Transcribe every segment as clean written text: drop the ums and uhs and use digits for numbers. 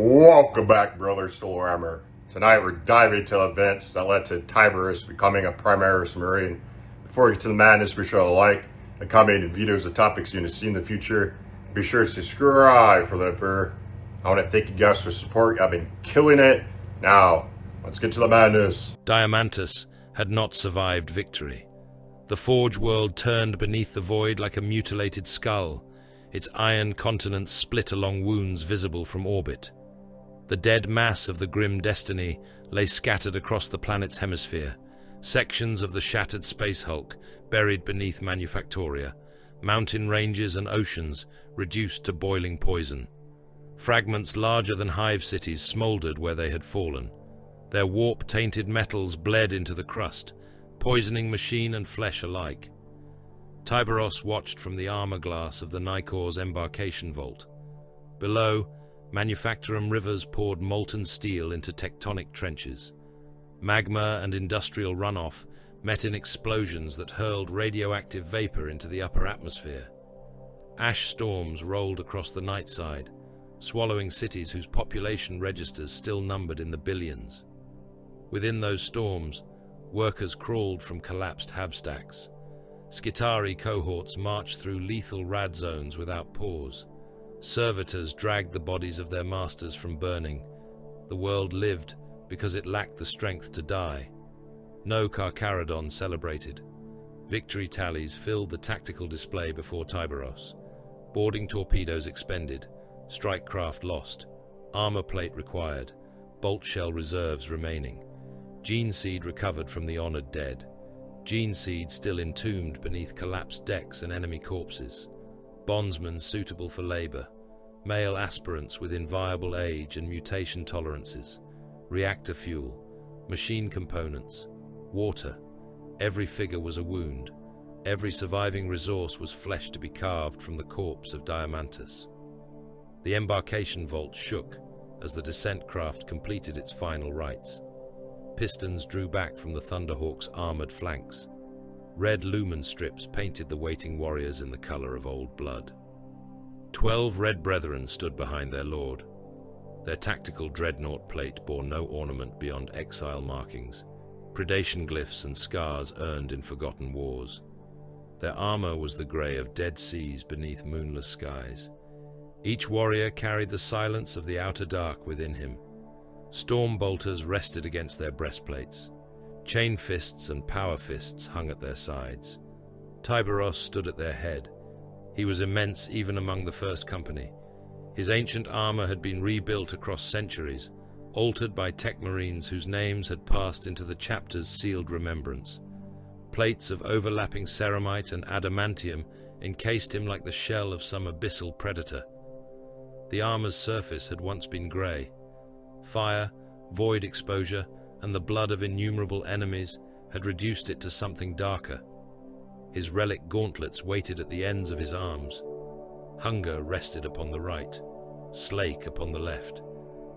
Welcome back, brothers, to Lore Armor. Tonight we're diving into events that led to Tiberius becoming a Primaris Marine. Before we get to the madness, be sure to like and comment on videos and topics you're going to see in the future. Be sure to subscribe for the Emperor. I want to thank you guys for support. I've been killing it. Now, let's get to the madness. Diamantus had not survived victory. The Forge world turned beneath the void like a mutilated skull, its iron continent split along wounds visible from orbit. The dead mass of the grim destiny lay scattered across the planet's hemisphere, sections of the shattered space hulk buried beneath Manufactoria, mountain ranges and oceans reduced to boiling poison. Fragments larger than hive cities smoldered where they had fallen. Their warp-tainted metals bled into the crust, poisoning machine and flesh alike. Tiberius watched from the armor glass of the Nikor's embarkation vault. Below, Manufactorum rivers poured molten steel into tectonic trenches. Magma and industrial runoff met in explosions that hurled radioactive vapor into the upper atmosphere. Ash storms rolled across the night side, swallowing cities whose population registers still numbered in the billions. Within those storms, workers crawled from collapsed habstacks. Skitari cohorts marched through lethal rad zones without pause. Servitors dragged the bodies of their masters from burning. The world lived because it lacked the strength to die. No Carcharodon celebrated. Victory tallies filled the tactical display before Tiberius. Boarding torpedoes expended, strike craft lost, armor plate required, bolt shell reserves remaining. Gene seed recovered from the honored dead. Gene seed still entombed beneath collapsed decks and enemy corpses. Bondsmen suitable for labor. Male aspirants with inviolable age and mutation tolerances. Reactor fuel. Machine components. Water. Every figure was a wound. Every surviving resource was flesh to be carved from the corpse of Diamantus. The embarkation vault shook as the descent craft completed its final rites. Pistons drew back from the Thunderhawk's armored flanks. Red lumen strips painted the waiting warriors in the color of old blood. 12 red brethren stood behind their lord. Their tactical dreadnought plate bore no ornament beyond exile markings, predation glyphs and scars earned in forgotten wars. Their armor was the gray of dead seas beneath moonless skies. Each warrior carried the silence of the outer dark within him. Storm bolters rested against their breastplates. Chain fists and power fists hung at their sides. Tiberius stood at their head. He was immense even among the First Company. His ancient armor had been rebuilt across centuries, altered by tech marines whose names had passed into the chapter's sealed remembrance. Plates of overlapping ceramite and adamantium encased him like the shell of some abyssal predator. The armor's surface had once been grey. Fire, void exposure, and the blood of innumerable enemies had reduced it to something darker. His relic gauntlets waited at the ends of his arms. Hunger rested upon the right, Slake upon the left.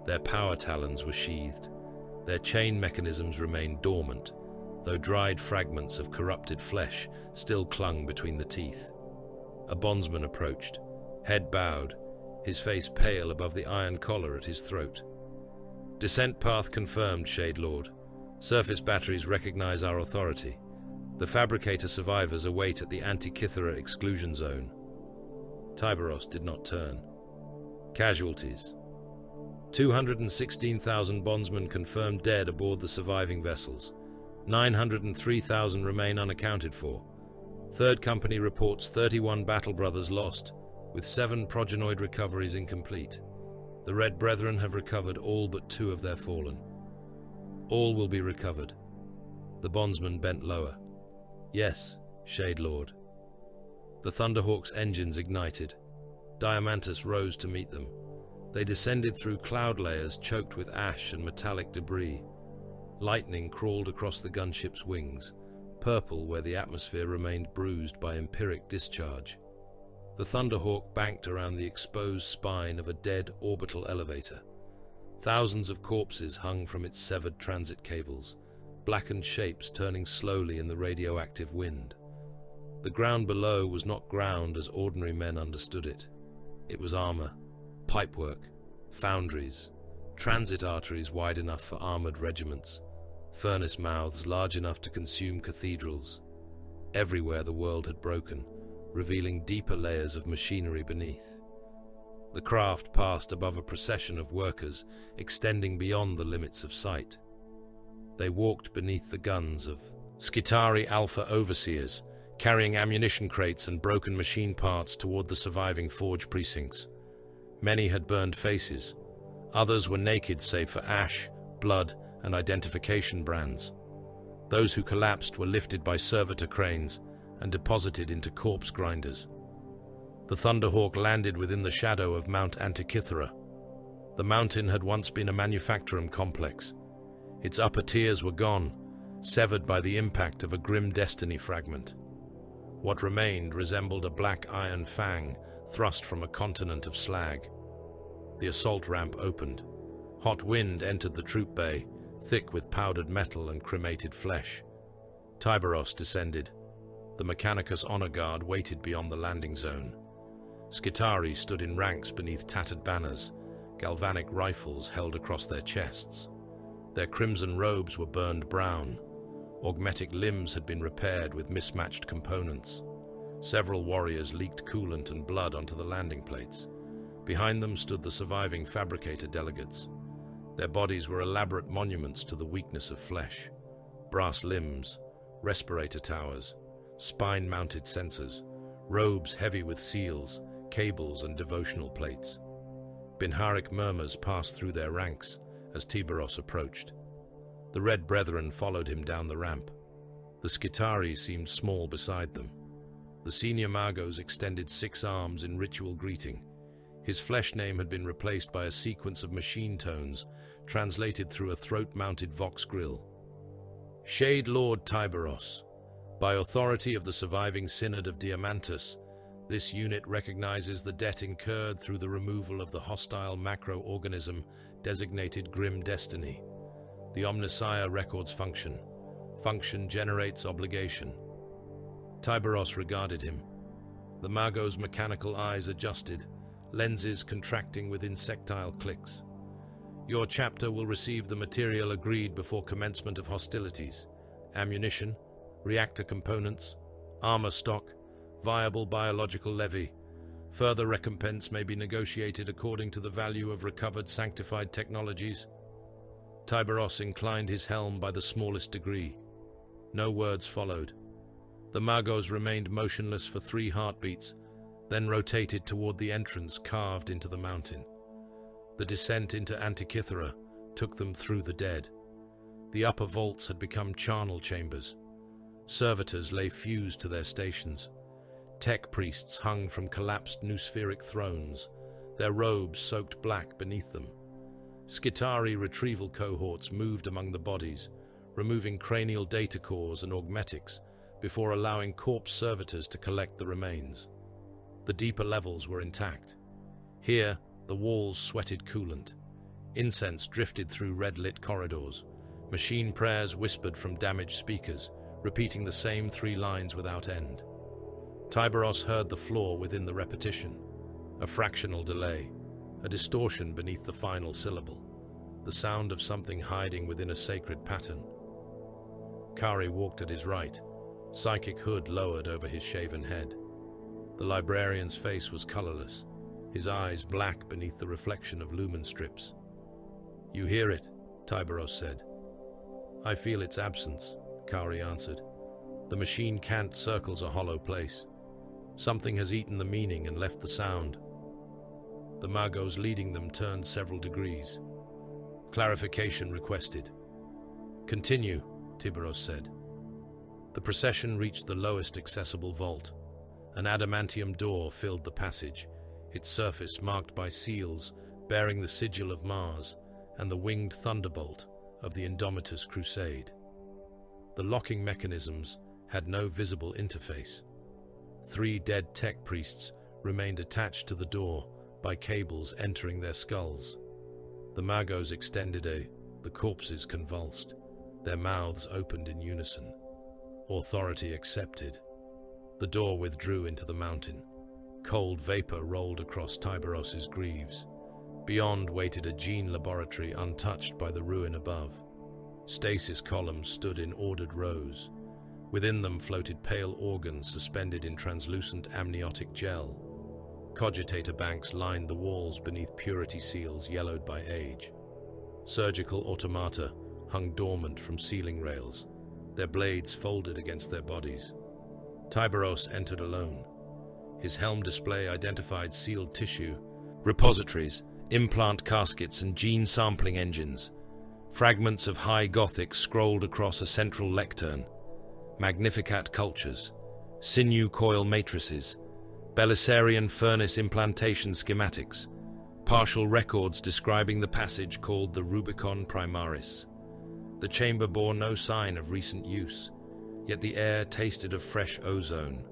Their power talons were sheathed. Their chain mechanisms remained dormant, though dried fragments of corrupted flesh still clung between the teeth. A bondsman approached, head bowed, his face pale above the iron collar at his throat. Descent path confirmed, Shade Lord. Surface batteries recognize our authority. The Fabricator survivors await at the Antikythera exclusion zone. Tiberius did not turn. Casualties. 216,000 bondsmen confirmed dead aboard the surviving vessels. 903,000 remain unaccounted for. Third Company reports 31 battle brothers lost, with 7 progenoid recoveries incomplete. The Red Brethren have recovered all but 2 of their fallen. All will be recovered. The bondsman bent lower. Yes, Shade Lord. The Thunderhawk's engines ignited. Diamantus rose to meet them. They descended through cloud layers choked with ash and metallic debris. Lightning crawled across the gunship's wings, purple where the atmosphere remained bruised by empiric discharge. The Thunderhawk banked around the exposed spine of a dead orbital elevator. Thousands of corpses hung from its severed transit cables, blackened shapes turning slowly in the radioactive wind. The ground below was not ground as ordinary men understood it. It was armor, pipework, foundries, transit arteries wide enough for armored regiments, furnace mouths large enough to consume cathedrals. Everywhere the world had broken, revealing deeper layers of machinery beneath. The craft passed above a procession of workers extending beyond the limits of sight. They walked beneath the guns of Skitarii Alpha overseers, carrying ammunition crates and broken machine parts toward the surviving forge precincts. Many had burned faces. Others were naked save for ash, blood, and identification brands. Those who collapsed were lifted by servitor cranes and deposited into corpse grinders. The Thunderhawk landed within the shadow of Mount Antikythera. The mountain had once been a manufacturing complex. Its upper tiers were gone, severed by the impact of a grim destiny fragment. What remained resembled a black iron fang thrust from a continent of slag. The assault ramp opened. Hot wind entered the troop bay, thick with powdered metal and cremated flesh. Tyberos descended. The Mechanicus honor guard waited beyond the landing zone. Skitarii stood in ranks beneath tattered banners, galvanic rifles held across their chests. Their crimson robes were burned brown. Augmetic limbs had been repaired with mismatched components. Several warriors leaked coolant and blood onto the landing plates. Behind them stood the surviving fabricator delegates. Their bodies were elaborate monuments to the weakness of flesh. Brass limbs, respirator towers, spine-mounted sensors, robes heavy with seals, cables and devotional plates. Binharic murmurs passed through their ranks as Tyberos approached. The Red Brethren followed him down the ramp. The Skitarii seemed small beside them. The senior Magos extended 6 arms in ritual greeting. His flesh name had been replaced by a sequence of machine tones, translated through a throat-mounted vox grill. Shade Lord Tyberos. By authority of the surviving Synod of Diamantus, this unit recognizes the debt incurred through the removal of the hostile macro-organism designated Grim Destiny. The Omnissiah records function. Function generates obligation. Tyberos regarded him. The Mago's mechanical eyes adjusted, lenses contracting with insectile clicks. Your chapter will receive the material agreed before commencement of hostilities. Ammunition, reactor components, armor stock, viable biological levy. Further recompense may be negotiated according to the value of recovered sanctified technologies. Tyberos inclined his helm by the smallest degree. No words followed. The Magos remained motionless for 3 heartbeats, then rotated toward the entrance carved into the mountain. The descent into Antikythera took them through the dead. The upper vaults had become charnel chambers. Servitors lay fused to their stations. Tech priests hung from collapsed noospheric thrones, their robes soaked black beneath them. Skitarii retrieval cohorts moved among the bodies, removing cranial data cores and augmetics before allowing corpse servitors to collect the remains. The deeper levels were intact. Here, the walls sweated coolant. Incense drifted through red-lit corridors. Machine prayers whispered from damaged speakers, repeating the same 3 lines without end. Tyberos heard the floor within the repetition, a fractional delay, a distortion beneath the final syllable, the sound of something hiding within a sacred pattern. Kari walked at his right, psychic hood lowered over his shaven head. The librarian's face was colorless, his eyes black beneath the reflection of lumen strips. "You hear it," Tyberos said. "I feel its absence," Kari answered. "The machine cant circles a hollow place. Something has eaten the meaning and left the sound." The Magos leading them turned several degrees. Clarification requested. "Continue," Tyberos said. The procession reached the lowest accessible vault. An adamantium door filled the passage, its surface marked by seals bearing the sigil of Mars and the winged thunderbolt of the Indomitus Crusade. The locking mechanisms had no visible interface. 3 dead tech priests remained attached to the door by cables entering their skulls. The Magos extended the corpses convulsed, their mouths opened in unison. Authority accepted. The door withdrew into the mountain. Cold vapor rolled across Tyberos's greaves. Beyond waited a gene laboratory untouched by the ruin above. Stasis columns stood in ordered rows. Within them floated pale organs suspended in translucent amniotic gel. Cogitator banks lined the walls beneath purity seals yellowed by age. Surgical automata hung dormant from ceiling rails, their blades folded against their bodies. Tyberos entered alone. His helm display identified sealed tissue, repositories, implant caskets, and gene sampling engines. Fragments of High Gothic scrolled across a central lectern. Magnificat cultures, sinew coil matrices, Belisarian furnace implantation schematics, partial records describing the passage called the Rubicon Primaris. The chamber bore no sign of recent use, yet the air tasted of fresh ozone.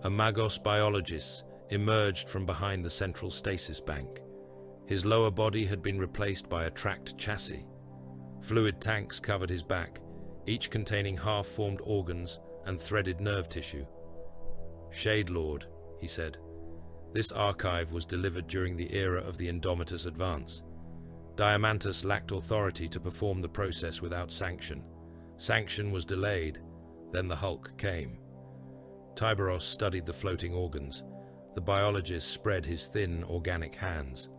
A Magos biologist emerged from behind the central stasis bank. His lower body had been replaced by a tracked chassis. Fluid tanks covered his back, each containing half-formed organs and threaded nerve tissue. "Shade Lord," he said. "This archive was delivered during the era of the Indomitus Advance. Diamantus lacked authority to perform the process without sanction. Sanction was delayed, then the Hulk came." Tyberos studied the floating organs. The biologist spread his thin, organic hands.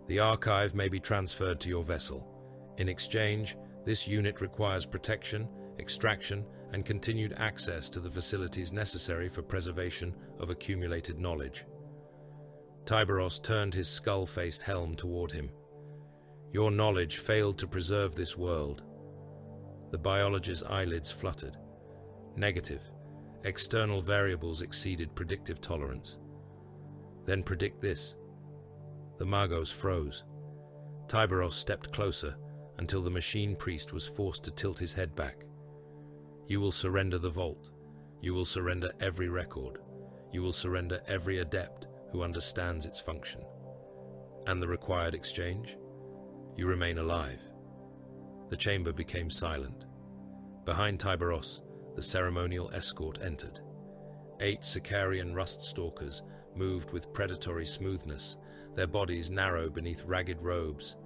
"The archive may be transferred to your vessel. In exchange, this unit requires protection, extraction, and continued access to the facilities necessary for preservation of accumulated knowledge." Tyberos turned his skull-faced helm toward him. "Your knowledge failed to preserve this world." The biologist's eyelids fluttered. "Negative. External variables exceeded predictive tolerance." "Then predict this." The Magos froze. Tyberos stepped closer until the machine priest was forced to tilt his head back. "You will surrender the vault. You will surrender every record. You will surrender every adept who understands its function. And the required exchange? You remain alive." The chamber became silent. Behind Tyberos, the ceremonial escort entered. 8 Sicarian rust stalkers moved with predatory smoothness, their bodies narrow beneath ragged robes.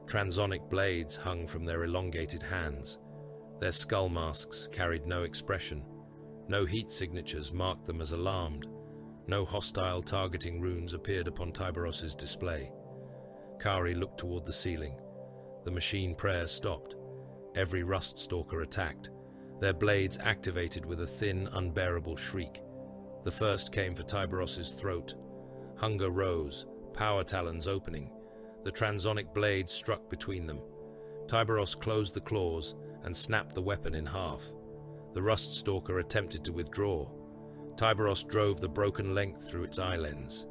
Transonic blades hung from their elongated hands. Their skull masks carried no expression. No heat signatures marked them as alarmed. No hostile targeting runes appeared upon Tyberos's display. Kari looked toward the ceiling. The machine prayer stopped. Every rust stalker attacked, their blades activated with a thin, unbearable shriek. The first came for Tyberos's throat. Hunger rose, power talons opening. The transonic blade struck between them. Tyberos closed the claws and snapped the weapon in half. The rust stalker attempted to withdraw. Tyberos drove the broken length through its eye lens.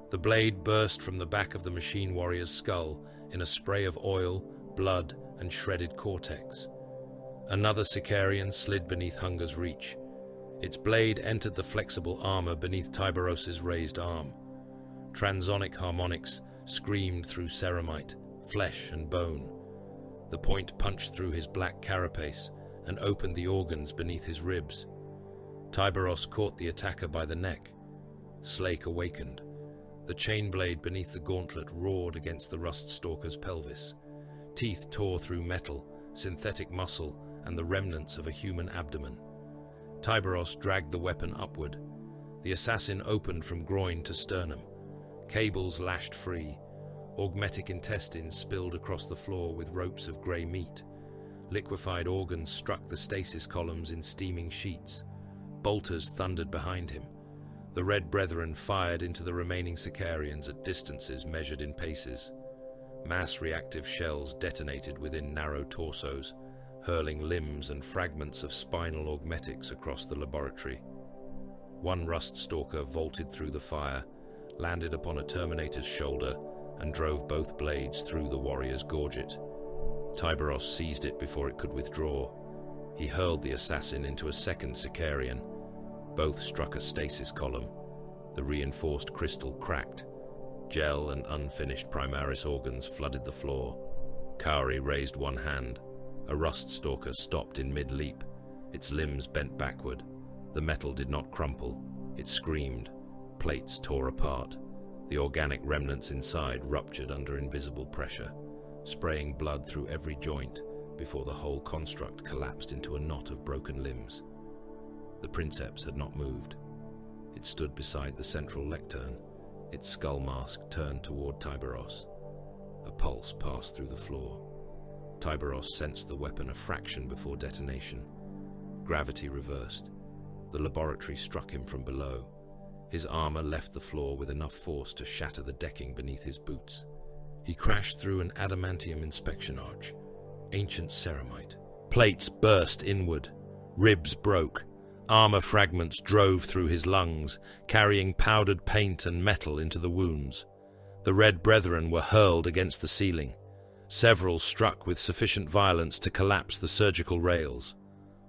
The blade burst from the back of the machine warrior's skull in a spray of oil, blood, and shredded cortex. Another Sicarian slid beneath Hunger's reach. Its blade entered the flexible armor beneath Tyberos's raised arm. Transonic harmonics screamed through ceramite, flesh, and bone. The point punched through his black carapace and opened the organs beneath his ribs. Tyberos caught the attacker by the neck. Slake awakened. The chain blade beneath the gauntlet roared against the rust stalker's pelvis. Teeth tore through metal, synthetic muscle, and the remnants of a human abdomen. Tyberos dragged the weapon upward. The assassin opened from groin to sternum. Cables lashed free. Augmetic intestines spilled across the floor with ropes of grey meat. Liquefied organs struck the stasis columns in steaming sheets. Bolters thundered behind him. The Red Brethren fired into the remaining Sicarians at distances measured in paces. Mass reactive shells detonated within narrow torsos, hurling limbs and fragments of spinal augmetics across the laboratory. One rust stalker vaulted through the fire, landed upon a Terminator's shoulder, and drove both blades through the warrior's gorget. Tyberos seized it before it could withdraw. He hurled the assassin into a second Sicarian. Both struck a stasis column. The reinforced crystal cracked. Gel and unfinished Primaris organs flooded the floor. Kari raised one hand. A rust stalker stopped in mid-leap. Its limbs bent backward. The metal did not crumple. It screamed. Plates tore apart. The organic remnants inside ruptured under invisible pressure, spraying blood through every joint before the whole construct collapsed into a knot of broken limbs. The princeps had not moved. It stood beside the central lectern, its skull mask turned toward Tyberos. A pulse passed through the floor. Tyberos sensed the weapon a fraction before detonation. Gravity reversed. The laboratory struck him from below. His armor left the floor with enough force to shatter the decking beneath his boots. He crashed through an adamantium inspection arch, ancient ceramite. Plates burst inward. Ribs broke. Armor fragments drove through his lungs, carrying powdered paint and metal into the wounds. The Red Brethren were hurled against the ceiling. Several struck with sufficient violence to collapse the surgical rails.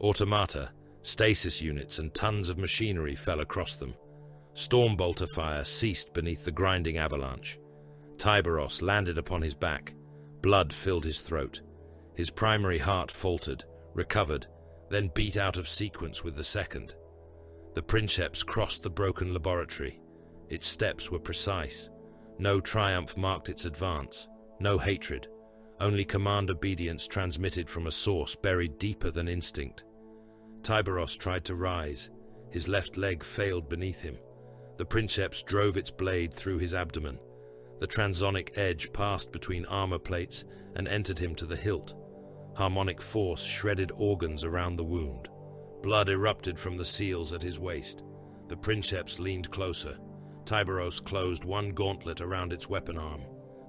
Automata, stasis units, and tons of machinery fell across them. Stormbolter fire ceased beneath the grinding avalanche. Tyberos landed upon his back. Blood filled his throat. His primary heart faltered, recovered, then beat out of sequence with the second. The princeps crossed the broken laboratory. Its steps were precise. No triumph marked its advance. No hatred. Only command obedience transmitted from a source buried deeper than instinct. Tyberos tried to rise. His left leg failed beneath him. The princeps drove its blade through his abdomen. The transonic edge passed between armor plates and entered him to the hilt. Harmonic force shredded organs around the wound. Blood erupted from the seals at his waist. The princeps leaned closer. Tyberos closed one gauntlet around its weapon arm.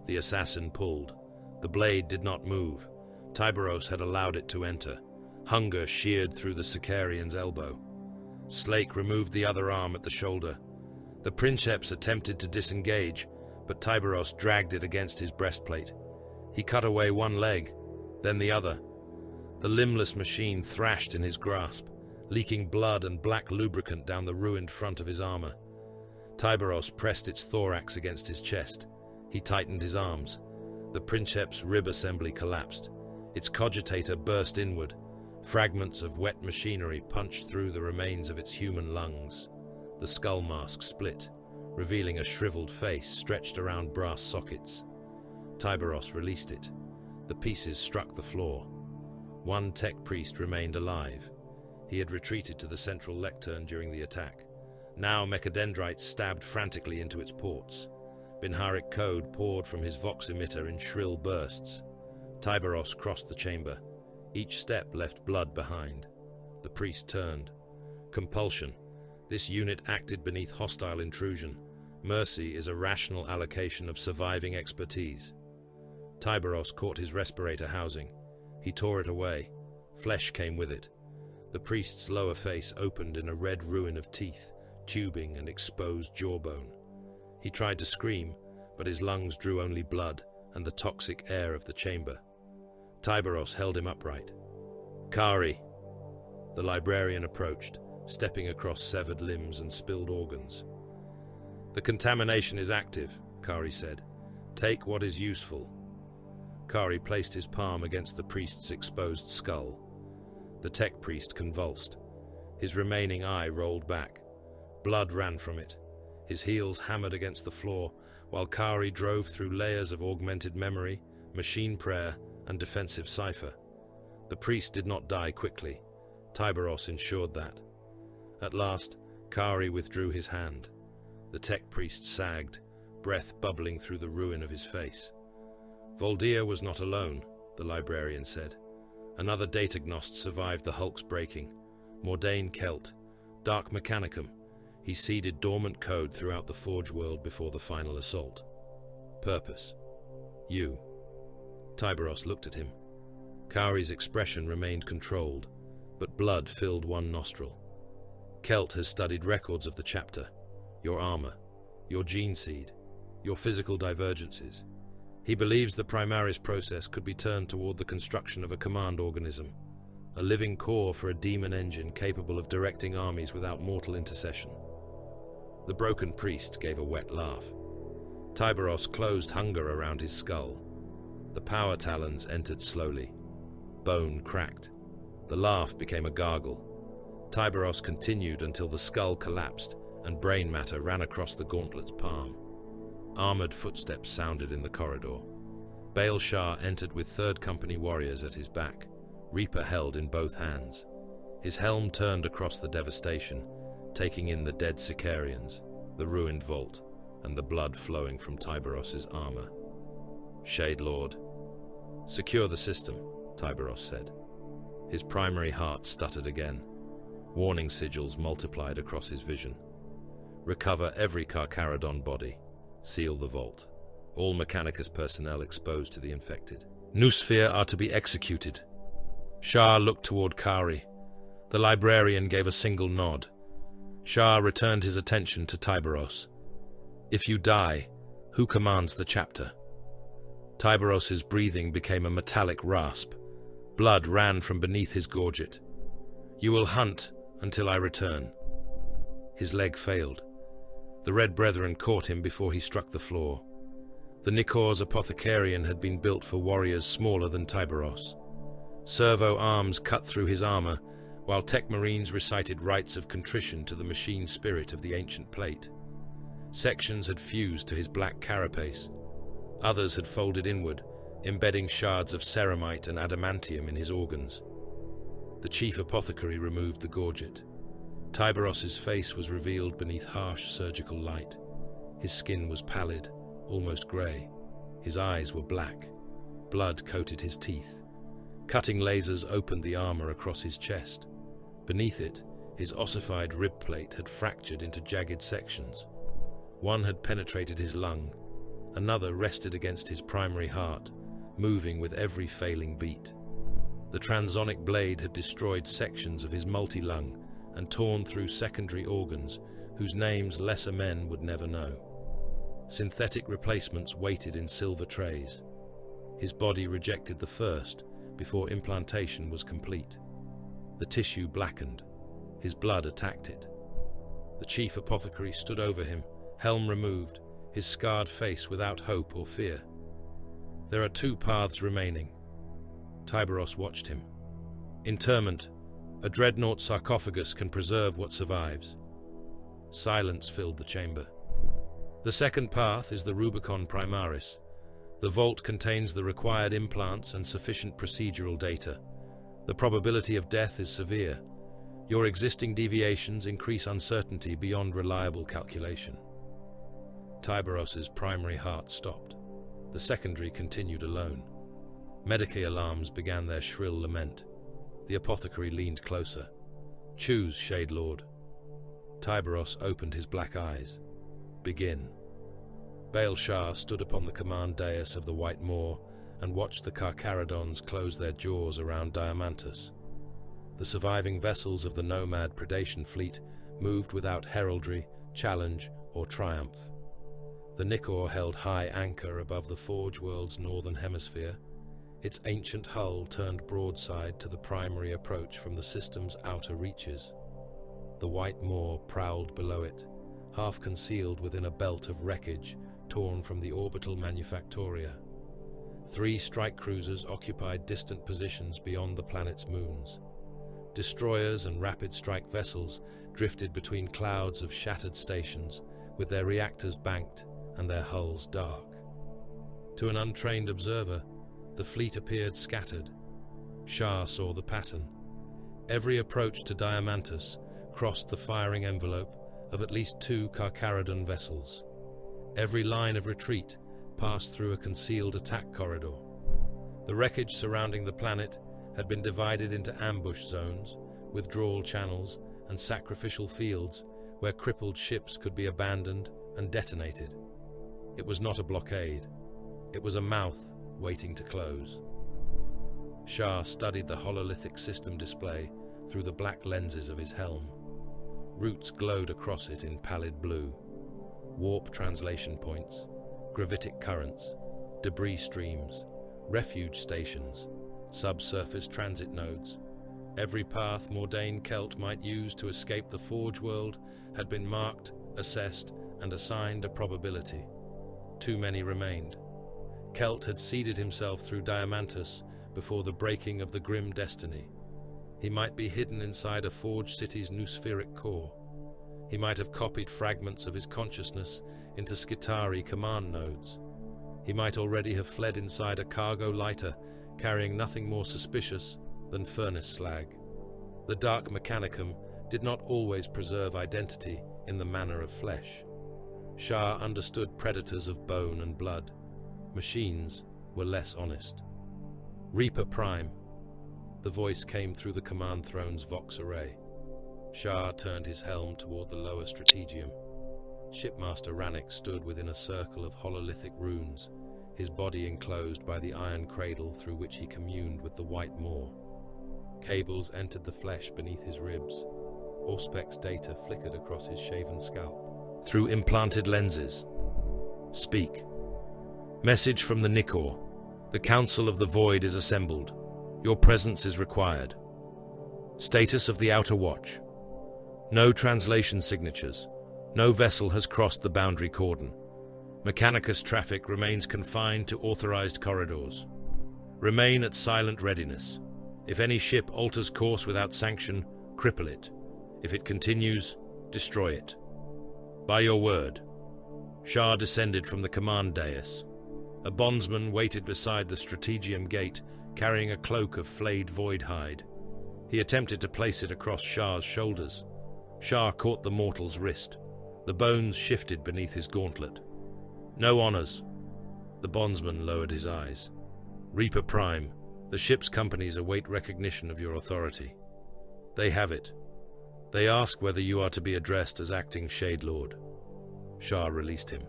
The assassin pulled. The blade did not move. Tyberos had allowed it to enter. Hunger sheared through the Sicarian's elbow. Slake removed the other arm at the shoulder. The princeps attempted to disengage, but Tyberos dragged it against his breastplate. He cut away one leg, then the other. The limbless machine thrashed in his grasp, leaking blood and black lubricant down the ruined front of his armor. Tyberos pressed its thorax against his chest. He tightened his arms. The princeps' rib assembly collapsed. Its cogitator burst inward. Fragments of wet machinery punched through the remains of its human lungs. The skull mask split, revealing a shriveled face stretched around brass sockets. Tyberos released it. The pieces struck the floor. One tech priest remained alive. He had retreated to the central lectern during the attack. Now mechadendrites stabbed frantically into its ports. Binharic code poured from his vox emitter in shrill bursts. Tyberos crossed the chamber. Each step left blood behind. The priest turned. Compulsion. This unit acted beneath hostile intrusion. Mercy is a rational allocation of surviving expertise. Tyberos caught his respirator housing. He tore it away. Flesh came with it. The priest's lower face opened in a red ruin of teeth, tubing and exposed jawbone. He tried to scream, but his lungs drew only blood and the toxic air of the chamber. Tyberos held him upright. Kari! The librarian approached, stepping across severed limbs and spilled organs. The contamination is active, Kari said. Take what is useful. Kari placed his palm against the priest's exposed skull. The tech priest convulsed. His remaining eye rolled back. Blood ran from it. His heels hammered against the floor, while Kari drove through layers of augmented memory, machine prayer, and defensive cipher. The priest did not die quickly. Tyberos ensured that. At last, Kari withdrew his hand. The tech priest sagged, breath bubbling through the ruin of his face. Voldia was not alone, the librarian said. Another datagnost survived the hulk's breaking. Mordain Kelt, Dark Mechanicum. He seeded dormant code throughout the Forge world before the final assault. Purpose. You. Tyberos looked at him. Kari's expression remained controlled, but blood filled one nostril. Kelt has studied records of the chapter, your armor, your gene seed, your physical divergences. He believes the Primaris process could be turned toward the construction of a command organism, a living core for a demon engine capable of directing armies without mortal intercession. The broken priest gave a wet laugh. Tyberos closed hunger around his skull. The power talons entered slowly. Bone cracked. The laugh became a gargle. Tyberos continued until the skull collapsed and brain matter ran across the gauntlet's palm. Armored footsteps sounded in the corridor. Baal Shah entered with 3rd Company warriors at his back, Reaper held in both hands. His helm turned across the devastation, taking in the dead Sicarians, the ruined vault, and the blood flowing from Tyberos' armor. "Shade Lord." "Secure the system," Tyberos said. His primary heart stuttered again. Warning sigils multiplied across his vision. "Recover every Carcharodon body. Seal the vault. All Mechanicus personnel exposed to the infected. Noosphere are to be executed." Shah looked toward Kari. The librarian gave a single nod. Shah returned his attention to Tyberos. "If you die, who commands the chapter?" Tyberos's breathing became a metallic rasp. Blood ran from beneath his gorget. "You will hunt until I return." His leg failed. The Red Brethren caught him before he struck the floor. The Nikor's Apothecarian had been built for warriors smaller than Tyberos. Servo arms cut through his armor, while Tech Marines recited rites of contrition to the machine spirit of the ancient plate. Sections had fused to his black carapace. Others had folded inward, embedding shards of ceramite and adamantium in his organs. The chief apothecary removed the gorget. Tyberos's face was revealed beneath harsh surgical light. His skin was pallid, almost grey. His eyes were black. Blood coated his teeth. Cutting lasers opened the armor across his chest. Beneath it, his ossified rib plate had fractured into jagged sections. One had penetrated his lung. Another rested against his primary heart, moving with every failing beat. The transonic blade had destroyed sections of his multi-lung and torn through secondary organs whose names lesser men would never know. Synthetic replacements waited in silver trays. His body rejected the first before implantation was complete. The tissue blackened. His blood attacked it. The chief apothecary stood over him, helm removed, his scarred face without hope or fear. "There are 2 paths remaining." Tyberos watched him. "Interment. A dreadnought sarcophagus can preserve what survives." Silence filled the chamber. "The second path is the Rubicon Primaris. The vault contains the required implants and sufficient procedural data. The probability of death is severe. Your existing deviations increase uncertainty beyond reliable calculation." Tyberos's primary heart stopped. The secondary continued alone. Medicae alarms began their shrill lament. The apothecary leaned closer. "Choose, Shade Lord." Tyberos opened his black eyes. "Begin." Baal Shah stood upon the command dais of the White Moor and watched the Carcharodons close their jaws around Diamantus. The surviving vessels of the nomad predation fleet moved without heraldry, challenge, or triumph. The Nikor held high anchor above the Forge World's northern hemisphere. Its ancient hull turned broadside to the primary approach from the system's outer reaches. The White Moor prowled below it, half concealed within a belt of wreckage torn from the orbital manufactoria. 3 strike cruisers occupied distant positions beyond the planet's moons. Destroyers and rapid strike vessels drifted between clouds of shattered stations, with their reactors banked and their hulls dark. To an untrained observer, the fleet appeared scattered. Shah saw the pattern. Every approach to Diamantus crossed the firing envelope of at least 2 Carcharodon vessels. Every line of retreat passed through a concealed attack corridor. The wreckage surrounding the planet had been divided into ambush zones, withdrawal channels, and sacrificial fields where crippled ships could be abandoned and detonated. It was not a blockade. It was a mouth waiting to close. Shah studied the hololithic system display through the black lenses of his helm. Roots glowed across it in pallid blue. Warp translation points, gravitic currents, debris streams, refuge stations, subsurface transit nodes. Every path Mordain Kelt might use to escape the Forge World had been marked, assessed, and assigned a probability. Too many remained. Kelt had seeded himself through Diamantus before the breaking of the grim destiny. He might be hidden inside a Forge city's noospheric core. He might have copied fragments of his consciousness into Skitarii command nodes. He might already have fled inside a cargo lighter, carrying nothing more suspicious than furnace slag. The Dark Mechanicum did not always preserve identity in the manner of flesh. Shah understood predators of bone and blood. Machines were less honest. Reaper Prime. The voice came through the command throne's Vox array. Shah turned his helm toward the lower strategium. Shipmaster Rannick stood within a circle of hololithic runes, his body enclosed by the iron cradle through which he communed with the White Moor. Cables entered the flesh beneath his ribs. Auspec's data flickered across his shaven scalp. Through implanted lenses. Speak. Message from the Nikor. The Council of the Void is assembled. Your presence is required. Status of the Outer Watch. No translation signatures. No vessel has crossed the boundary cordon. Mechanicus traffic remains confined to authorized corridors. Remain at silent readiness. If any ship alters course without sanction, cripple it. If it continues, destroy it. By your word. Shah descended from the command dais. A bondsman waited beside the strategium gate, carrying a cloak of flayed void hide. He attempted to place it across Shah's shoulders. Shah caught the mortal's wrist. The bones shifted beneath his gauntlet. No honors. The bondsman lowered his eyes. Reaper Prime, the ship's companies await recognition of your authority. They have it. They ask whether you are to be addressed as acting Shade Lord. Shah released him.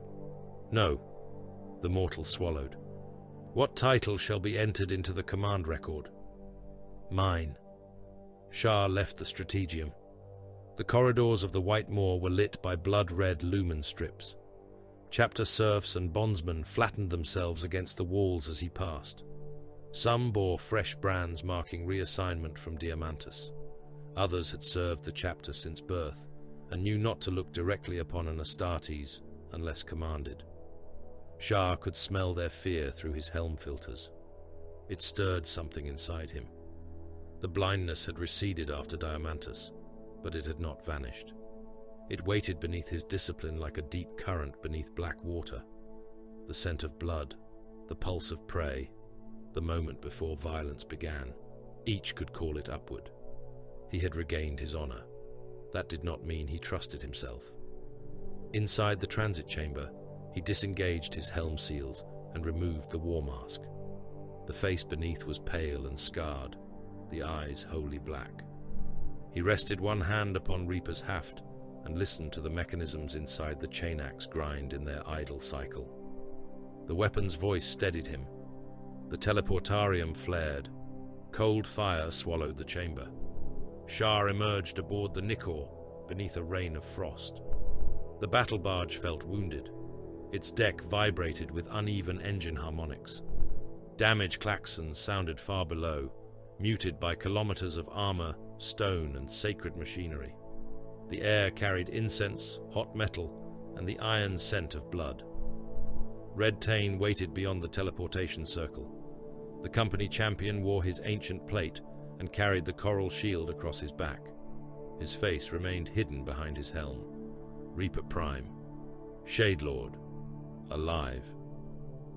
No. The mortal swallowed. What title shall be entered into the command record? Mine. Shah left the strategium. The corridors of the White Moor were lit by blood-red lumen strips. Chapter serfs and bondsmen flattened themselves against the walls as he passed. Some bore fresh brands marking reassignment from Diamantus. Others had served the chapter since birth and knew not to look directly upon an Astartes unless commanded. Shah could smell their fear through his helm filters. It stirred something inside him. The blindness had receded after Diamantus, but it had not vanished. It waited beneath his discipline like a deep current beneath black water. The scent of blood, the pulse of prey, the moment before violence began, each could call it upward. He had regained his honor. That did not mean he trusted himself. Inside the transit chamber, he disengaged his helm seals and removed the war mask. The face beneath was pale and scarred, the eyes wholly black. He rested one hand upon Reaper's haft and listened to the mechanisms inside the chain axe grind in their idle cycle. The weapon's voice steadied him. The teleportarium flared. Cold fire swallowed the chamber. Shah emerged aboard the Nikor beneath a rain of frost. The battle barge felt wounded. Its deck vibrated with uneven engine harmonics. Damage klaxons sounded far below, muted by kilometers of armor, stone, and sacred machinery. The air carried incense, hot metal, and the iron scent of blood. Red Tain waited beyond the teleportation circle. The company champion wore his ancient plate and carried the coral shield across his back. His face remained hidden behind his helm. Reaper Prime. Shade Lord. Alive.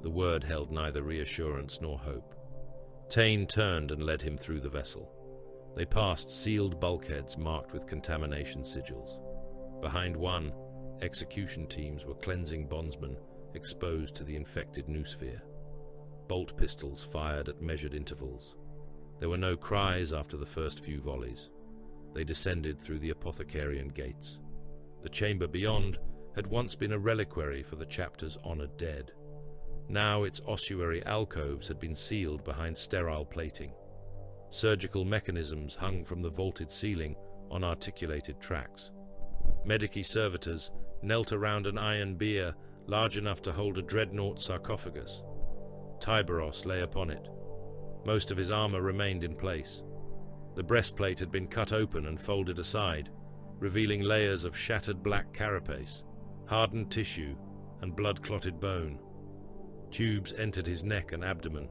The word held neither reassurance nor hope. Tain turned and led him through the vessel. They passed sealed bulkheads marked with contamination sigils. Behind one, execution teams were cleansing bondsmen exposed to the infected noosphere. Bolt pistols fired at measured intervals. There were no cries after the first few volleys. They descended through the apothecarian gates. The chamber beyond had once been a reliquary for the chapter's honored dead. Now its ossuary alcoves had been sealed behind sterile plating. Surgical mechanisms hung from the vaulted ceiling on articulated tracks. Medici servitors knelt around an iron bier large enough to hold a dreadnought sarcophagus. Tiberos lay upon it. Most of his armor remained in place. The breastplate had been cut open and folded aside, revealing layers of shattered black carapace, hardened tissue, and blood-clotted bone. Tubes entered his neck and abdomen.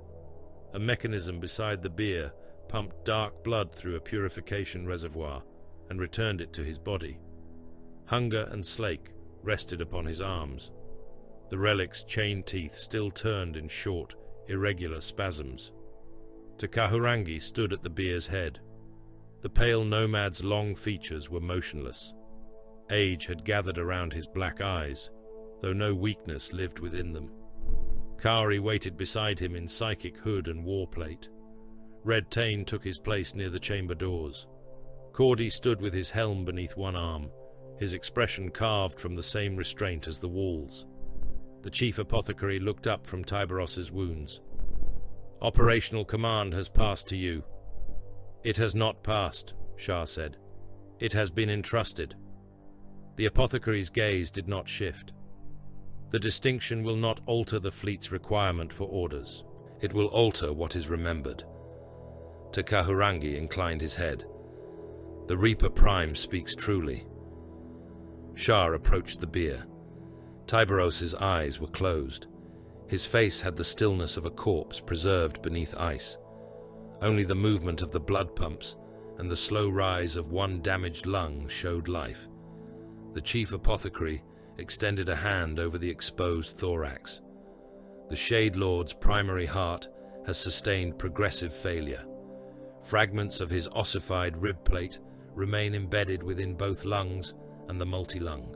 A mechanism beside the bier pumped dark blood through a purification reservoir and returned it to his body. Hunger and Slake rested upon his arms. The relic's chain teeth still turned in short, irregular spasms. Takahurangi stood at the bier's head. The pale nomad's long features were motionless. Age had gathered around his black eyes, though no weakness lived within them. Kari waited beside him in psychic hood and warplate. Red Tane took his place near the chamber doors. Cordy stood with his helm beneath one arm, his expression carved from the same restraint as the walls. The chief apothecary looked up from Tiberos's wounds. "Operational command has passed to you." "It has not passed," Shah said. "It has been entrusted." The apothecary's gaze did not shift. "The distinction will not alter the fleet's requirement for orders. It will alter what is remembered." Takahurangi inclined his head. "The Reaper Prime speaks truly." Shah approached the bier. Tiberos's eyes were closed. His face had the stillness of a corpse preserved beneath ice. Only the movement of the blood pumps and the slow rise of one damaged lung showed life. The chief apothecary extended a hand over the exposed thorax. The Shade Lord's primary heart has sustained progressive failure. Fragments of his ossified rib plate remain embedded within both lungs and the multi-lung.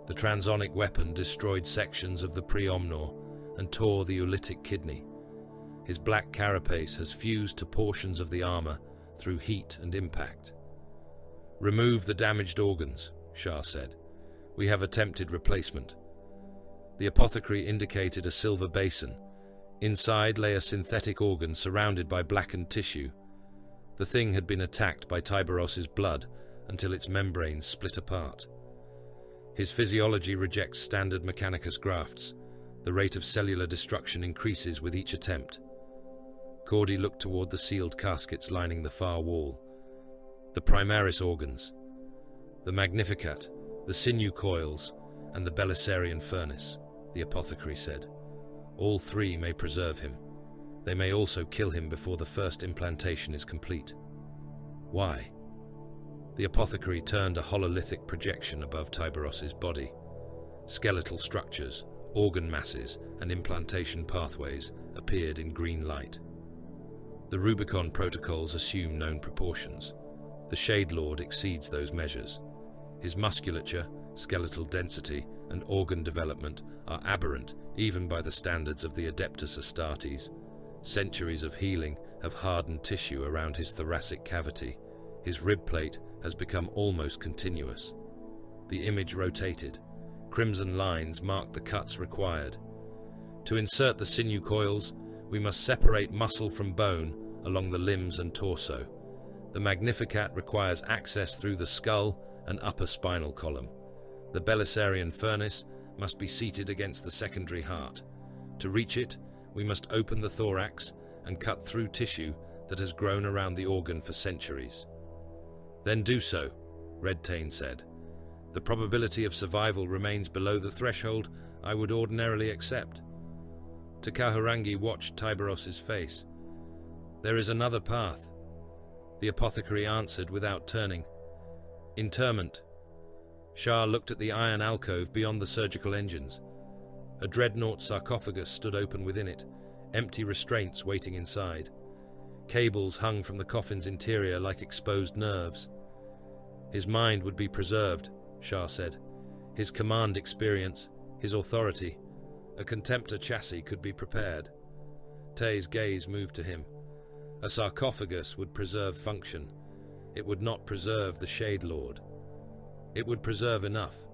The transonic weapon destroyed sections of the preomnor and tore the oolitic kidney. His black carapace has fused to portions of the armor through heat and impact. "Remove the damaged organs," Shah said. "We have attempted replacement." The apothecary indicated a silver basin. Inside lay a synthetic organ surrounded by blackened tissue. The thing had been attacked by Tiberos's blood until its membranes split apart. His physiology rejects standard Mechanicus grafts. The rate of cellular destruction increases with each attempt. Cordy looked toward the sealed caskets lining the far wall. "The Primaris organs, the Magnificat, the sinew coils, and the Belisarian furnace," the apothecary said. "All three may preserve him. They may also kill him before the first implantation is complete." "Why?" The apothecary turned a hololithic projection above Tiberos's body. Skeletal structures, organ masses, and implantation pathways appeared in green light. The Rubicon protocols assume known proportions. The Shade Lord exceeds those measures. His musculature, skeletal density, and organ development are aberrant even by the standards of the Adeptus Astartes. Centuries of healing have hardened tissue around his thoracic cavity. His rib plate has become almost continuous. The image rotated. Crimson lines marked the cuts required. To insert the sinew coils, we must separate muscle from bone along the limbs and torso. The Magnificat requires access through the skull and upper spinal column. The Belisarian furnace must be seated against the secondary heart. To reach it, we must open the thorax and cut through tissue that has grown around the organ for centuries. "Then do so," Red Tane said. "The probability of survival remains below the threshold I would ordinarily accept." Takahurangi watched Tiberos's face. "There is another path," the apothecary answered without turning. "Interment." Shah looked at the iron alcove beyond the surgical engines. A dreadnought sarcophagus stood open within it, empty restraints waiting inside. Cables hung from the coffin's interior like exposed nerves. His mind would be preserved, Shah said. His command experience, his authority. A Contemptor chassis could be prepared. Tay's gaze moved to him. A sarcophagus would preserve function. It would not preserve the Shade Lord. It would preserve enough.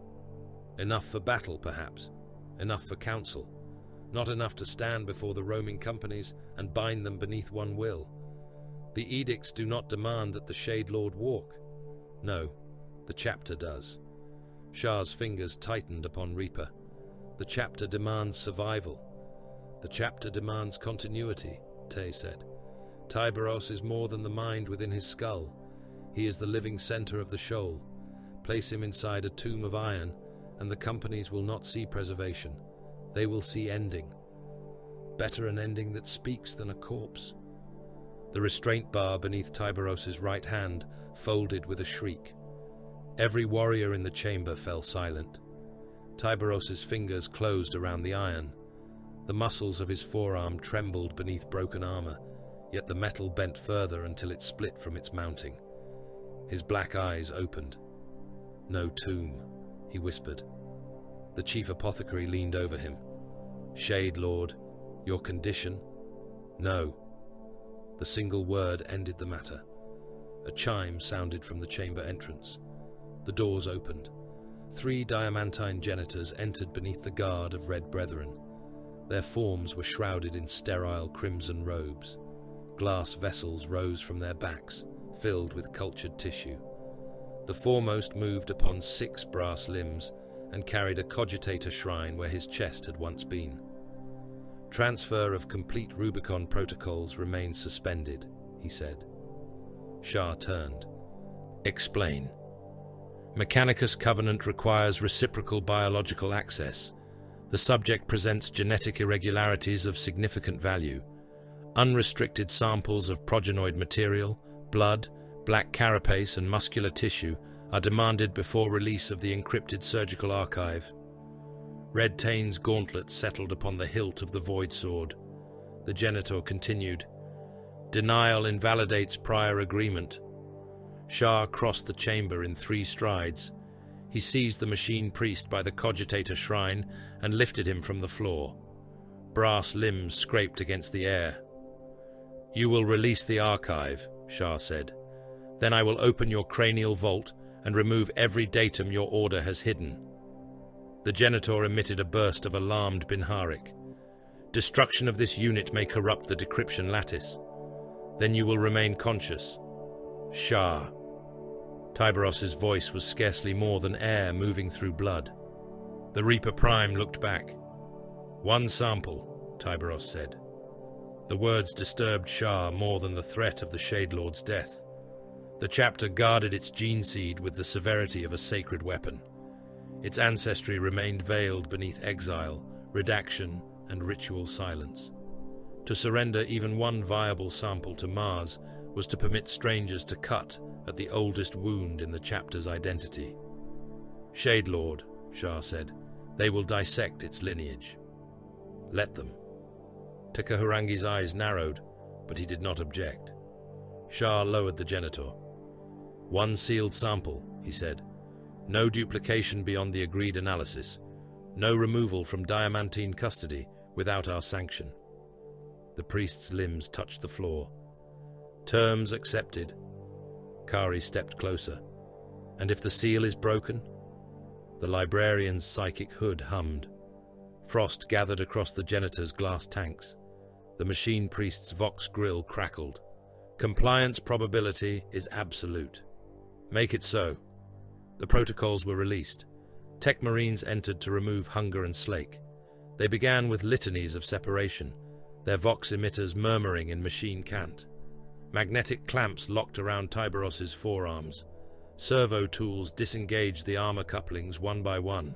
Enough for battle, perhaps. Enough for council. Not enough to stand before the roaming companies and bind them beneath one will. The edicts do not demand that the Shade Lord walk. No, the chapter does. Shah's fingers tightened upon Reaper. The chapter demands survival. The chapter demands continuity, Tay said. Tiberos is more than the mind within his skull. He is the living center of the shoal. Place him inside a tomb of iron, and the companies will not see preservation. They will see ending. Better an ending that speaks than a corpse. The restraint bar beneath Tiberos's right hand folded with a shriek. Every warrior in the chamber fell silent. Tiberos's fingers closed around the iron. The muscles of his forearm trembled beneath broken armor, yet the metal bent further until it split from its mounting. His black eyes opened. "No tomb," he whispered. The chief apothecary leaned over him. "Shade Lord, your condition?" "No." The single word ended the matter. A chime sounded from the chamber entrance. The doors opened. 3 diamantine janitors entered beneath the guard of Red Brethren. Their forms were shrouded in sterile crimson robes. Glass vessels rose from their backs, filled with cultured tissue. The foremost moved upon 6 brass limbs and carried a cogitator shrine where his chest had once been. Transfer of complete Rubicon protocols remains suspended, he said. Shah turned. "Explain." "Mechanicus Covenant requires reciprocal biological access. The subject presents genetic irregularities of significant value. Unrestricted samples of progenoid material, blood, black carapace and muscular tissue are demanded before release of the encrypted surgical archive." Red Tane's gauntlet settled upon the hilt of the void sword. The genitor continued. "Denial invalidates prior agreement." Shah crossed the chamber in 3 strides. He seized the machine priest by the cogitator shrine and lifted him from the floor. Brass limbs scraped against the air. "You will release the archive," Shah said. "Then I will open your cranial vault and remove every datum your order has hidden." The genitor emitted a burst of alarmed Binharik. "Destruction of this unit may corrupt the decryption lattice. Then you will remain conscious." "Shah." Tiberos's voice was scarcely more than air moving through blood. The Reaper Prime looked back. "1 sample," Tiberos said. The words disturbed Shah more than the threat of the Shade Lord's death. The chapter guarded its gene seed with the severity of a sacred weapon. Its ancestry remained veiled beneath exile, redaction, and ritual silence. To surrender even 1 viable sample to Mars was to permit strangers to cut at the oldest wound in the chapter's identity. "Shade Lord," Shah said, "they will dissect its lineage." "Let them." Tekahurangi's eyes narrowed, but he did not object. Shah lowered the genitor. "1 sealed sample," he said. "No duplication beyond the agreed analysis. No removal from diamantine custody without our sanction." The priest's limbs touched the floor. "Terms accepted." Kari stepped closer. "And if the seal is broken?" The librarian's psychic hood hummed. Frost gathered across the genitor's glass tanks. The machine priest's vox grill crackled. "Compliance probability is absolute." "Make it so." The protocols were released. Tech Marines entered to remove Hunger and Slake. They began with litanies of separation, their vox emitters murmuring in machine cant. Magnetic clamps locked around Tiberos's forearms. Servo tools disengaged the armor couplings 1 by 1.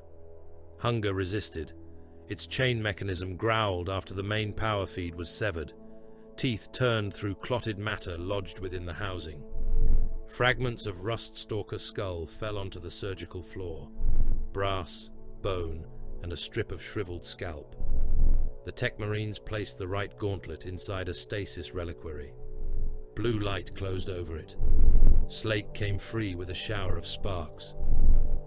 Hunger resisted. Its chain mechanism growled after the main power feed was severed. Teeth turned through clotted matter lodged within the housing. Fragments of Ruststalker's skull fell onto the surgical floor. Brass, bone, and a strip of shriveled scalp. The Tech Marines placed the right gauntlet inside a stasis reliquary. Blue light closed over it. Slake came free with a shower of sparks.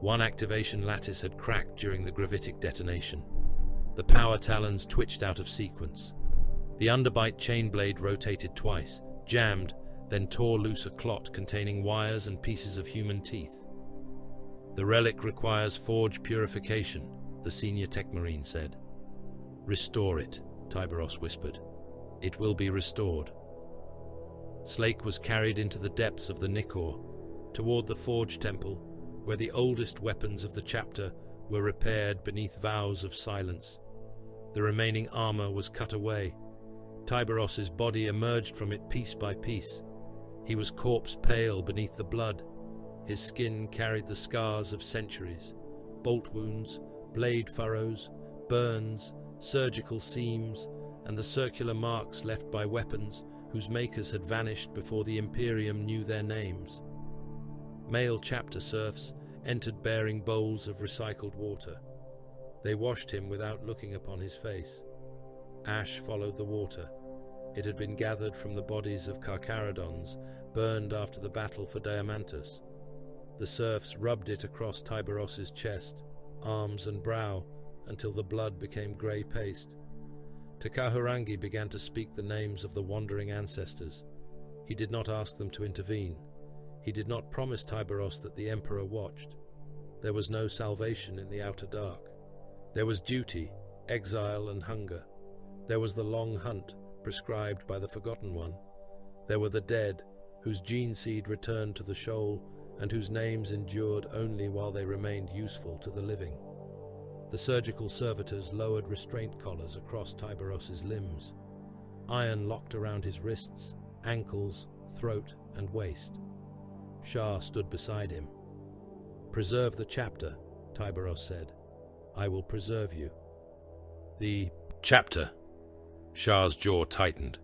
1 activation lattice had cracked during the gravitic detonation. The power talons twitched out of sequence. The underbite chain blade rotated twice, jammed, then tore loose a clot containing wires and pieces of human teeth. "The relic requires forge purification," the senior Tech Marine said. "Restore it," Tiberos whispered. "It will be restored." Slake was carried into the depths of the Nikkor, toward the Forge Temple, where the oldest weapons of the chapter were repaired beneath vows of silence. The remaining armor was cut away. Tiberos's body emerged from it piece by piece. He was corpse-pale beneath the blood. His skin carried the scars of centuries, bolt wounds, blade furrows, burns, surgical seams, and the circular marks left by weapons whose makers had vanished before the Imperium knew their names. Male chapter serfs entered bearing bowls of recycled water. They washed him without looking upon his face. Ash followed the water. It had been gathered from the bodies of Carcharodons, burned after the battle for Diamantus. The serfs rubbed it across Tiberos's chest, arms and brow, until the blood became grey paste. Takahurangi began to speak the names of the wandering ancestors. He did not ask them to intervene. He did not promise Tiberos that the Emperor watched. There was no salvation in the outer dark. There was duty, exile and hunger. There was the long hunt, prescribed by the Forgotten One. There were the dead, whose gene seed returned to the shoal, and whose names endured only while they remained useful to the living. The surgical servitors lowered restraint collars across Tiberos's limbs. Iron locked around his wrists, ankles, throat, and waist. Shah stood beside him. "Preserve the chapter," Tiberos said. "I will preserve you." "The chapter?" Shah's jaw tightened.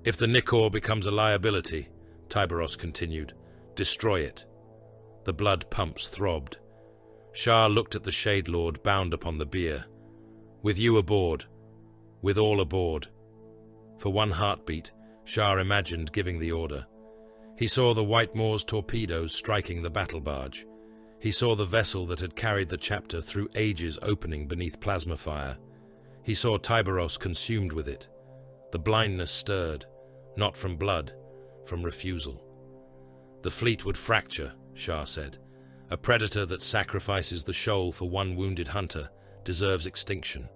"If the Nikor becomes a liability," Tiberos continued, "destroy it." The blood pumps throbbed. Shah looked at the Shade Lord bound upon the bier. "With you aboard. With all aboard." For one heartbeat, Shah imagined giving the order. He saw the White Moor's torpedoes striking the battle barge. He saw the vessel that had carried the chapter through ages opening beneath plasma fire. He saw Tiberos consumed with it. The blindness stirred, not from blood, from refusal. "The fleet would fracture," Shah said. "A predator that sacrifices the shoal for one wounded hunter deserves extinction."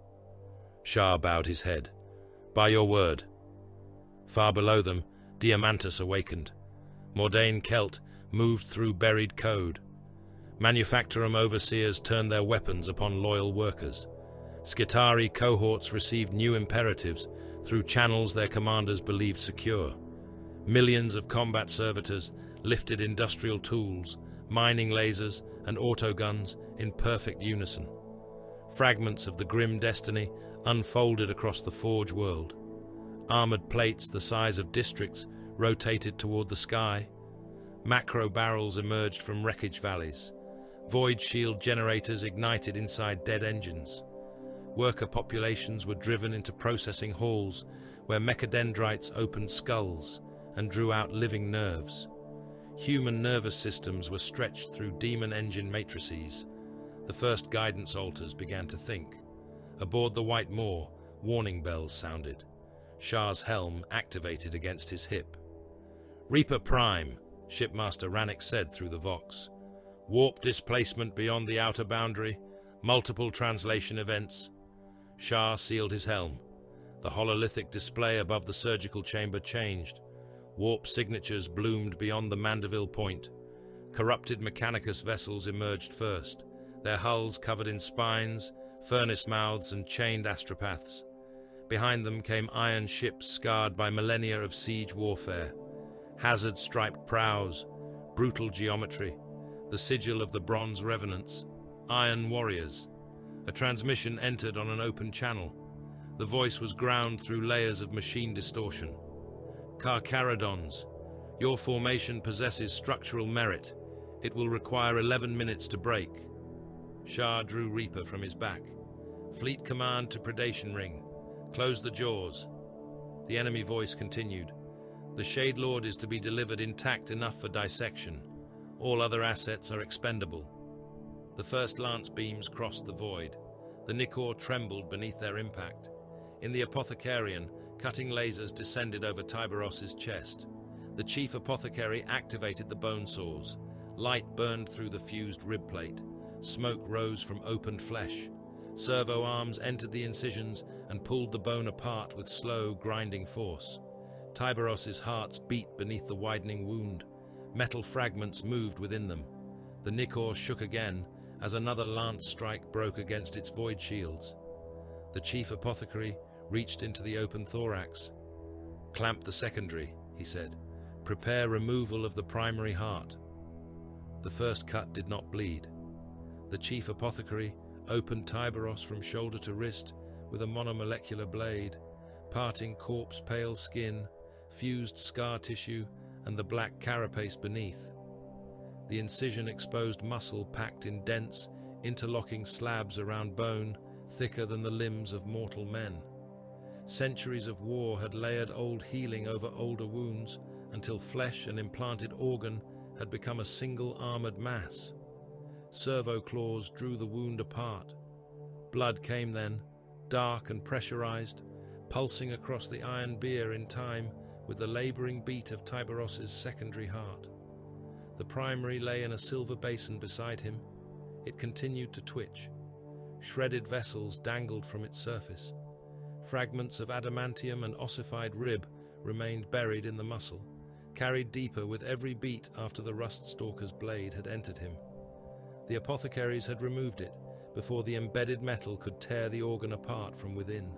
Shah bowed his head. "By your word." Far below them, Diamantus awakened. Mordain Kelt moved through buried code. Manufactorum overseers turned their weapons upon loyal workers. Skitarii cohorts received new imperatives through channels their commanders believed secure. Millions of combat servitors lifted industrial tools, mining lasers, and autoguns in perfect unison. Fragments of the grim destiny unfolded across the Forge world. Armored plates the size of districts rotated toward the sky. Macro barrels emerged from wreckage valleys. Void shield generators ignited inside dead engines. Worker populations were driven into processing halls where mechadendrites opened skulls and drew out living nerves. Human nervous systems were stretched through demon engine matrices. The first guidance altars began to think. Aboard the White Moor, warning bells sounded. Shah's helm activated against his hip. "Reaper Prime," Shipmaster Rannick said through the Vox. "Warp displacement beyond the outer boundary, multiple translation events." Shah sealed his helm. The hololithic display above the surgical chamber changed. Warp signatures bloomed beyond the Mandeville Point. Corrupted Mechanicus vessels emerged first, their hulls covered in spines, furnace mouths, and chained astropaths. Behind them came iron ships scarred by millennia of siege warfare. Hazard-striped prows, brutal geometry, the sigil of the Bronze Revenants, iron warriors. A transmission entered on an open channel. The voice was ground through layers of machine distortion. "Carcharodons, your formation possesses structural merit. It will require 11 minutes to break." Shah drew Reaper from his back. "Fleet command to predation ring. Close the jaws." The enemy voice continued. "The Shade Lord is to be delivered intact enough for dissection. All other assets are expendable." The first lance beams crossed the void. The Nikor trembled beneath their impact. In the Apothecarian, cutting lasers descended over Tiberos's chest. The chief apothecary activated the bone saws. Light burned through the fused rib plate. Smoke rose from opened flesh. Servo arms entered the incisions and pulled the bone apart with slow, grinding force. Tiberos's hearts beat beneath the widening wound. Metal fragments moved within them. The Nikor shook again as another lance strike broke against its void shields. The chief apothecary reached into the open thorax. "Clamp the secondary," he said. "Prepare removal of the primary heart." The first cut did not bleed. The chief apothecary opened Tiberos from shoulder to wrist with a monomolecular blade, parting corpse-pale skin, fused scar tissue, and the black carapace beneath. The incision exposed muscle packed in dense, interlocking slabs around bone, thicker than the limbs of mortal men. Centuries of war had layered old healing over older wounds until flesh and implanted organ had become a single armored mass. Servo claws drew the wound apart. Blood came then, dark and pressurized, pulsing across the iron bier in time with the laboring beat of Tiberos's secondary heart. The primary lay in a silver basin beside him. It continued to twitch. Shredded vessels dangled from its surface. Fragments of adamantium and ossified rib remained buried in the muscle, carried deeper with every beat after the rust-stalker's blade had entered him. The apothecaries had removed it before the embedded metal could tear the organ apart from within.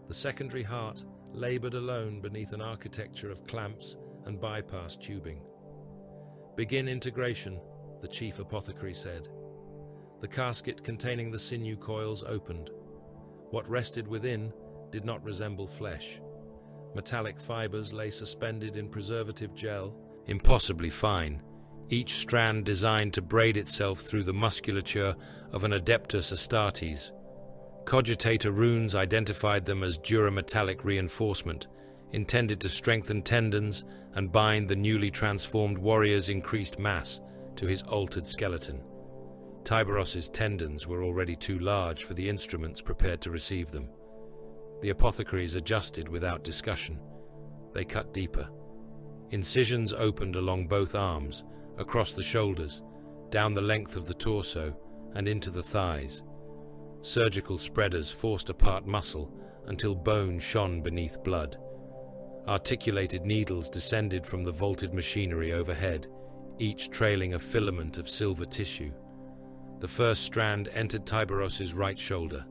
The secondary heart labored alone beneath an architecture of clamps and bypass tubing. "Begin integration," the chief apothecary said. The casket containing the sinew coils opened. What rested within did not resemble flesh. Metallic fibers lay suspended in preservative gel, impossibly fine, each strand designed to braid itself through the musculature of an Adeptus Astartes. Cogitator runes identified them as durametallic reinforcement, intended to strengthen tendons and bind the newly transformed warrior's increased mass to his altered skeleton. Tiberos's tendons were already too large for the instruments prepared to receive them. The apothecaries adjusted without discussion. They cut deeper. Incisions opened along both arms, across the shoulders, down the length of the torso, and into the thighs. Surgical spreaders forced apart muscle until bone shone beneath blood. Articulated needles descended from the vaulted machinery overhead, each trailing a filament of silver tissue. The first strand entered Tiberos's right shoulder.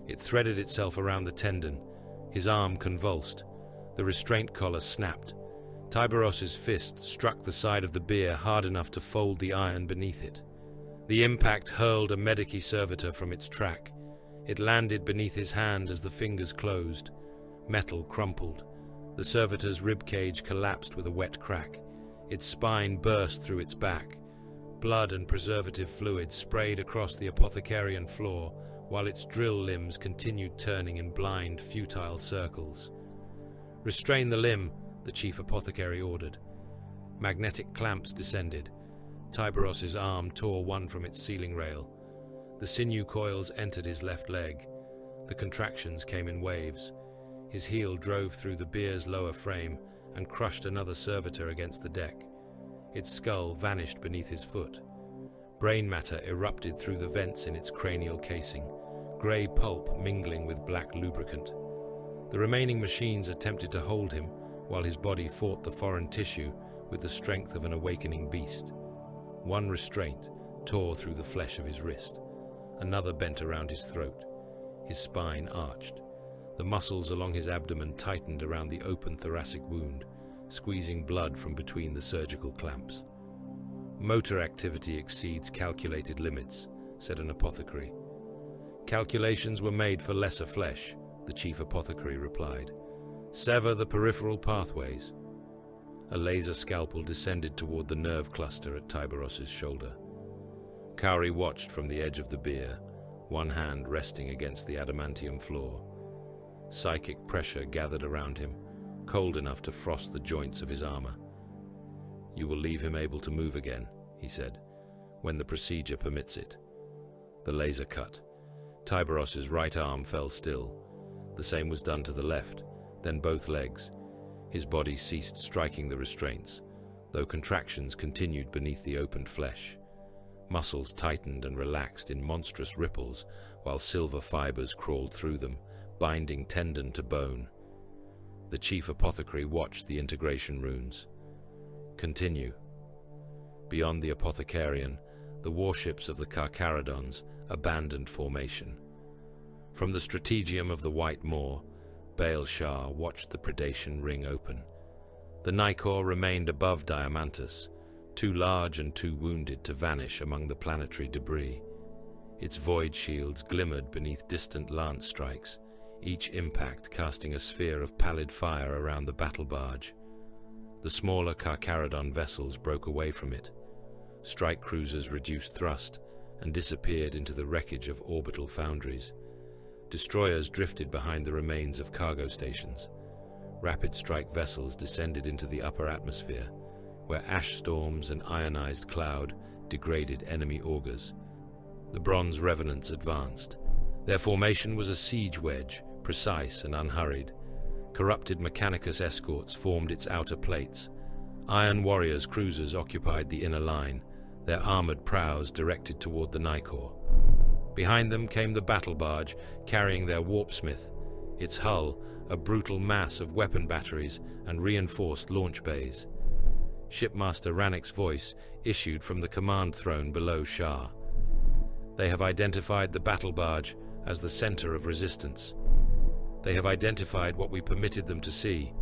It threaded itself around the tendon. His arm convulsed. The restraint collar snapped. Tiberos's fist struck the side of the bier hard enough to fold the iron beneath it. The impact hurled a Medici servitor from its track. It landed beneath his hand as the fingers closed. Metal crumpled. The servitor's ribcage collapsed with a wet crack. Its spine burst through its back. Blood and preservative fluid sprayed across the apothecarian floor, while its drill limbs continued turning in blind, futile circles. "Restrain the limb," the chief apothecary ordered. Magnetic clamps descended. Tiberos's arm tore one from its ceiling rail. The sinew coils entered his left leg. The contractions came in waves. His heel drove through the bier's lower frame and crushed another servitor against the deck. Its skull vanished beneath his foot. Brain matter erupted through the vents in its cranial casing, grey pulp mingling with black lubricant. The remaining machines attempted to hold him, while his body fought the foreign tissue with the strength of an awakening beast. One restraint tore through the flesh of his wrist. Another bent around his throat. His spine arched. The muscles along his abdomen tightened around the open thoracic wound, squeezing blood from between the surgical clamps. "Motor activity exceeds calculated limits," said an apothecary. "Calculations were made for lesser flesh," the chief apothecary replied. "Sever the peripheral pathways." A laser scalpel descended toward the nerve cluster at Tiberos's shoulder. Cowrie watched from the edge of the bier, one hand resting against the adamantium floor. Psychic pressure gathered around him, cold enough to frost the joints of his armor. "You will leave him able to move again," he said, "when the procedure permits it." The laser cut. Tiberos's right arm fell still. The same was done to the left, then both legs. His body ceased striking the restraints, though contractions continued beneath the opened flesh. Muscles tightened and relaxed in monstrous ripples, while silver fibers crawled through them, binding tendon to bone. The chief apothecary watched the integration runes. "Continue." Beyond the apothecarian, the warships of the Carcharodons abandoned formation. From the strategium of the White Moor, Baal Shah watched the predation ring open. The Nicor remained above Diamantus, too large and too wounded to vanish among the planetary debris. Its void shields glimmered beneath distant lance strikes, each impact casting a sphere of pallid fire around the battle barge. The smaller Carcharodon vessels broke away from it. strike cruisers reduced thrust and disappeared into the wreckage of orbital foundries. Destroyers drifted behind the remains of cargo stations. Rapid strike vessels descended into the upper atmosphere, where ash storms and ionized cloud degraded enemy augurs. The bronze revenants advanced. Their formation was a siege wedge, precise and unhurried. Corrupted Mechanicus escorts formed its outer plates. Iron Warriors cruisers occupied the inner line, their armored prows directed toward the Nicor. Behind them came the battle barge, carrying their warpsmith, its hull a brutal mass of weapon batteries and reinforced launch bays. Shipmaster Rannick's voice issued from the command throne below Shah. They have identified the battle barge as the center of resistance. They have identified what we permitted them to see.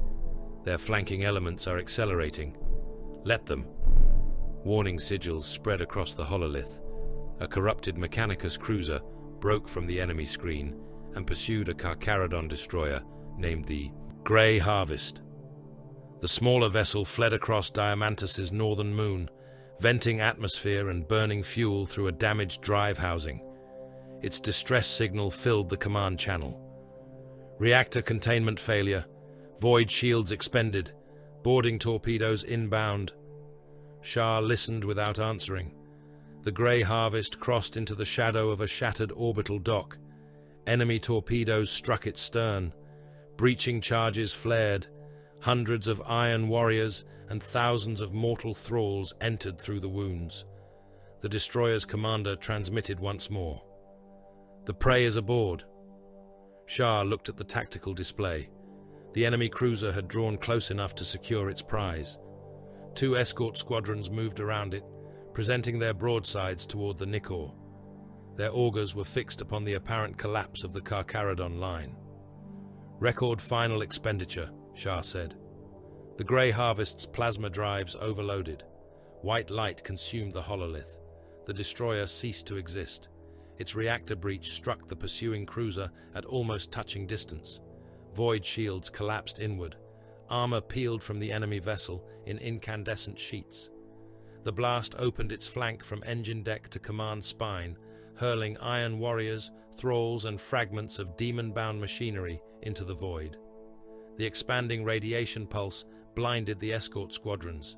Their flanking elements are accelerating. Let them. Warning sigils spread across the hololith. A corrupted Mechanicus cruiser broke from the enemy screen and pursued a Carcharodon destroyer named the Grey Harvest. The smaller vessel fled across Diamantus's northern moon, venting atmosphere and burning fuel through a damaged drive housing. Its distress signal filled the command channel. Reactor containment failure, void shields expended, boarding torpedoes inbound. Shah listened without answering. The Grey Harvest crossed into the shadow of a shattered orbital dock. Enemy torpedoes struck its stern. Breaching charges flared. Hundreds of Iron Warriors and thousands of mortal thralls entered through the wounds. The destroyer's commander transmitted once more. "The prey is aboard." Shah looked at the tactical display. The enemy cruiser had drawn close enough to secure its prize. 2 escort squadrons moved around it, presenting their broadsides toward the Nicor. Their augurs were fixed upon the apparent collapse of the Carcharodon line. "Record final expenditure," Shah said. The Grey Harvest's plasma drives overloaded. White light consumed the hololith. The destroyer ceased to exist. Its reactor breach struck the pursuing cruiser at almost touching distance. Void shields collapsed inward. Armor peeled from the enemy vessel in incandescent sheets. The blast opened its flank from engine deck to command spine, hurling Iron Warriors, thralls, and fragments of demon-bound machinery into the void. The expanding radiation pulse blinded the escort squadrons.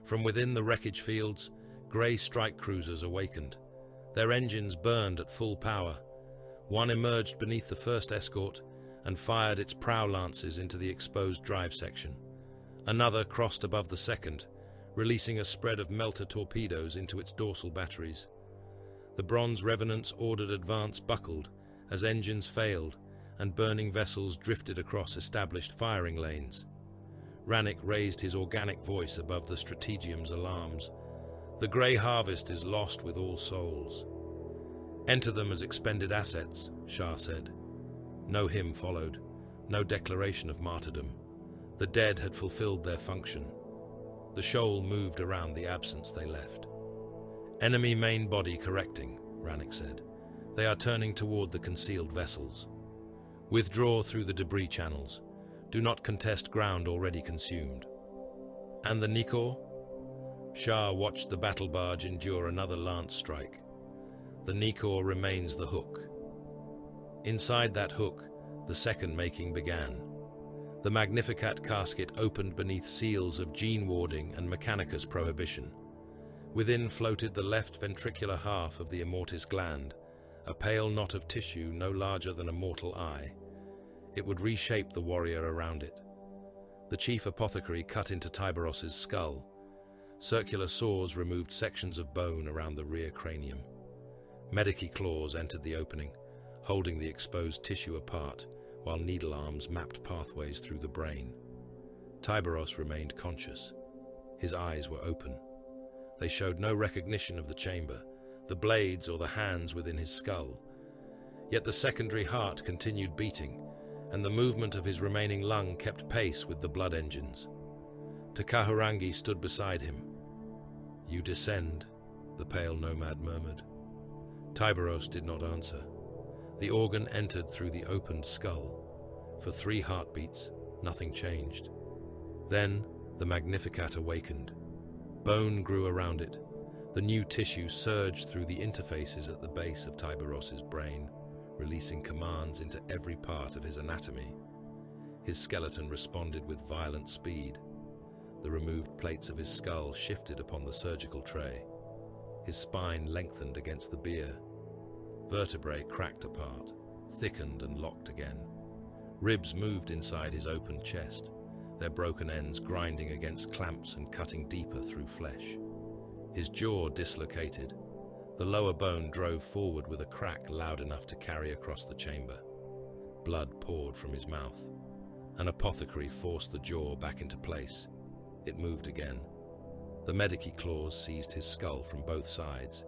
From within the wreckage fields, grey strike cruisers awakened. Their engines burned at full power. One emerged beneath the first escort and fired its prow lances into the exposed drive section. Another crossed above the second, releasing a spread of melter torpedoes into its dorsal batteries. The bronze revenants ordered advance buckled as engines failed and burning vessels drifted across established firing lanes. Rannick raised his organic voice above the Strategium's alarms. "The Grey Harvest is lost with all souls." "Enter them as expended assets," Shah said. No hymn followed, no declaration of martyrdom. The dead had fulfilled their function. The shoal moved around the absence they left. "Enemy main body correcting," Rannick said. "They are turning toward the concealed vessels. Withdraw through the debris channels. Do not contest ground already consumed." "And the Nicor?" Shah watched the battle barge endure another lance strike. "The Nicor remains the hook." Inside that hook, the second making began. The Magnificat casket opened beneath seals of gene warding and Mechanicus prohibition. Within floated the left ventricular half of the Immortis gland, a pale knot of tissue no larger than a mortal eye. It would reshape the warrior around it. The chief apothecary cut into Tiberos's skull. Circular saws removed sections of bone around the rear cranium. Medici claws entered the opening, holding the exposed tissue apart, while needle arms mapped pathways through the brain. Tiberos remained conscious. His eyes were open. They showed no recognition of the chamber, the blades or the hands within his skull. Yet the secondary heart continued beating, and the movement of his remaining lung kept pace with the blood engines. Takahurangi stood beside him. "You descend," the pale nomad murmured. Tiberos did not answer. The organ entered through the opened skull. For 3 heartbeats, nothing changed. Then the Magnificat awakened. Bone grew around it. The new tissue surged through the interfaces at the base of Tyberos's brain, releasing commands into every part of his anatomy. His skeleton responded with violent speed. The removed plates of his skull shifted upon the surgical tray. His spine lengthened against the bier. Vertebrae cracked apart, thickened and locked again. Ribs moved inside his open chest, their broken ends grinding against clamps and cutting deeper through flesh. His jaw dislocated. The lower bone drove forward with a crack loud enough to carry across the chamber. Blood poured from his mouth. An apothecary forced the jaw back into place. It moved again. The medici claws seized his skull from both sides.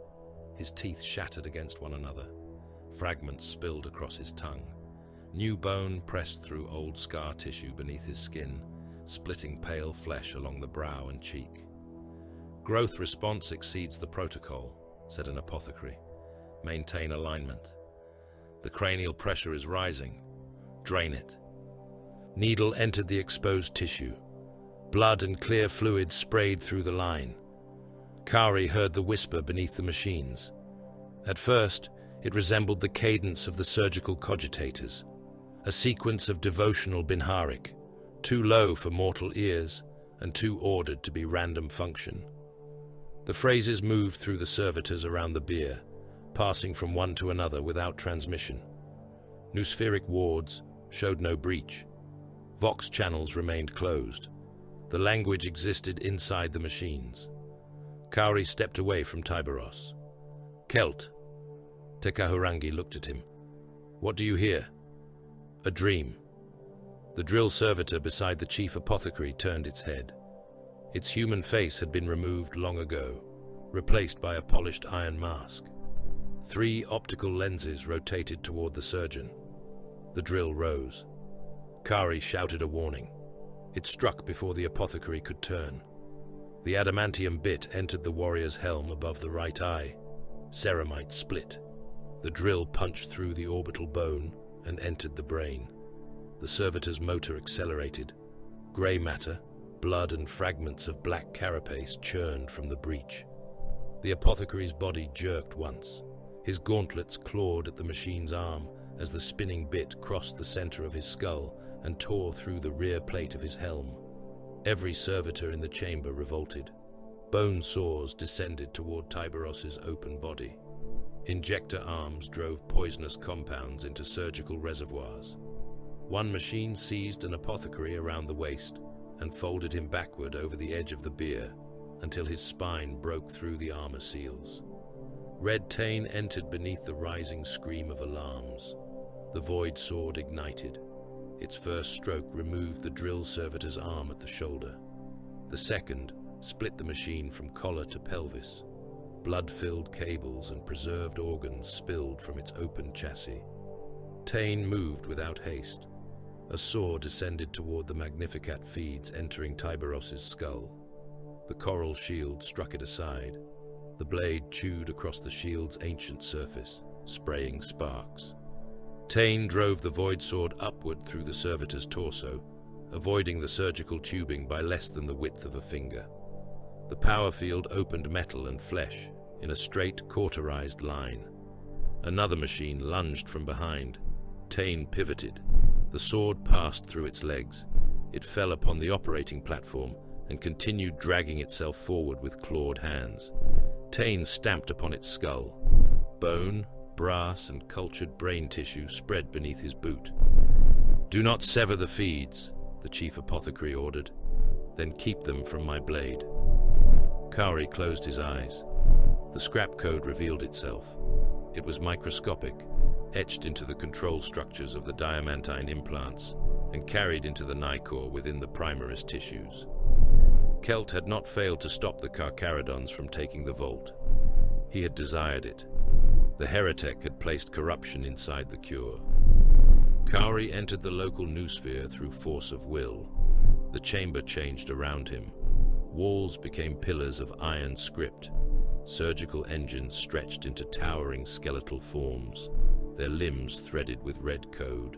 His teeth shattered against one another. Fragments spilled across his tongue. New bone pressed through old scar tissue beneath his skin, splitting pale flesh along the brow and cheek. "Growth response exceeds the protocol," said an apothecary. "Maintain alignment. The cranial pressure is rising. Drain it." Needle entered the exposed tissue. Blood and clear fluid sprayed through the line. Kari heard the whisper beneath the machines. At first, it resembled the cadence of the surgical cogitators, a sequence of devotional binharik, too low for mortal ears and too ordered to be random function. The phrases moved through the servitors around the bier, passing from one to another without transmission. Noospheric wards showed no breach. Vox channels remained closed. The language existed inside the machines. Kari stepped away from Tyberos. "Kelt." Tekahurangi looked at him. "What do you hear?" "A dream." The drill servitor beside the chief apothecary turned its head. Its human face had been removed long ago, replaced by a polished iron mask. 3 optical lenses rotated toward the surgeon. The drill rose. Kari shouted a warning. It struck before the apothecary could turn. The adamantium bit entered the warrior's helm above the right eye. Ceramite split. The drill punched through the orbital bone and entered the brain. The servitor's motor accelerated. Grey matter, blood and fragments of black carapace churned from the breach. The apothecary's body jerked once. His gauntlets clawed at the machine's arm as the spinning bit crossed the center of his skull and tore through the rear plate of his helm. Every servitor in the chamber revolted. Bone saws descended toward Tyberos's open body. Injector arms drove poisonous compounds into surgical reservoirs. One machine seized an apothecary around the waist and folded him backward over the edge of the bier until his spine broke through the armor seals. Red Tain entered beneath the rising scream of alarms. The void sword ignited. Its first stroke removed the drill servitor's arm at the shoulder. The second split the machine from collar to pelvis. Blood-filled cables and preserved organs spilled from its open chassis. Tain moved without haste. A saw descended toward the Magnificat feeds entering Tyberos's skull. The coral shield struck it aside. The blade chewed across the shield's ancient surface, spraying sparks. Tain drove the void sword upward through the servitor's torso, avoiding the surgical tubing by less than the width of a finger. The power field opened metal and flesh in a straight, cauterized line. Another machine lunged from behind. Tain pivoted. The sword passed through its legs. It fell upon the operating platform and continued dragging itself forward with clawed hands. Tain stamped upon its skull. Bone, brass, and cultured brain tissue spread beneath his boot. "Do not sever the feeds," the chief apothecary ordered. "Then keep them from my blade." Kari closed his eyes. The scrap code revealed itself. It was microscopic, etched into the control structures of the diamantine implants and carried into the Nicor within the Primaris tissues. Kelt had not failed to stop the Carcharodons from taking the vault. He had desired it. The heretic had placed corruption inside the cure. Kari entered the local noosphere through force of will. The chamber changed around him. Walls became pillars of iron script. Surgical engines stretched into towering skeletal forms, their limbs threaded with red code.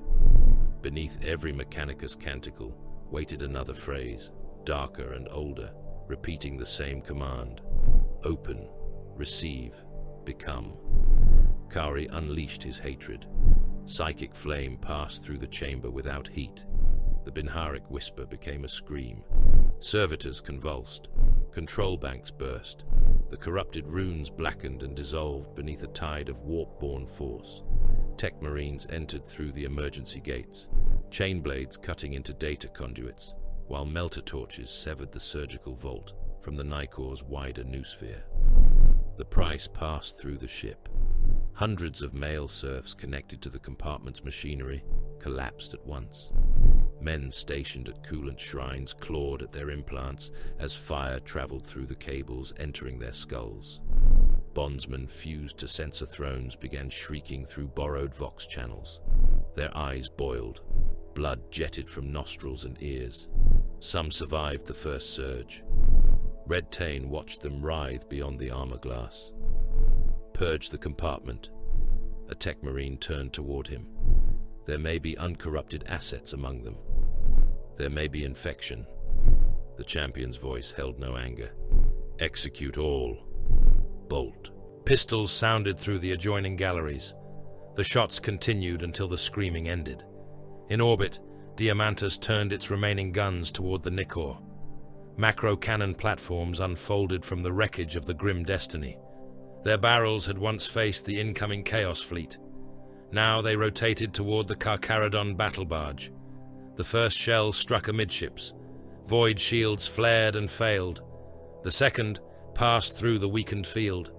Beneath every Mechanicus canticle waited another phrase, darker and older, repeating the same command. "Open, receive, become. Kari unleashed his hatred. Psychic flame passed through the chamber without heat. The Binharic whisper became a scream. Servitors convulsed. Control banks burst. The corrupted runes blackened and dissolved beneath a tide of warp-borne force. Tech Marines entered through the emergency gates, chain blades cutting into data conduits, while melter torches severed the surgical vault from the Nikor's wider noosphere. The price passed through the ship. Hundreds of male serfs connected to the compartment's machinery collapsed at once. Men stationed at coolant shrines clawed at their implants as fire traveled through the cables entering their skulls. Bondsmen fused to sensor thrones began shrieking through borrowed Vox channels. Their eyes boiled. Blood jetted from nostrils and ears. Some survived the first surge. Red Tain watched them writhe beyond the armor glass. Purge the compartment. A Tech Marine turned toward him. There may be uncorrupted assets among them. There may be infection. The champion's voice held no anger. Execute all. Bolt. Pistols sounded through the adjoining galleries. The shots continued until the screaming ended. In orbit, Diamantus turned its remaining guns toward the Nikor. Macro cannon platforms unfolded from the wreckage of the Grim Destiny. Their barrels had once faced the incoming Chaos Fleet. Now they rotated toward the Karkaradon battle barge. The first shell struck amidships. Void shields flared and failed. The second passed through the weakened field.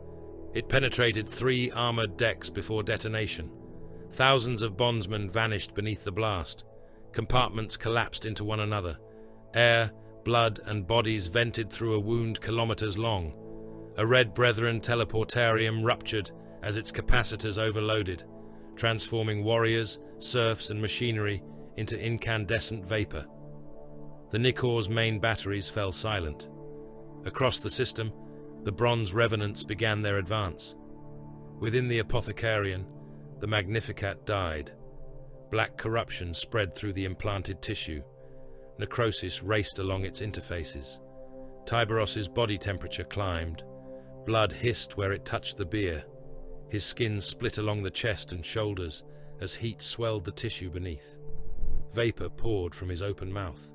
It penetrated 3 armored decks before detonation. Thousands of bondsmen vanished beneath the blast. Compartments collapsed into one another. Air, blood, and bodies vented through a wound kilometers long. A Red Brethren teleportarium ruptured as its capacitors overloaded, transforming warriors, serfs, and machinery into incandescent vapor. The Nikor's main batteries fell silent. Across the system, the bronze revenants began their advance. Within the Apothecarian, the Magnificat died. Black corruption spread through the implanted tissue. Necrosis raced along its interfaces. Tyberos's body temperature climbed. Blood hissed where it touched the bier. His skin split along the chest and shoulders as heat swelled the tissue beneath. Vapor poured from his open mouth.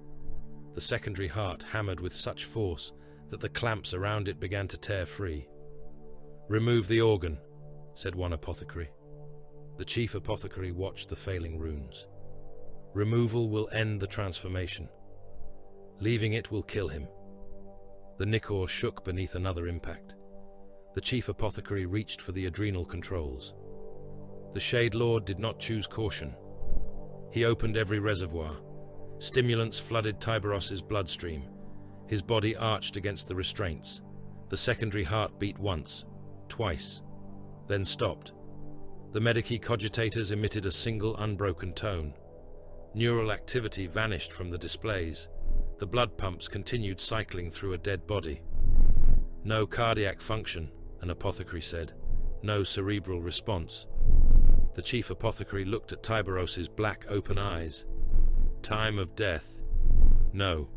The secondary heart hammered with such force that the clamps around it began to tear free. "Remove the organ," said one apothecary. The chief apothecary watched the failing runes. "Removal will end the transformation. Leaving it will kill him." The Nikor shook beneath another impact. The chief apothecary reached for the adrenal controls. The Shade Lord did not choose caution. He opened every reservoir. Stimulants flooded Tyberos's bloodstream. His body arched against the restraints. The secondary heart beat once, twice, then stopped. The Medici cogitators emitted a single unbroken tone. Neural activity vanished from the displays. The blood pumps continued cycling through a dead body. "No cardiac function," an apothecary said. "No cerebral response." The chief apothecary looked at Tyberos's black open eyes. "Time of death." "No."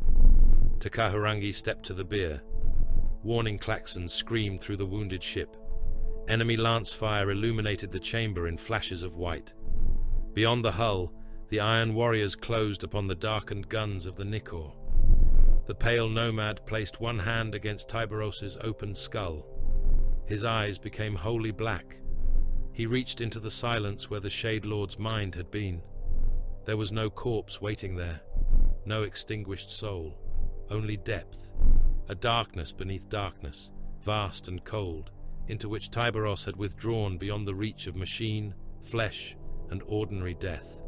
Takahurangi stepped to the bier. Warning klaxons screamed through the wounded ship. Enemy lance fire illuminated the chamber in flashes of white. Beyond the hull, the Iron Warriors closed upon the darkened guns of the Nikor. The pale nomad placed one hand against Tyberos's open skull. His eyes became wholly black. He reached into the silence where the Shade Lord's mind had been. There was no corpse waiting there, no extinguished soul, only depth, a darkness beneath darkness, vast and cold, into which Tyberos had withdrawn beyond the reach of machine, flesh, and ordinary death.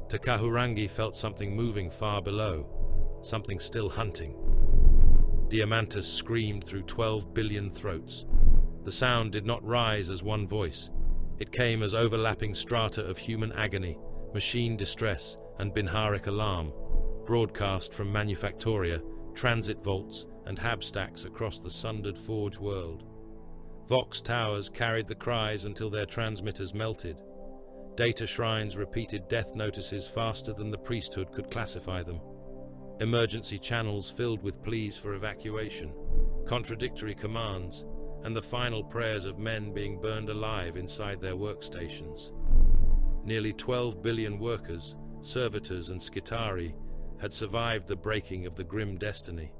Takahurangi felt something moving far below, something still hunting. Diamantus screamed through 12 billion throats. The sound did not rise as one voice. It came as overlapping strata of human agony, machine distress, and Binharic alarm, broadcast from Manufactoria, transit vaults, and hab stacks across the sundered Forge world. Vox towers carried the cries until their transmitters melted. Data shrines repeated death notices faster than the priesthood could classify them. Emergency channels filled with pleas for evacuation, contradictory commands, and the final prayers of men being burned alive inside their workstations. Nearly 12 billion workers, servitors and Skitarii had survived the breaking of the grim destiny.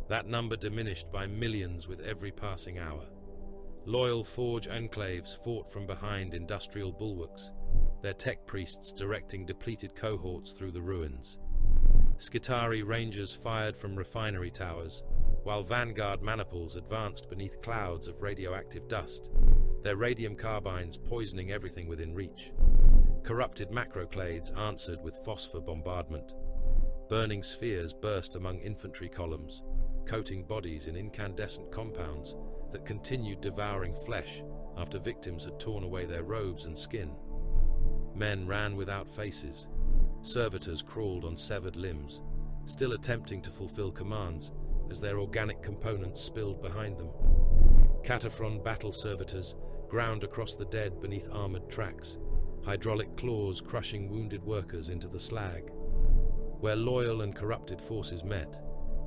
That number diminished by millions with every passing hour. Loyal Forge enclaves fought from behind industrial bulwarks, their tech priests directing depleted cohorts through the ruins. Skitarii rangers fired from refinery towers, while Vanguard maniples advanced beneath clouds of radioactive dust, their radium carbines poisoning everything within reach. Corrupted macroclades answered with phosphor bombardment. Burning spheres burst among infantry columns, coating bodies in incandescent compounds that continued devouring flesh after victims had torn away their robes and skin. Men ran without faces. Servitors crawled on severed limbs, still attempting to fulfill commands as their organic components spilled behind them. Cataphron battle servitors ground across the dead beneath armored tracks, hydraulic claws crushing wounded workers into the slag. Where loyal and corrupted forces met,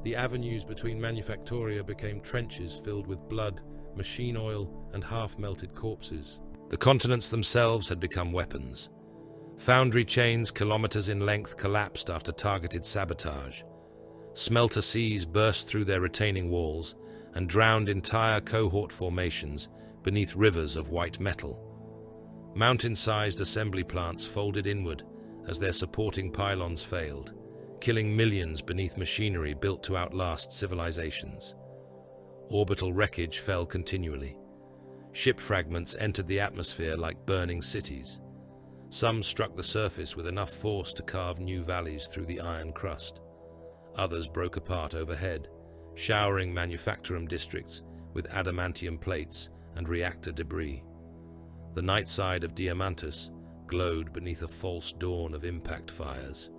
the avenues between Manufactoria became trenches filled with blood, machine oil, and half-melted corpses. The continents themselves had become weapons. Foundry chains kilometers in length collapsed after targeted sabotage. Smelter seas burst through their retaining walls and drowned entire cohort formations beneath rivers of white metal. Mountain-sized assembly plants folded inward as their supporting pylons failed, killing millions beneath machinery built to outlast civilizations. Orbital wreckage fell continually. Ship fragments entered the atmosphere like burning cities. Some struck the surface with enough force to carve new valleys through the iron crust. Others broke apart overhead, showering manufactorum districts with adamantium plates and reactor debris. The night side of Diamantus glowed beneath a false dawn of impact fires.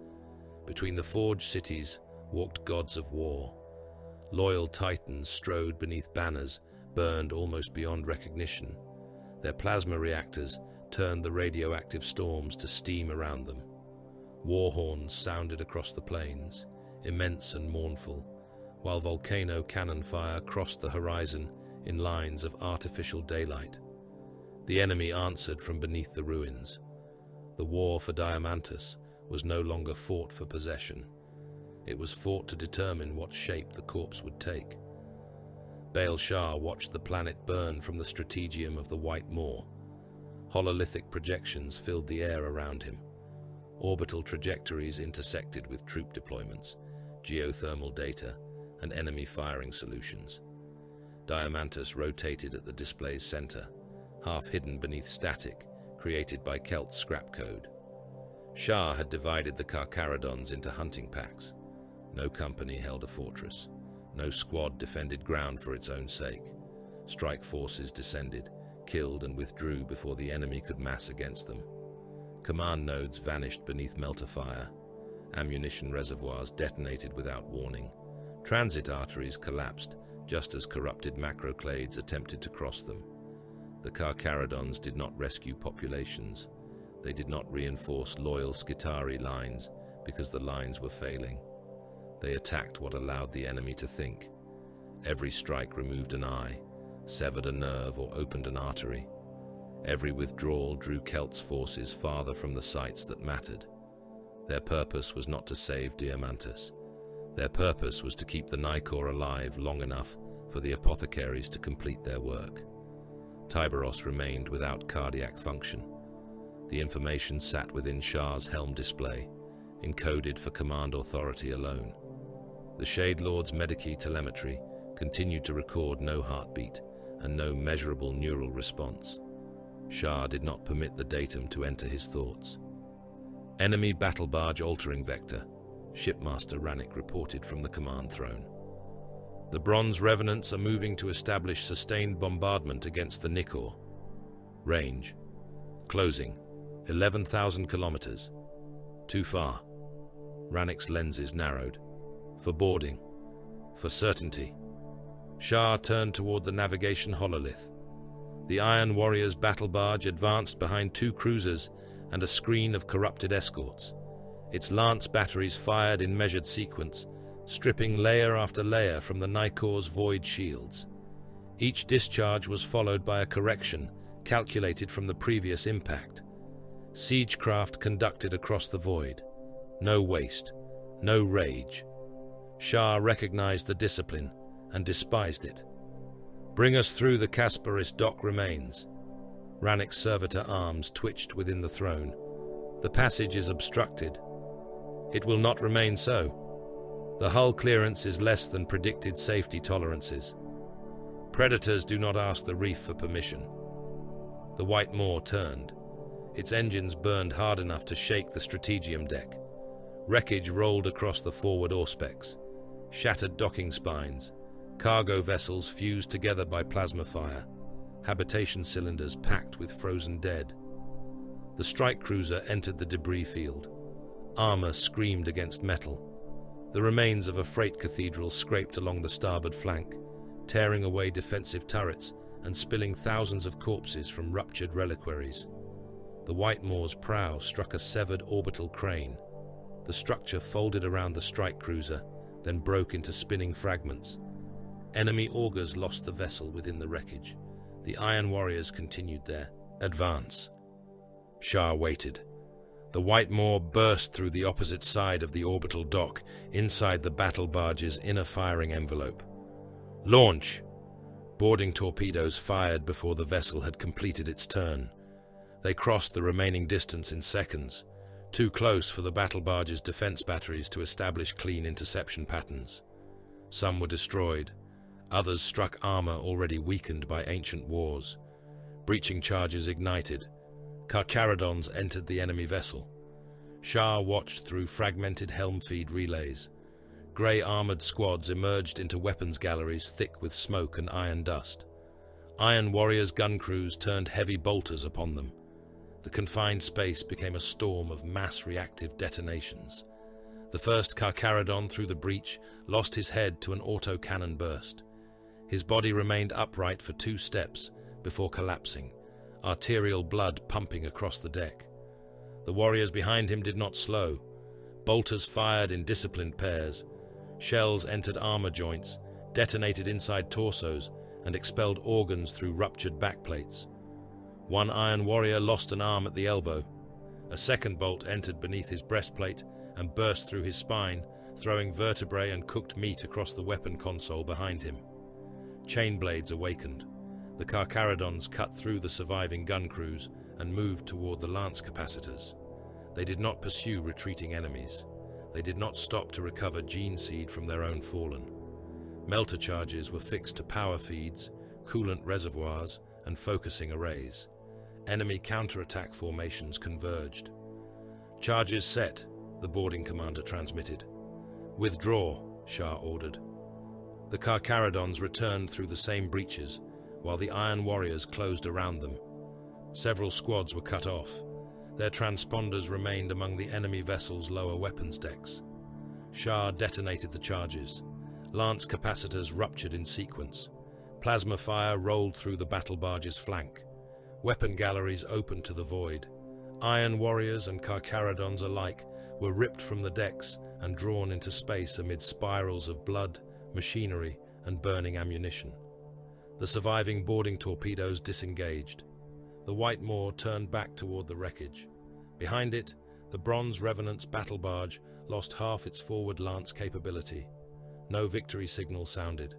Between the forged cities walked gods of war. Loyal titans strode beneath banners burned almost beyond recognition. Their plasma reactors turned the radioactive storms to steam around them. War horns sounded across the plains, immense and mournful, while volcano cannon fire crossed the horizon in lines of artificial daylight. The enemy answered from beneath the ruins. The war for Diamantus was no longer fought for possession. It was fought to determine what shape the corpse would take. Baal Shah watched the planet burn from the strategium of the White Moor. Hololithic projections filled the air around him. Orbital trajectories intersected with troop deployments, geothermal data, and enemy firing solutions. Diamantus rotated at the display's center, half hidden beneath static created by Kelt's scrap code. Shah had divided the Carcharodons into hunting packs. No company held a fortress. No squad defended ground for its own sake. Strike forces descended, killed and withdrew before the enemy could mass against them. Command nodes vanished beneath melter fire. Ammunition reservoirs detonated without warning. Transit arteries collapsed just as corrupted macroclades attempted to cross them. The Carcharodons did not rescue populations. They did not reinforce loyal Skitarii lines because the lines were failing. They attacked what allowed the enemy to think. Every strike removed an eye, severed a nerve or opened an artery. Every withdrawal drew Kelt's forces farther from the sites that mattered. Their purpose was not to save Diamantus. Their purpose was to keep the Nicor alive long enough for the apothecaries to complete their work. Tyberos remained without cardiac function. The information sat within Shah's helm display, encoded for command authority alone. The Shade Lord's Medikey telemetry continued to record no heartbeat and no measurable neural response. Shah did not permit the datum to enter his thoughts. Enemy battle barge altering vector, Shipmaster Rannick reported from the command throne. The Bronze Revenants are moving to establish sustained bombardment against the Nicor. Range. Closing. 11,000 kilometers. Too far. Rannick's lenses narrowed. For boarding. For certainty. Shah turned toward the navigation hololith. The Iron Warrior's battle barge advanced behind two cruisers and a screen of corrupted escorts. Its lance batteries fired in measured sequence, stripping layer after layer from the Nicor's void shields. Each discharge was followed by a correction, calculated from the previous impact. Siegecraft conducted across the void. No waste, no rage. Shah recognized the discipline and despised it. "Bring us through the Kasparis dock remains." Rannick's servitor arms twitched within the throne. "The passage is obstructed." "It will not remain so. The hull clearance is less than predicted safety tolerances. Predators do not ask the reef for permission." The White Moor turned. Its engines burned hard enough to shake the strategium deck. Wreckage rolled across the forward auspex. Shattered docking spines. Cargo vessels fused together by plasma fire. Habitation cylinders packed with frozen dead. The strike cruiser entered the debris field. Armor screamed against metal. The remains of a freight cathedral scraped along the starboard flank, tearing away defensive turrets and spilling thousands of corpses from ruptured reliquaries. The White Moor's prow struck a severed orbital crane. The structure folded around the strike cruiser, then broke into spinning fragments. Enemy augers lost the vessel within the wreckage. The Iron Warriors continued their advance. Shah waited. The White Moor burst through the opposite side of the orbital dock, inside the battle barge's inner firing envelope. "Launch!" Boarding torpedoes fired before the vessel had completed its turn. They crossed the remaining distance in seconds, too close for the battle barge's defense batteries to establish clean interception patterns. Some were destroyed. Others struck armor already weakened by ancient wars. Breaching charges ignited. Carcharodons entered the enemy vessel. Shah watched through fragmented helm feed relays. Grey-armored squads emerged into weapons galleries thick with smoke and iron dust. Iron Warriors' gun crews turned heavy bolters upon them. The confined space became a storm of mass reactive detonations. The first Carcharodon through the breach lost his head to an autocannon burst. His body remained upright for 2 steps before collapsing, arterial blood pumping across the deck. The warriors behind him did not slow. Bolters fired in disciplined pairs. Shells entered armor joints, detonated inside torsos, and expelled organs through ruptured backplates. One Iron Warrior lost an arm at the elbow. A second bolt entered beneath his breastplate and burst through his spine, throwing vertebrae and cooked meat across the weapon console behind him. Chain blades awakened. The Carcharodons cut through the surviving gun crews and moved toward the lance capacitors. They did not pursue retreating enemies. They did not stop to recover gene seed from their own fallen. Melter charges were fixed to power feeds, coolant reservoirs, and focusing arrays. Enemy counterattack formations converged. "Charges set," the boarding commander transmitted. "Withdraw," Shah ordered. The Carcharodons returned through the same breaches, while the Iron Warriors closed around them. Several squads were cut off. Their transponders remained among the enemy vessel's lower weapons decks. Shah detonated the charges. Lance capacitors ruptured in sequence. Plasma fire rolled through the battle barge's flank. Weapon galleries opened to the void. Iron Warriors and Carcharodons alike were ripped from the decks and drawn into space amid spirals of blood, machinery, and burning ammunition. The surviving boarding torpedoes disengaged. The White Moor turned back toward the wreckage. Behind it, the Bronze Revenant's battle barge lost half its forward lance capability. No victory signal sounded.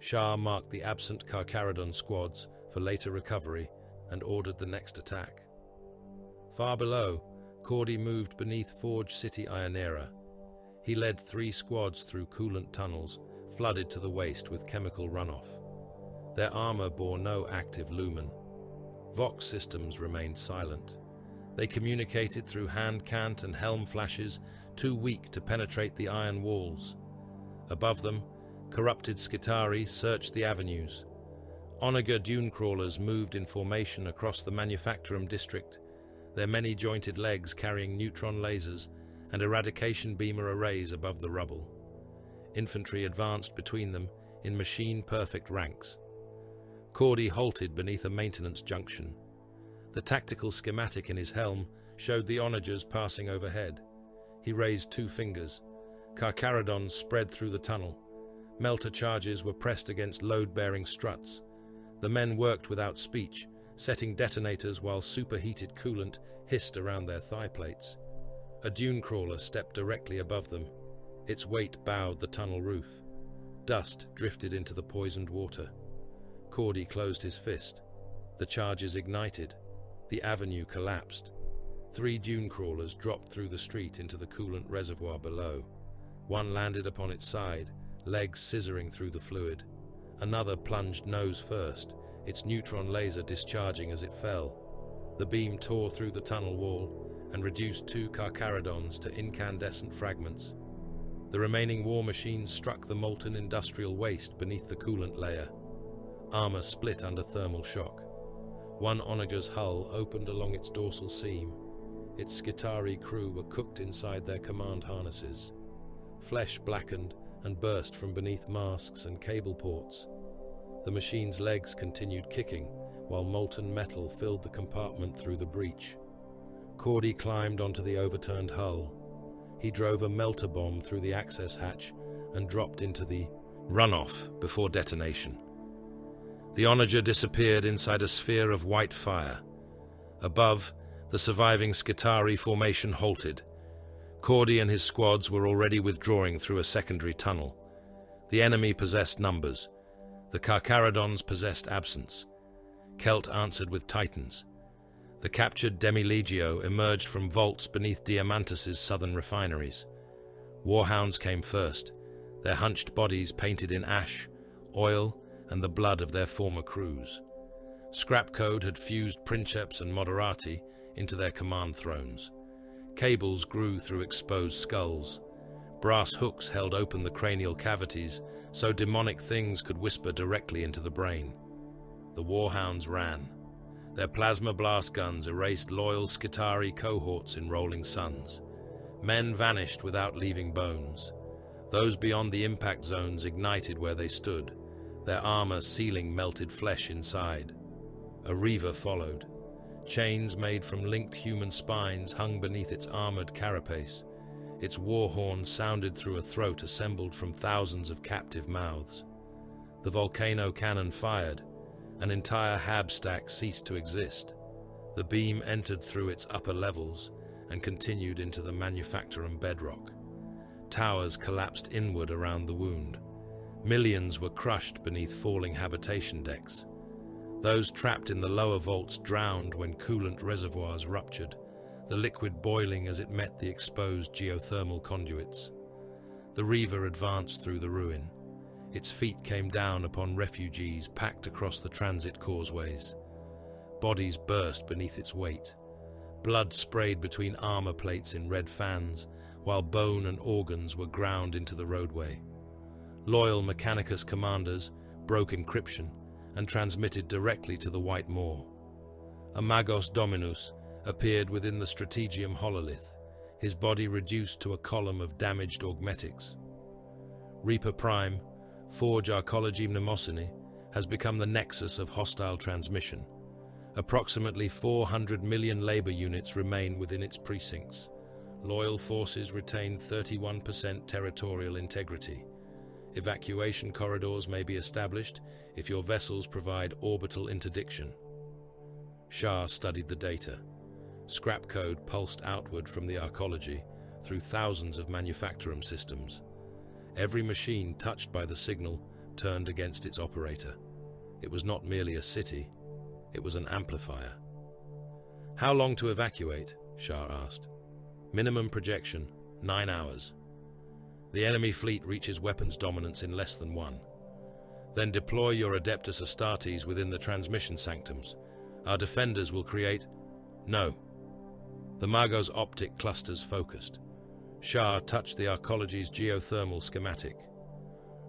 Shah marked the absent Carcharodon squads for later recovery and ordered the next attack. Far below, Cordy moved beneath Forge City Ionera. He led 3 squads through coolant tunnels, flooded to the waist with chemical runoff. Their armor bore no active lumen. Vox systems remained silent. They communicated through hand cant and helm flashes, too weak to penetrate the iron walls. Above them, corrupted Skitarii searched the avenues. Onager dune crawlers moved in formation across the Manufactorum district, their many-jointed legs carrying neutron lasers and eradication beamer arrays above the rubble. Infantry advanced between them in machine-perfect ranks. Cordy halted beneath a maintenance junction. The tactical schematic in his helm showed the onagers passing overhead. He raised 2 fingers. Carcharodons spread through the tunnel. Melter charges were pressed against load-bearing struts, The men worked without speech, setting detonators while superheated coolant hissed around their thigh plates. A dune crawler stepped directly above them. Its weight bowed the tunnel roof. Dust drifted into the poisoned water. Cordy closed his fist. The charges ignited. The avenue collapsed. 3 dune crawlers dropped through the street into the coolant reservoir below. One landed upon its side, legs scissoring through the fluid. Another plunged nose first, its neutron laser discharging as it fell. The beam tore through the tunnel wall and reduced 2 Carcharodons to incandescent fragments. The remaining war machines struck the molten industrial waste beneath the coolant layer. Armor split under thermal shock. One Onager's hull opened along its dorsal seam. Its Skitarii crew were cooked inside their command harnesses. Flesh blackened and burst from beneath masks and cable ports. The machine's legs continued kicking, while molten metal filled the compartment through the breach. Cordy climbed onto the overturned hull. He drove a melter bomb through the access hatch and dropped into the runoff before detonation. The Onager disappeared inside a sphere of white fire. Above, the surviving Skitarii formation halted. Cordy and his squads were already withdrawing through a secondary tunnel. The enemy possessed numbers. The Carcharodons possessed absence. Kelt answered with Titans. The captured Demi-Legio emerged from vaults beneath Diamantus's southern refineries. Warhounds came first, their hunched bodies painted in ash, oil, and the blood of their former crews. Scrap Code had fused Princeps and Moderati into their command thrones. Cables grew through exposed skulls. Brass hooks held open the cranial cavities so demonic things could whisper directly into the brain. The Warhounds ran. Their plasma blast guns erased loyal Skitarii cohorts in rolling suns. Men vanished without leaving bones. Those beyond the impact zones ignited where they stood, their armor sealing melted flesh inside. A Reaver followed. Chains made from linked human spines hung beneath its armored carapace. Its war horn sounded through a throat assembled from thousands of captive mouths. The volcano cannon fired. An entire hab stack ceased to exist. The beam entered through its upper levels and continued into the manufactorum bedrock. Towers collapsed inward around the wound. Millions were crushed beneath falling habitation decks. Those trapped in the lower vaults drowned when coolant reservoirs ruptured, the liquid boiling as it met the exposed geothermal conduits. The Reaver advanced through the ruin. Its feet came down upon refugees packed across the transit causeways. Bodies burst beneath its weight. Blood sprayed between armor plates in red fans, while bone and organs were ground into the roadway. Loyal Mechanicus commanders broke encryption and transmitted directly to the White Maw. A Magos Dominus appeared within the Strategium hololith, his body reduced to a column of damaged augmetics. Reaper Prime, Forge Arcology Mnemosyne, has become the nexus of hostile transmission. Approximately 400 million labor units remain within its precincts. Loyal forces retain 31% territorial integrity. Evacuation corridors may be established if your vessels provide orbital interdiction. Shah studied the data. Scrap Code pulsed outward from the arcology through thousands of manufactorum systems. Every machine touched by the signal turned against its operator. It was not merely a city, it was an amplifier. How long to evacuate? Shah asked. Minimum projection, 9 hours. The enemy fleet reaches weapons dominance in less than 1. Then deploy your Adeptus Astartes within the transmission sanctums. Our defenders will create... No. The Magos optic clusters focused. Shah touched the arcology's geothermal schematic.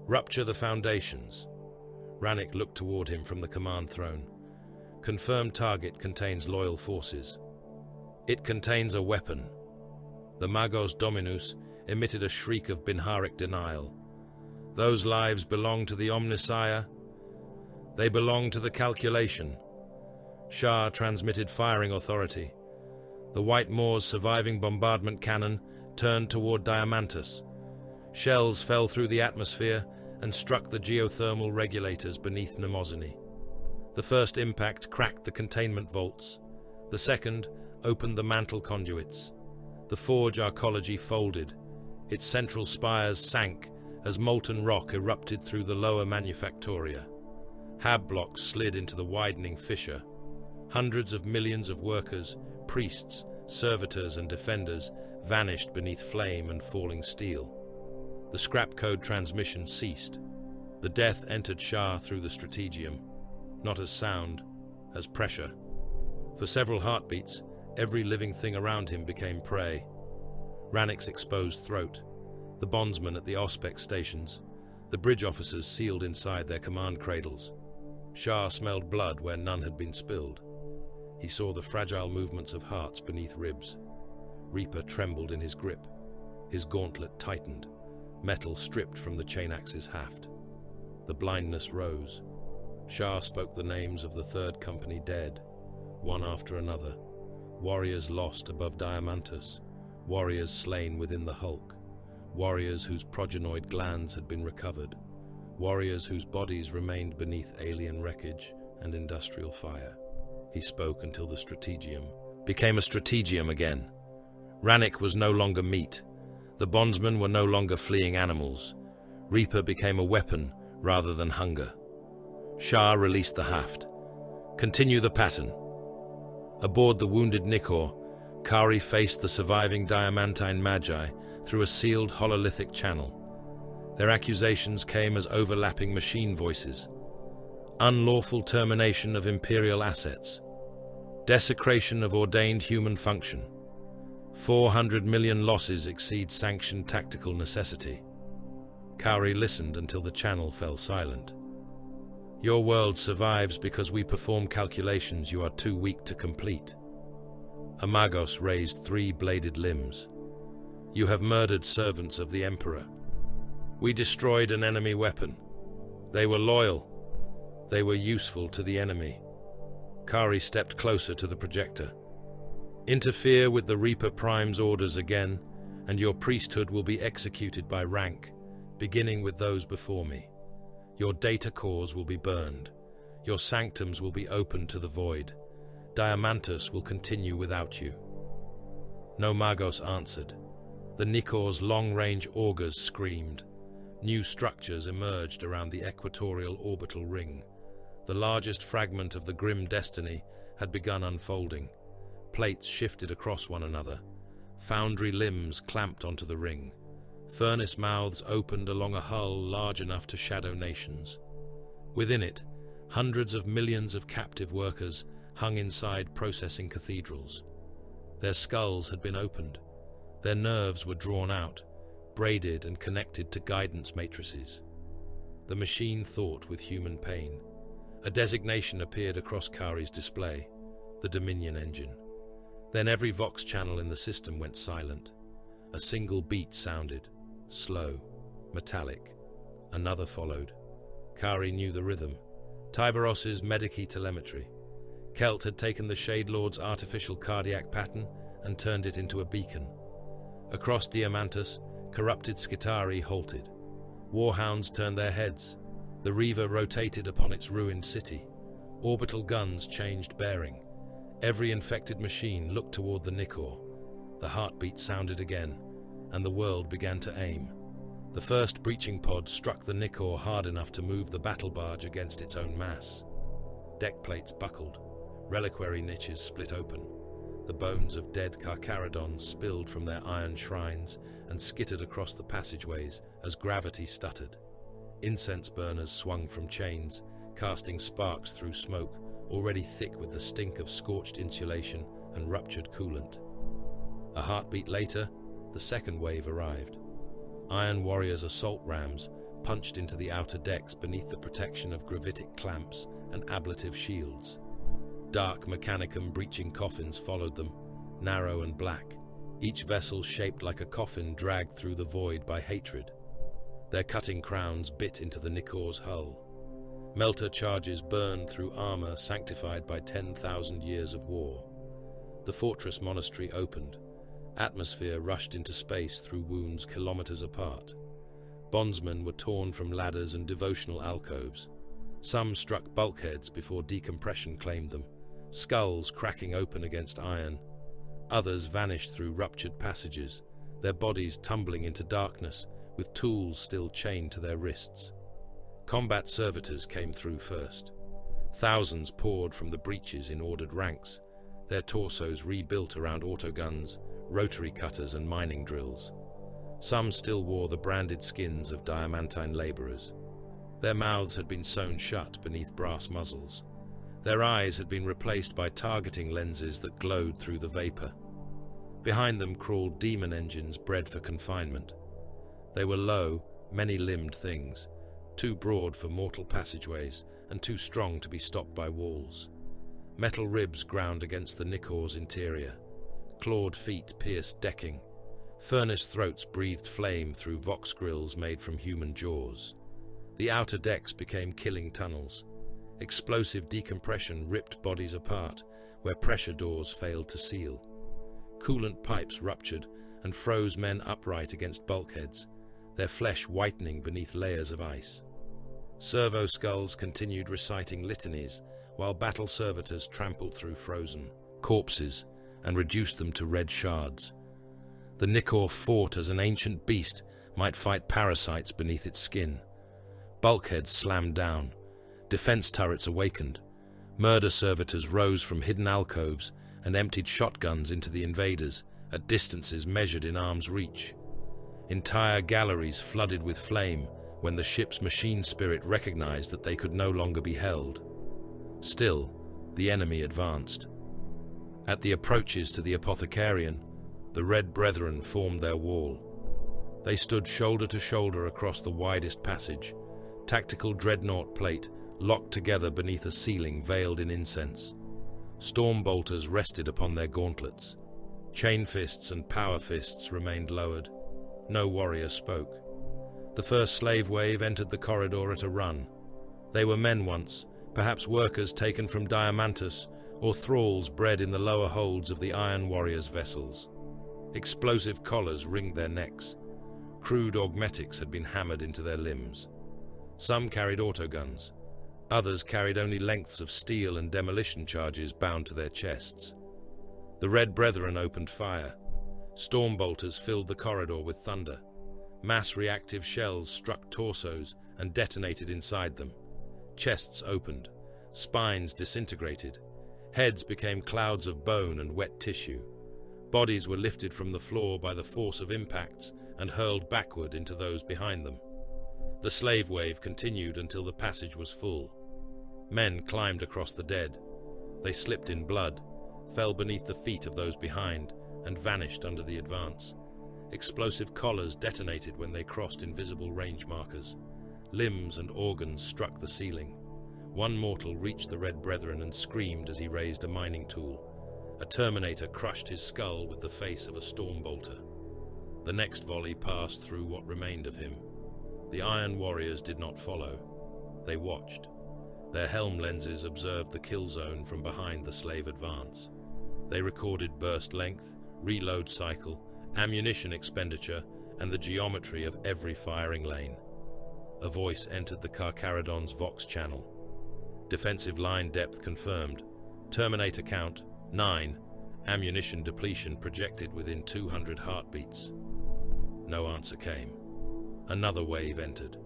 Rupture the foundations. Rannick looked toward him from the command throne. Confirmed target contains loyal forces. It contains a weapon. The Magos Dominus emitted a shriek of Binharic denial. Those lives belong to the Omnissiah. They belong to the calculation. Shah transmitted firing authority. The White Maw's surviving bombardment cannon turned toward Diamantus. Shells fell through the atmosphere and struck the geothermal regulators beneath Mnemosyne. The first impact cracked the containment vaults. The second opened the mantle conduits. The forge arcology folded. Its central spires sank as molten rock erupted through the lower manufactoria. Hab blocks slid into the widening fissure. Hundreds of millions of workers, priests, servitors and defenders vanished beneath flame and falling steel. The scrap code transmission ceased. The death entered Shah through the strategium, not as sound, as pressure. For several heartbeats, every living thing around him became prey. Rannick's exposed throat, the bondsmen at the Auspex stations, the bridge officers sealed inside their command cradles. Shah smelled blood where none had been spilled. He saw the fragile movements of hearts beneath ribs. Reaper trembled in his grip. His gauntlet tightened, metal stripped from the chain axe's haft. The blindness rose. Shah spoke the names of the Third Company dead, one after another. Warriors lost above Diamantus, warriors slain within the hulk, warriors whose progenoid glands had been recovered, warriors whose bodies remained beneath alien wreckage and industrial fire. He spoke until the strategium became a strategium again. Rannick was no longer meat. The bondsmen were no longer fleeing animals. Reaper became a weapon rather than hunger. Shah released the haft. Continue the pattern. Aboard the wounded Nikor, Kari faced the surviving Diamantine Magi through a sealed hololithic channel. Their accusations came as overlapping machine voices. Unlawful termination of Imperial assets. Desecration of ordained human function. 400 million losses exceed sanctioned tactical necessity. Kari listened until the channel fell silent. Your world survives because we perform calculations you are too weak to complete. Amagos raised 3 bladed limbs. You have murdered servants of the Emperor. We destroyed an enemy weapon. They were loyal. They were useful to the enemy. Kari stepped closer to the projector. Interfere with the Reaper Prime's orders again, and your priesthood will be executed by rank, beginning with those before me. Your data cores will be burned. Your sanctums will be opened to the void. Diamantus will continue without you. No Magos answered. The Nikor's long-range augers screamed. New structures emerged around the equatorial orbital ring. The largest fragment of the grim destiny had begun unfolding. Plates shifted across one another. Foundry limbs clamped onto the ring. Furnace mouths opened along a hull large enough to shadow nations. Within it, hundreds of millions of captive workers hung inside processing cathedrals. Their skulls had been opened. Their nerves were drawn out, braided and connected to guidance matrices. The machine thought with human pain. A designation appeared across Kari's display, the Dominion engine. Then every Vox channel in the system went silent. A single beat sounded, slow, metallic. Another followed. Kari knew the rhythm. Tyberos's Medici telemetry. Kelt had taken the Shade Lord's artificial cardiac pattern and turned it into a beacon. Across Diamantus, corrupted Skitarii halted. Warhounds turned their heads. The Reaver rotated upon its ruined city. Orbital guns changed bearing. Every infected machine looked toward the Nikor. The heartbeat sounded again, and the world began to aim. The first breaching pod struck the Nikor hard enough to move the battle barge against its own mass. Deck plates buckled. Reliquary niches split open. The bones of dead Carcharodons spilled from their iron shrines and skittered across the passageways as gravity stuttered. Incense burners swung from chains, casting sparks through smoke, already thick with the stink of scorched insulation and ruptured coolant. A heartbeat later, the second wave arrived. Iron Warrior's assault rams punched into the outer decks beneath the protection of gravitic clamps and ablative shields. Dark Mechanicum breaching coffins followed them, narrow and black, each vessel shaped like a coffin dragged through the void by hatred. Their cutting crowns bit into the Nikor's hull. Melter charges burned through armor sanctified by 10,000 years of war. The fortress monastery opened. Atmosphere rushed into space through wounds kilometers apart. Bondsmen were torn from ladders and devotional alcoves. Some struck bulkheads before decompression claimed them, skulls cracking open against iron. Others vanished through ruptured passages, their bodies tumbling into darkness with tools still chained to their wrists. Combat servitors came through first. Thousands poured from the breaches in ordered ranks, their torsos rebuilt around autoguns, rotary cutters and mining drills. Some still wore the branded skins of diamantine laborers. Their mouths had been sewn shut beneath brass muzzles. Their eyes had been replaced by targeting lenses that glowed through the vapor. Behind them crawled demon engines bred for confinement. They were low, many-limbed things, too broad for mortal passageways and too strong to be stopped by walls. Metal ribs ground against the Nikor's interior. Clawed feet pierced decking. Furnace throats breathed flame through vox grills made from human jaws. The outer decks became killing tunnels. Explosive decompression ripped bodies apart where pressure doors failed to seal. Coolant pipes ruptured and froze men upright against bulkheads, their flesh whitening beneath layers of ice. Servo skulls continued reciting litanies while battle servitors trampled through frozen corpses and reduced them to red shards. The Nikor fought as an ancient beast might fight parasites beneath its skin. Bulkheads slammed down. Defense turrets awakened. Murder servitors rose from hidden alcoves and emptied shotguns into the invaders at distances measured in arm's reach. Entire galleries flooded with flame when the ship's machine spirit recognized that they could no longer be held. Still, the enemy advanced. At the approaches to the Apothecarian, the Red Brethren formed their wall. They stood shoulder to shoulder across the widest passage, tactical dreadnought plate locked together beneath a ceiling veiled in incense. Storm bolters rested upon their gauntlets. Chain fists and power fists remained lowered. No warrior spoke. The first slave wave entered the corridor at a run. They were men once, perhaps workers taken from Diamantus, or thralls bred in the lower holds of the Iron Warriors' vessels. Explosive collars ringed their necks. Crude augmetics had been hammered into their limbs. Some carried autoguns. Others carried only lengths of steel and demolition charges bound to their chests. The Red Brethren opened fire. Storm bolters filled the corridor with thunder. Mass reactive shells struck torsos and detonated inside them. Chests opened. Spines disintegrated. Heads became clouds of bone and wet tissue. Bodies were lifted from the floor by the force of impacts and hurled backward into those behind them. The slave wave continued until the passage was full. Men climbed across the dead. They slipped in blood, fell beneath the feet of those behind, and vanished under the advance. Explosive collars detonated when they crossed invisible range markers. Limbs and organs struck the ceiling. One mortal reached the Red Brethren and screamed as he raised a mining tool. A Terminator crushed his skull with the face of a storm bolter. The next volley passed through what remained of him. The Iron Warriors did not follow. They watched. Their helm lenses observed the kill zone from behind the slave advance. They recorded burst length, reload cycle, ammunition expenditure, and the geometry of every firing lane. A voice entered the Carcharodon's Vox channel. Defensive line depth confirmed. Terminator count, 9. Ammunition depletion projected within 200 heartbeats. No answer came. Another wave entered.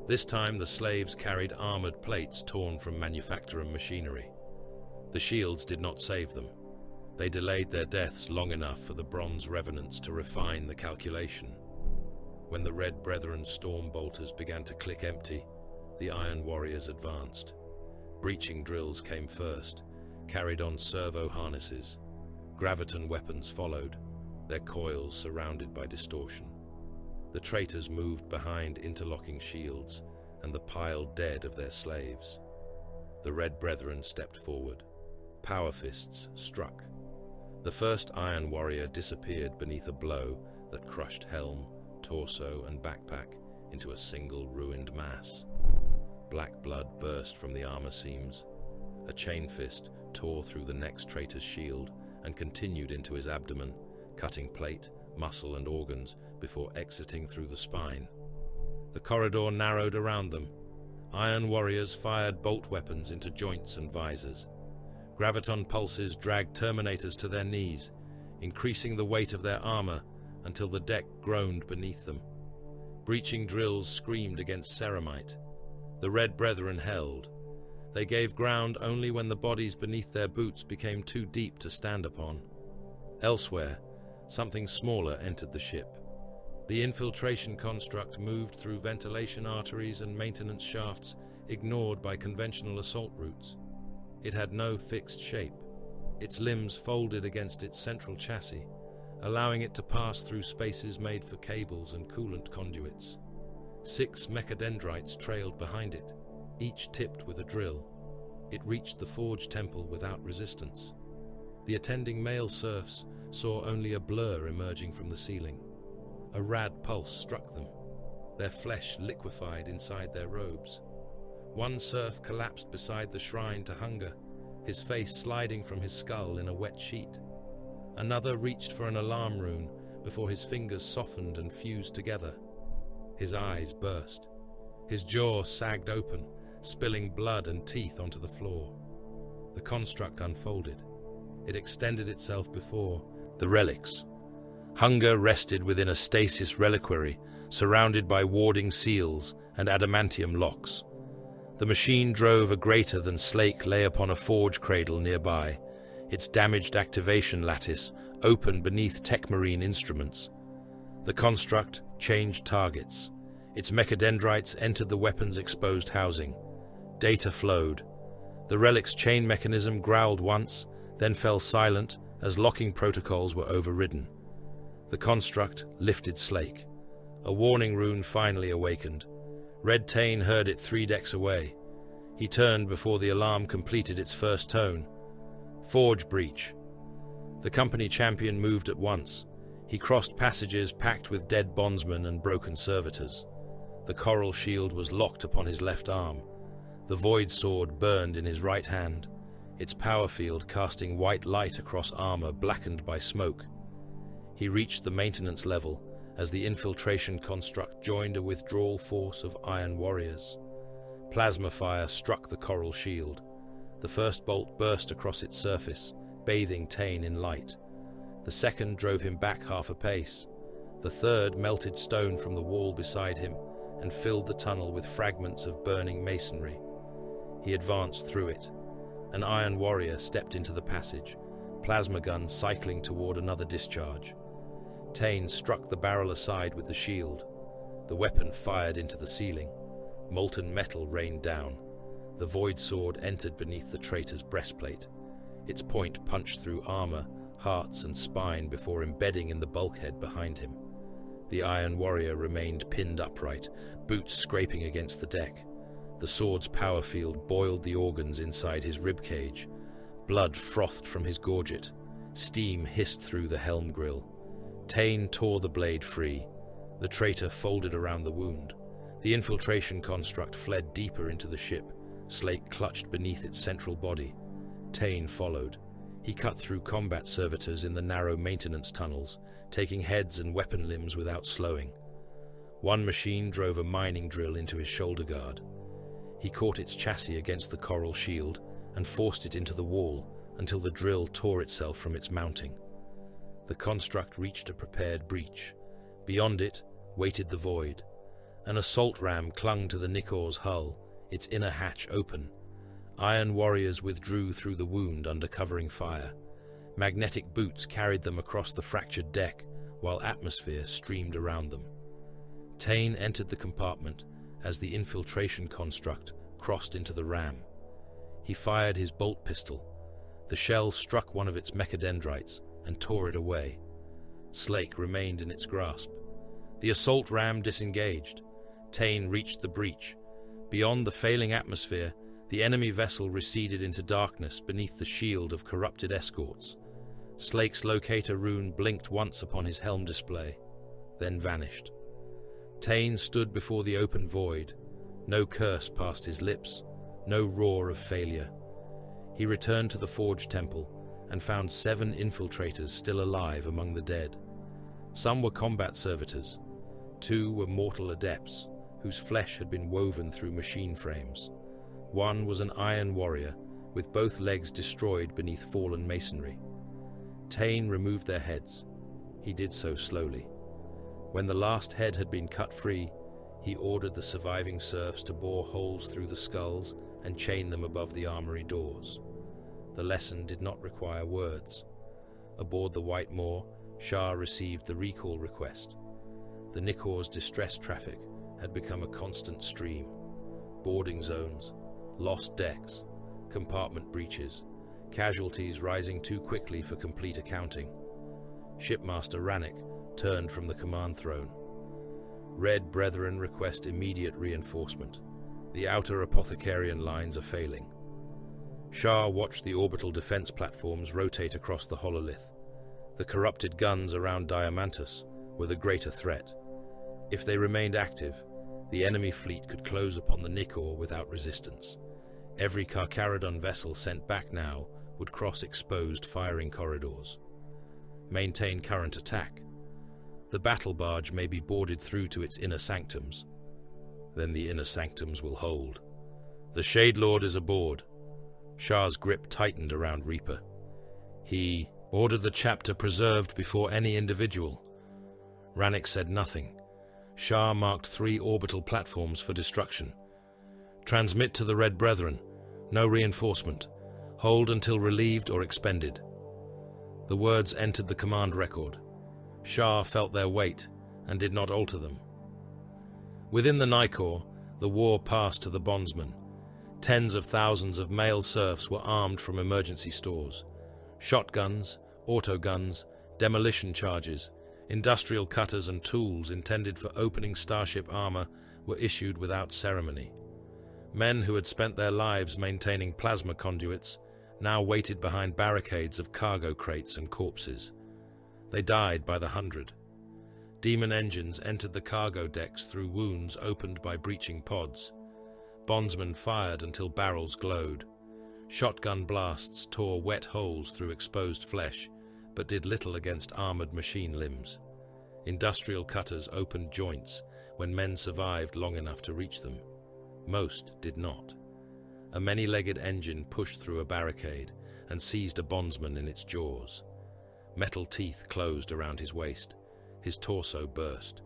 This time the slaves carried armored plates torn from manufacturer machinery. The shields did not save them. They delayed their deaths long enough for the bronze revenants to refine the calculation. When the Red Brethren's storm bolters began to click empty, the Iron Warriors advanced. Breaching drills came first, carried on servo harnesses. Graviton weapons followed, their coils surrounded by distortion. The traitors moved behind interlocking shields and the piled dead of their slaves. The Red Brethren stepped forward. Power fists struck. The first Iron Warrior disappeared beneath a blow that crushed helm, torso, and backpack into a single ruined mass. Black blood burst from the armor seams. A chain fist tore through the next traitor's shield and continued into his abdomen, cutting plate, muscle, and organs before exiting through the spine. The corridor narrowed around them. Iron warriors fired bolt weapons into joints and visors. Graviton pulses dragged Terminators to their knees, increasing the weight of their armor until the deck groaned beneath them. Breaching drills screamed against ceramite. The Red Brethren held. They gave ground only when the bodies beneath their boots became too deep to stand upon. Elsewhere, something smaller entered the ship. The infiltration construct moved through ventilation arteries and maintenance shafts ignored by conventional assault routes. It had no fixed shape. Its limbs folded against its central chassis, allowing it to pass through spaces made for cables and coolant conduits. 6 mechadendrites trailed behind it, each tipped with a drill. It reached the Forge Temple without resistance. The attending male serfs saw only a blur emerging from the ceiling. A rad pulse struck them. Their flesh liquefied inside their robes. One serf collapsed beside the shrine to Hunger, his face sliding from his skull in a wet sheet. Another reached for an alarm rune before his fingers softened and fused together. His eyes burst. His jaw sagged open, spilling blood and teeth onto the floor. The construct unfolded. It extended itself before the relics. Hunger rested within a stasis reliquary, surrounded by warding seals and adamantium locks. The machine drove a greater than Slake lay upon a forge cradle nearby, its damaged activation lattice open beneath Techmarine instruments. The construct changed targets. Its mechadendrites entered the weapon's exposed housing. Data flowed. The relic's chain mechanism growled once, then fell silent as locking protocols were overridden. The construct lifted Slake. A warning rune finally awakened. Red Tane heard it 3 decks away. He turned before the alarm completed its first tone. Forge breach. The company champion moved at once. He crossed passages packed with dead bondsmen and broken servitors. The coral shield was locked upon his left arm. The void sword burned in his right hand, its power field casting white light across armor blackened by smoke. He reached the maintenance level as the infiltration construct joined a withdrawal force of iron warriors. Plasma fire struck the coral shield. The first bolt burst across its surface, bathing Tane in light. The second drove him back half a pace. The third melted stone from the wall beside him and filled the tunnel with fragments of burning masonry. He advanced through it. An iron warrior stepped into the passage, plasma gun cycling toward another discharge. Tane struck the barrel aside with the shield. The weapon fired into the ceiling. Molten metal rained down. The void sword entered beneath the traitor's breastplate. Its point punched through armor, hearts, and spine before embedding in the bulkhead behind him. The iron warrior remained pinned upright, boots scraping against the deck. The sword's power field boiled the organs inside his ribcage. Blood frothed from his gorget. Steam hissed through the helm grill. Tane tore the blade free. The traitor folded around the wound. The infiltration construct fled deeper into the ship. Slake clutched beneath its central body. Tane followed. He cut through combat servitors in the narrow maintenance tunnels, taking heads and weapon limbs without slowing. One machine drove a mining drill into his shoulder guard. He caught its chassis against the coral shield and forced it into the wall until the drill tore itself from its mounting. The construct reached a prepared breach. Beyond it waited the void. An assault ram clung to the Nikor's hull, its inner hatch open. Iron warriors withdrew through the wound under covering fire. Magnetic boots carried them across the fractured deck, while atmosphere streamed around them. Tane entered the compartment as the infiltration construct crossed into the ram. He fired his bolt pistol. The shell struck one of its mechadendrites and tore it away. Slake remained in its grasp. The assault ram disengaged. Tane reached the breach. Beyond the failing atmosphere, the enemy vessel receded into darkness beneath the shield of corrupted escorts. Slake's locator rune blinked once upon his helm display, then vanished. Tane stood before the open void. No curse passed his lips, no roar of failure. He returned to the Forge Temple and found 7 infiltrators still alive among the dead. Some were combat servitors. 2 were mortal adepts, whose flesh had been woven through machine frames. One was an iron warrior, with both legs destroyed beneath fallen masonry. Tain removed their heads. He did so slowly. When the last head had been cut free, he ordered the surviving serfs to bore holes through the skulls and chain them above the armory doors. The lesson did not require words. Aboard the White Moor, Shah received the recall request. The Nikor's distress traffic had become a constant stream. Boarding zones, lost decks, compartment breaches, casualties rising too quickly for complete accounting. Shipmaster Rannick turned from the command throne. Red Brethren request immediate reinforcement. The outer Apothecarian lines are failing. Shah watched the orbital defense platforms rotate across the hololith. The corrupted guns around Diamantus were the greater threat. If they remained active, the enemy fleet could close upon the Nikor without resistance. Every Carcharodon vessel sent back now would cross exposed firing corridors. Maintain current attack. The battle barge may be boarded through to its inner sanctums. Then the inner sanctums will hold. The Shade Lord is aboard. Shah's grip tightened around Reaper. He ordered the chapter preserved before any individual. Rannick said nothing. Shah marked 3 orbital platforms for destruction. Transmit to the Red Brethren. No reinforcement. Hold until relieved or expended. The words entered the command record. Shah felt their weight and did not alter them. Within the Nikor, the war passed to the bondsmen. Tens of thousands of male serfs were armed from emergency stores. Shotguns, autoguns, demolition charges, industrial cutters and tools intended for opening starship armor were issued without ceremony. Men who had spent their lives maintaining plasma conduits now waited behind barricades of cargo crates and corpses. They died by the hundred. Demon engines entered the cargo decks through wounds opened by breaching pods. Bondsmen fired until barrels glowed. Shotgun blasts tore wet holes through exposed flesh, but did little against armored machine limbs. Industrial cutters opened joints when men survived long enough to reach them. Most did not. A many-legged engine pushed through a barricade and seized a bondsman in its jaws. Metal teeth closed around his waist. His torso burst.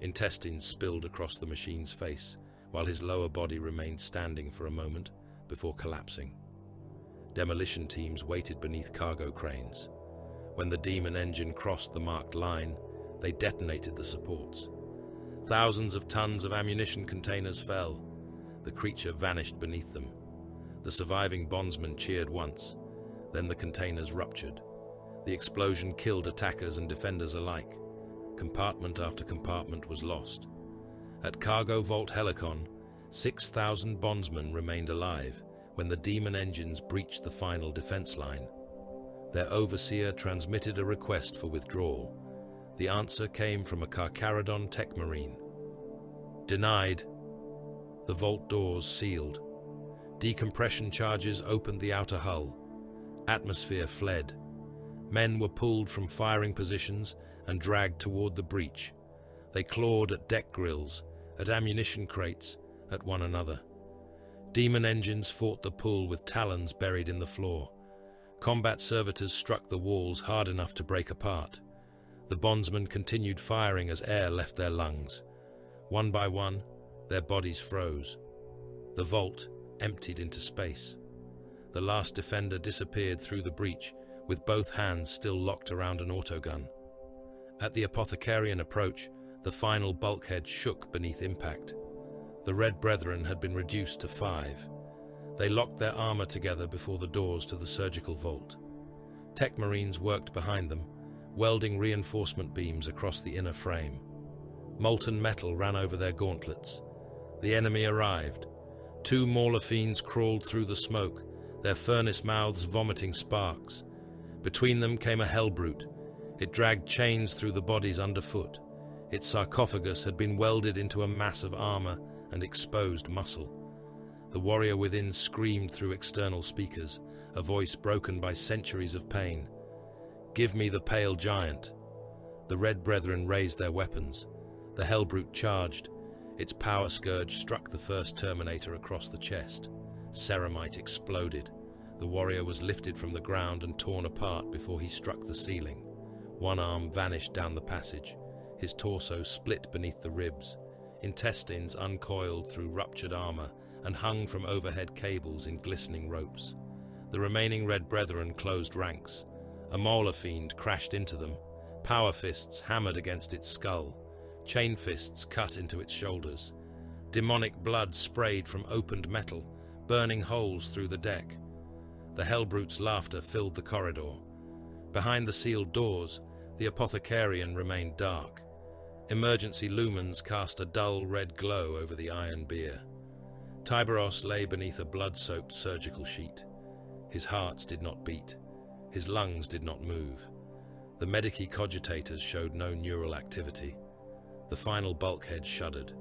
Intestines spilled across the machine's face, while his lower body remained standing for a moment before collapsing. Demolition teams waited beneath cargo cranes. When the demon engine crossed the marked line, they detonated the supports. Thousands of tons of ammunition containers fell. The creature vanished beneath them. The surviving bondsmen cheered once, then the containers ruptured. The explosion killed attackers and defenders alike. Compartment after compartment was lost. At Cargo Vault Helicon, 6,000 bondsmen remained alive when the demon engines breached the final defense line. Their overseer transmitted a request for withdrawal. The answer came from a Carcharodon tech marine. Denied. The vault doors sealed. Decompression charges opened the outer hull. Atmosphere fled. Men were pulled from firing positions and dragged toward the breach. They clawed at deck grills, at ammunition crates, at one another. Demon engines fought the pull with talons buried in the floor. Combat servitors struck the walls hard enough to break apart. The bondsmen continued firing as air left their lungs. One by one, their bodies froze. The vault emptied into space. The last defender disappeared through the breach, with both hands still locked around an autogun. At the Apothecarian approach, the final bulkhead shook beneath impact. The Red Brethren had been reduced to 5. They locked their armor together before the doors to the surgical vault. Tech Marines worked behind them, welding reinforcement beams across the inner frame. Molten metal ran over their gauntlets. The enemy arrived. 2 Mauler fiends crawled through the smoke, their furnace mouths vomiting sparks. Between them came a hellbrute. It dragged chains through the bodies underfoot. Its sarcophagus had been welded into a mass of armor and exposed muscle. The warrior within screamed through external speakers, a voice broken by centuries of pain. "Give me the pale giant." The Red Brethren raised their weapons. The hellbrute charged. Its power scourge struck the first Terminator across the chest. Ceramite exploded. The warrior was lifted from the ground and torn apart before he struck the ceiling. One arm vanished down the passage. His torso split beneath the ribs. Intestines uncoiled through ruptured armor and hung from overhead cables in glistening ropes. The remaining Red Brethren closed ranks. A Mauler fiend crashed into them. Power fists hammered against its skull. Chain fists cut into its shoulders. Demonic blood sprayed from opened metal, burning holes through the deck. The Hellbrute's laughter filled the corridor. Behind the sealed doors, the Apothecarian remained dark. Emergency lumens cast a dull red glow over the iron bier. Tyberos lay beneath a blood-soaked surgical sheet. His heart did not beat. His lungs did not move. The Medici cogitators showed no neural activity. The final bulkhead shuddered.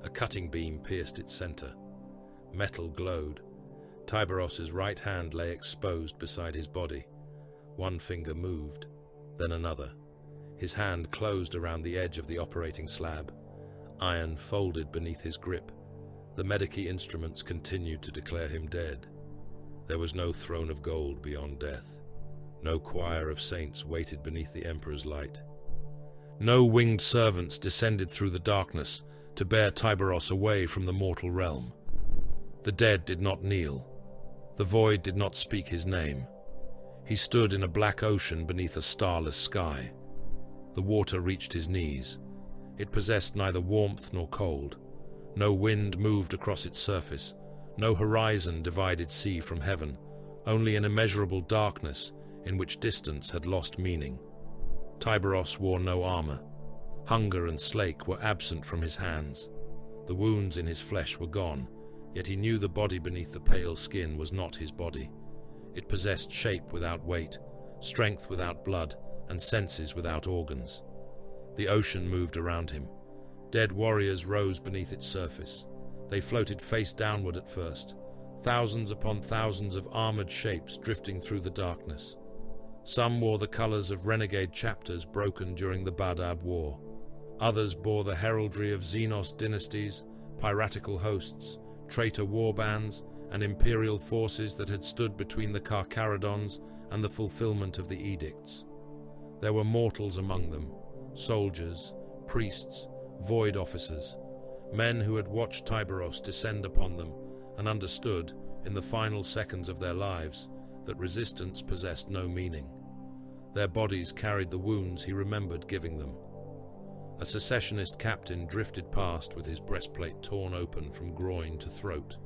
A cutting beam pierced its center. Metal glowed. Tyberos's right hand lay exposed beside his body. One finger moved, then another. His hand closed around the edge of the operating slab. Iron folded beneath his grip. The Medici instruments continued to declare him dead. There was no throne of gold beyond death. No choir of saints waited beneath the Emperor's light. No winged servants descended through the darkness to bear Tyberos away from the mortal realm. The dead did not kneel. The void did not speak his name. He stood in a black ocean beneath a starless sky. The water reached his knees. It possessed neither warmth nor cold. No wind moved across its surface. No horizon divided sea from heaven. Only an immeasurable darkness in which distance had lost meaning. Tyberos wore no armor. Hunger and slake were absent from his hands. The wounds in his flesh were gone, yet he knew the body beneath the pale skin was not his body. It possessed shape without weight, strength without blood, and senses without organs. The ocean moved around him. Dead warriors rose beneath its surface. They floated face downward at first, thousands upon thousands of armored shapes drifting through the darkness. Some wore the colors of renegade chapters broken during the Badab War. Others bore the heraldry of Xenos dynasties, piratical hosts, traitor warbands, and imperial forces that had stood between the Carcharodons and the fulfillment of the edicts. There were mortals among them, soldiers, priests, void officers, men who had watched Tyberos descend upon them and understood, in the final seconds of their lives, that resistance possessed no meaning. Their bodies carried the wounds he remembered giving them. A secessionist captain drifted past with his breastplate torn open from groin to throat.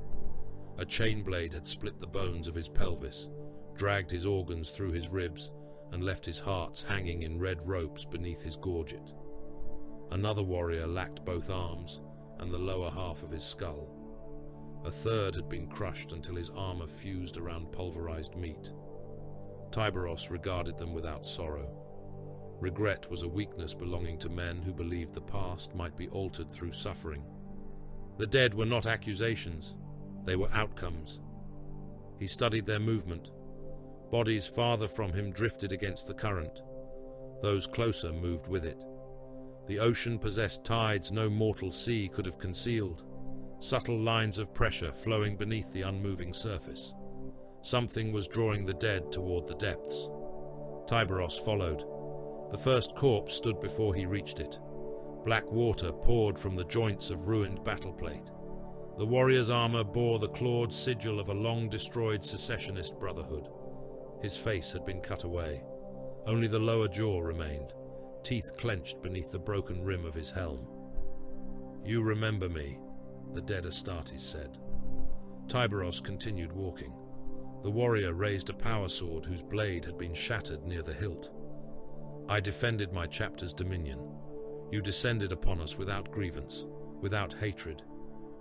A chain blade had split the bones of his pelvis, dragged his organs through his ribs, and left his hearts hanging in red ropes beneath his gorget. Another warrior lacked both arms and the lower half of his skull. A third had been crushed until his armor fused around pulverized meat. Tyberos regarded them without sorrow. Regret was a weakness belonging to men who believed the past might be altered through suffering. The dead were not accusations, they were outcomes. He studied their movement. Bodies farther from him drifted against the current. Those closer moved with it. The ocean possessed tides no mortal sea could have concealed, subtle lines of pressure flowing beneath the unmoving surface. Something was drawing the dead toward the depths. Tyberos followed. The first corpse stood before he reached it. Black water poured from the joints of ruined battleplate. The warrior's armor bore the clawed sigil of a long-destroyed secessionist brotherhood. His face had been cut away. Only the lower jaw remained, teeth clenched beneath the broken rim of his helm. "You remember me," the dead Astartes said. Tyberos continued walking. The warrior raised a power sword whose blade had been shattered near the hilt. "I defended my chapter's dominion. You descended upon us without grievance, without hatred.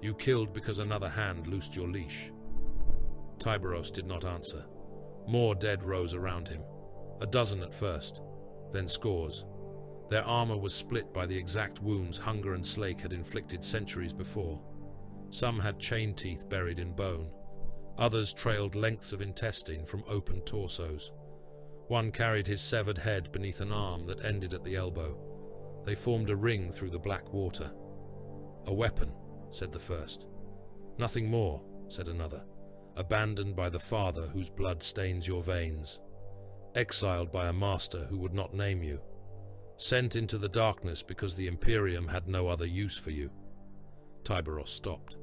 You killed because another hand loosed your leash." Tyberos did not answer. More dead rose around him. A dozen at first, then scores. Their armor was split by the exact wounds hunger and slake had inflicted centuries before. Some had chain teeth buried in bone. Others trailed lengths of intestine from open torsos. One carried his severed head beneath an arm that ended at the elbow. They formed a ring through the black water. "A weapon," said the first. "Nothing more," said another. "Abandoned by the father whose blood stains your veins. Exiled by a master who would not name you. Sent into the darkness because the Imperium had no other use for you." Tyberos stopped.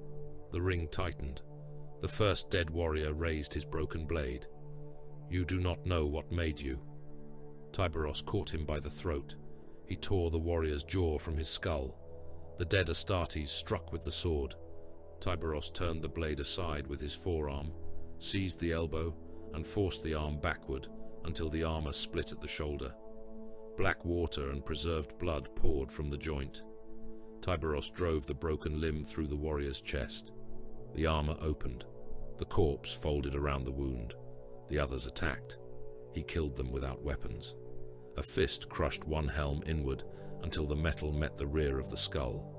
The ring tightened. The first dead warrior raised his broken blade. "You do not know what made you." Tyberos caught him by the throat. He tore the warrior's jaw from his skull. The dead Astartes struck with the sword. Tyberos turned the blade aside with his forearm, seized the elbow, and forced the arm backward until the armor split at the shoulder. Black water and preserved blood poured from the joint. Tyberos drove the broken limb through the warrior's chest. The armor opened. The corpse folded around the wound. The others attacked. He killed them without weapons. A fist crushed one helm inward until the metal met the rear of the skull.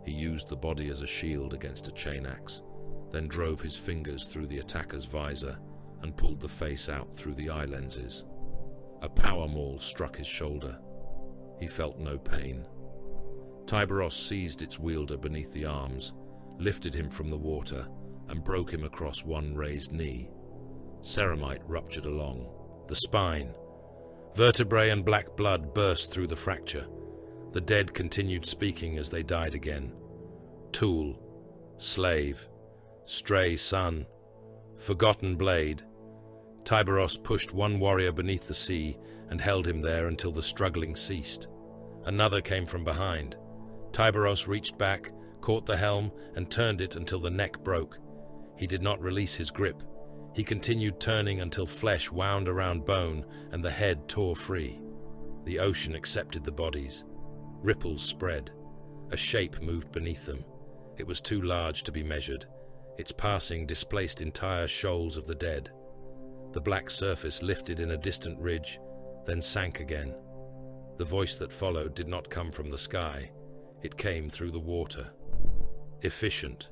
He used the body as a shield against a chain axe, then drove his fingers through the attacker's visor and pulled the face out through the eye lenses. A power maul struck his shoulder. He felt no pain. Tyberos seized its wielder beneath the arms, lifted him from the water, and broke him across one raised knee. Ceramite ruptured along. The spine. Vertebrae and black blood burst through the fracture. The dead continued speaking as they died again. Tool. Slave. Stray son. Forgotten blade. Tyberos pushed one warrior beneath the sea and held him there until the struggling ceased. Another came from behind. Tyberos reached back, caught the helm, and turned it until the neck broke. He did not release his grip. He continued turning until flesh wound around bone and the head tore free. The ocean accepted the bodies. Ripples spread. A shape moved beneath them. It was too large to be measured. Its passing displaced entire shoals of the dead. The black surface lifted in a distant ridge, then sank again. The voice that followed did not come from the sky. It came through the water. Efficient.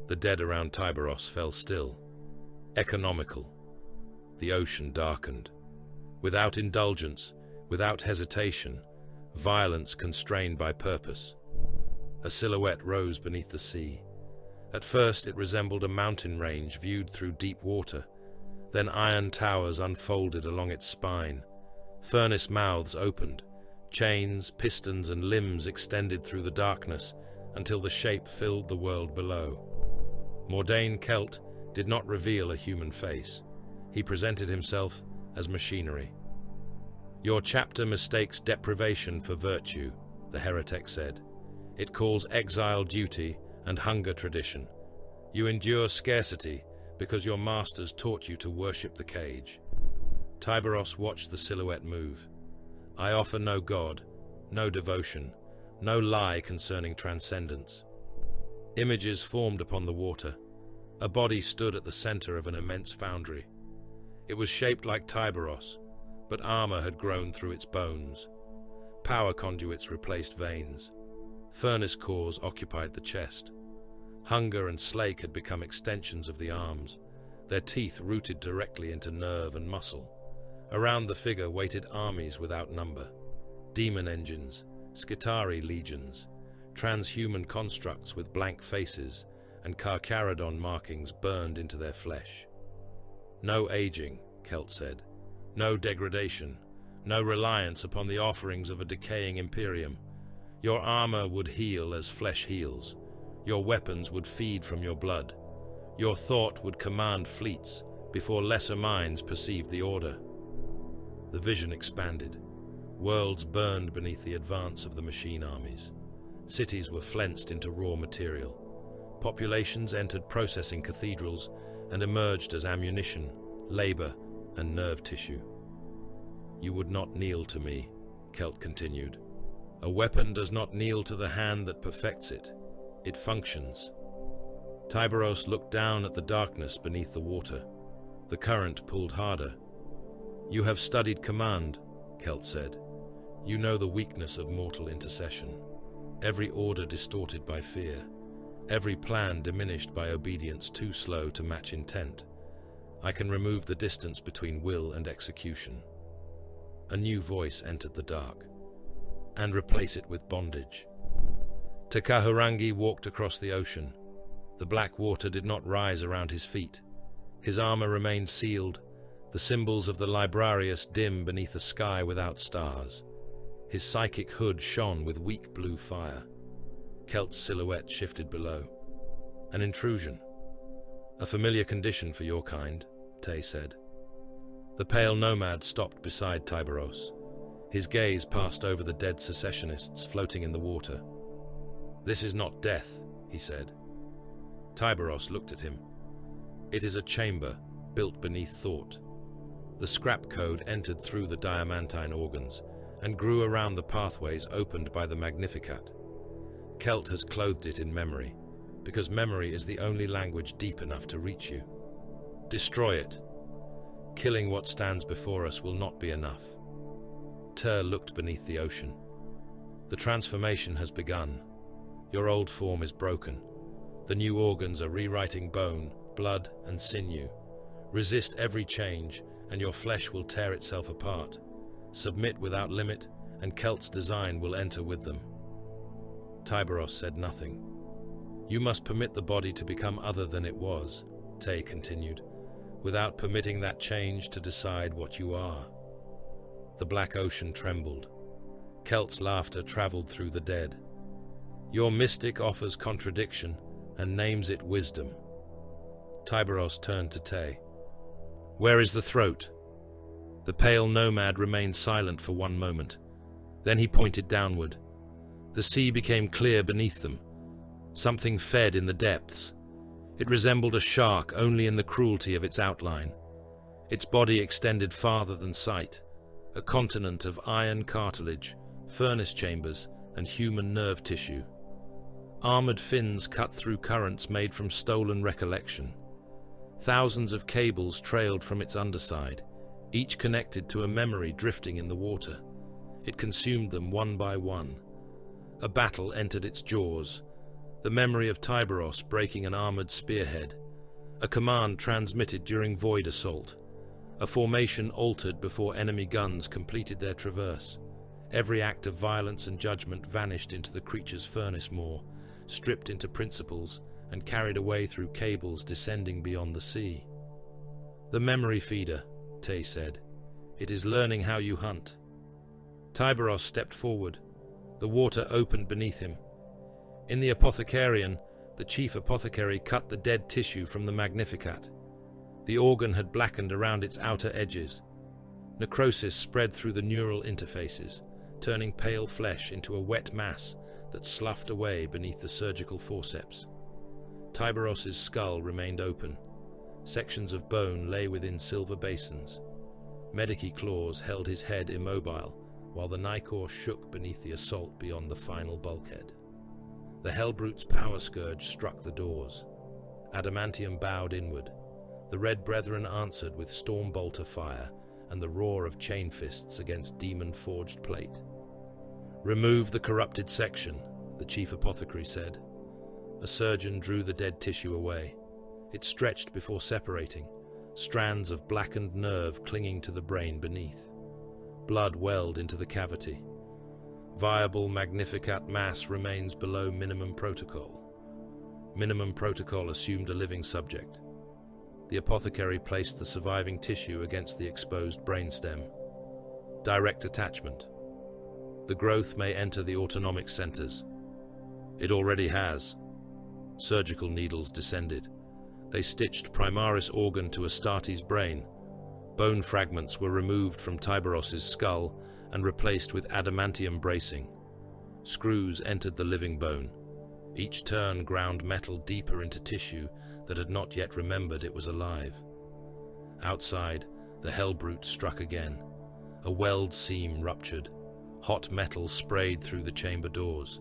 The dead around Tyberos fell still. Economical. The ocean darkened. Without indulgence, without hesitation, violence constrained by purpose. A silhouette rose beneath the sea. At first it resembled a mountain range viewed through deep water. Then iron towers unfolded along its spine. Furnace mouths opened. Chains, pistons, and limbs extended through the darkness until the shape filled the world below. Mordain Kelt did not reveal a human face. He presented himself as machinery. "Your chapter mistakes deprivation for virtue," the heretic said. "It calls exile duty and hunger tradition. You endure scarcity because your masters taught you to worship the cage." Tyberos watched the silhouette move. "I offer no god, no devotion, no lie concerning transcendence." Images formed upon the water. A body stood at the center of an immense foundry. It was shaped like Tyberos, but armor had grown through its bones. Power conduits replaced veins. Furnace cores occupied the chest. Hunger and Slake had become extensions of the arms, their teeth rooted directly into nerve and muscle. Around the figure waited armies without number. Demon engines, Skitarii legions, transhuman constructs with blank faces, and Carcharodon markings burned into their flesh. "No aging," Kelt said. "No degradation. No reliance upon the offerings of a decaying Imperium. Your armor would heal as flesh heals. Your weapons would feed from your blood. Your thought would command fleets before lesser minds perceived the order." The vision expanded. Worlds burned beneath the advance of the machine armies. Cities were flensed into raw material. Populations entered processing cathedrals and emerged as ammunition, labor, and nerve tissue. "You would not kneel to me," Kelt continued. "A weapon does not kneel to the hand that perfects it. It functions." Tyberos looked down at the darkness beneath the water. The current pulled harder. "You have studied command," Kelt said. "You know the weakness of mortal intercession. Every order distorted by fear. Every plan diminished by obedience too slow to match intent. I can remove the distance between will and execution." A new voice entered the dark. "And replace it with bondage." Takahurangi walked across the ocean. The black water did not rise around his feet. His armor remained sealed, the symbols of the Librarius dim beneath a sky without stars. His psychic hood shone with weak blue fire. Kelt's silhouette shifted below. An intrusion. A familiar condition for your kind, Tay said. The pale nomad stopped beside Tyberos. His gaze passed over the dead secessionists floating in the water. This is not death, he said. Tyberos looked at him. It is a chamber built beneath thought. The scrap code entered through the diamantine organs and grew around the pathways opened by the Magnificat. Kelt has clothed it in memory, because memory is the only language deep enough to reach you. Destroy it. Killing what stands before us will not be enough. Ter looked beneath the ocean. The transformation has begun. Your old form is broken. The new organs are rewriting bone, blood, and sinew. Resist every change, and your flesh will tear itself apart. Submit without limit, and Kelt's design will enter with them. Tyberos said nothing. You must permit the body to become other than it was, Tay continued, without permitting that change to decide what you are. The black ocean trembled. Kelt's laughter traveled through the dead. Your mystic offers contradiction and names it wisdom. Tyberos turned to Tay. Where is the throat? The pale nomad remained silent for one moment. Then he pointed downward. The sea became clear beneath them. Something fed in the depths. It resembled a shark only in the cruelty of its outline. Its body extended farther than sight, a continent of iron cartilage, furnace chambers, and human nerve tissue. Armored fins cut through currents made from stolen recollection. Thousands of cables trailed from its underside, each connected to a memory drifting in the water. It consumed them one by one. A battle entered its jaws. The memory of Tyberos breaking an armored spearhead. A command transmitted during void assault. A formation altered before enemy guns completed their traverse. Every act of violence and judgment vanished into the creature's furnace maw, stripped into principles, and carried away through cables descending beyond the sea. The memory feeder, Tay said. It is learning how you hunt. Tyberos stepped forward. The water opened beneath him. In the Apothecarian, the chief apothecary cut the dead tissue from the Magnificat. The organ had blackened around its outer edges. Necrosis spread through the neural interfaces, turning pale flesh into a wet mass that sloughed away beneath the surgical forceps. Tyberos's skull remained open. Sections of bone lay within silver basins. Medici claws held his head immobile, while the Nicor shook beneath the assault beyond the final bulkhead. The Hellbrute's power scourge struck the doors. Adamantium bowed inward. The Red Brethren answered with stormbolter fire and the roar of chain fists against demon-forged plate. Remove the corrupted section, the chief apothecary said. A surgeon drew the dead tissue away. It stretched before separating, strands of blackened nerve clinging to the brain beneath. Blood welled into the cavity. Viable Magnificat mass remains below minimum protocol. Minimum protocol assumed a living subject. The apothecary placed the surviving tissue against the exposed brainstem. Direct attachment. The growth may enter the autonomic centers. It already has. Surgical needles descended. They stitched Primaris organ to Astartes' brain. Bone fragments were removed from Tyberos's skull and replaced with adamantium bracing. Screws entered the living bone. Each turn ground metal deeper into tissue that had not yet remembered it was alive. Outside, the Hellbrute struck again. A weld seam ruptured. Hot metal sprayed through the chamber doors.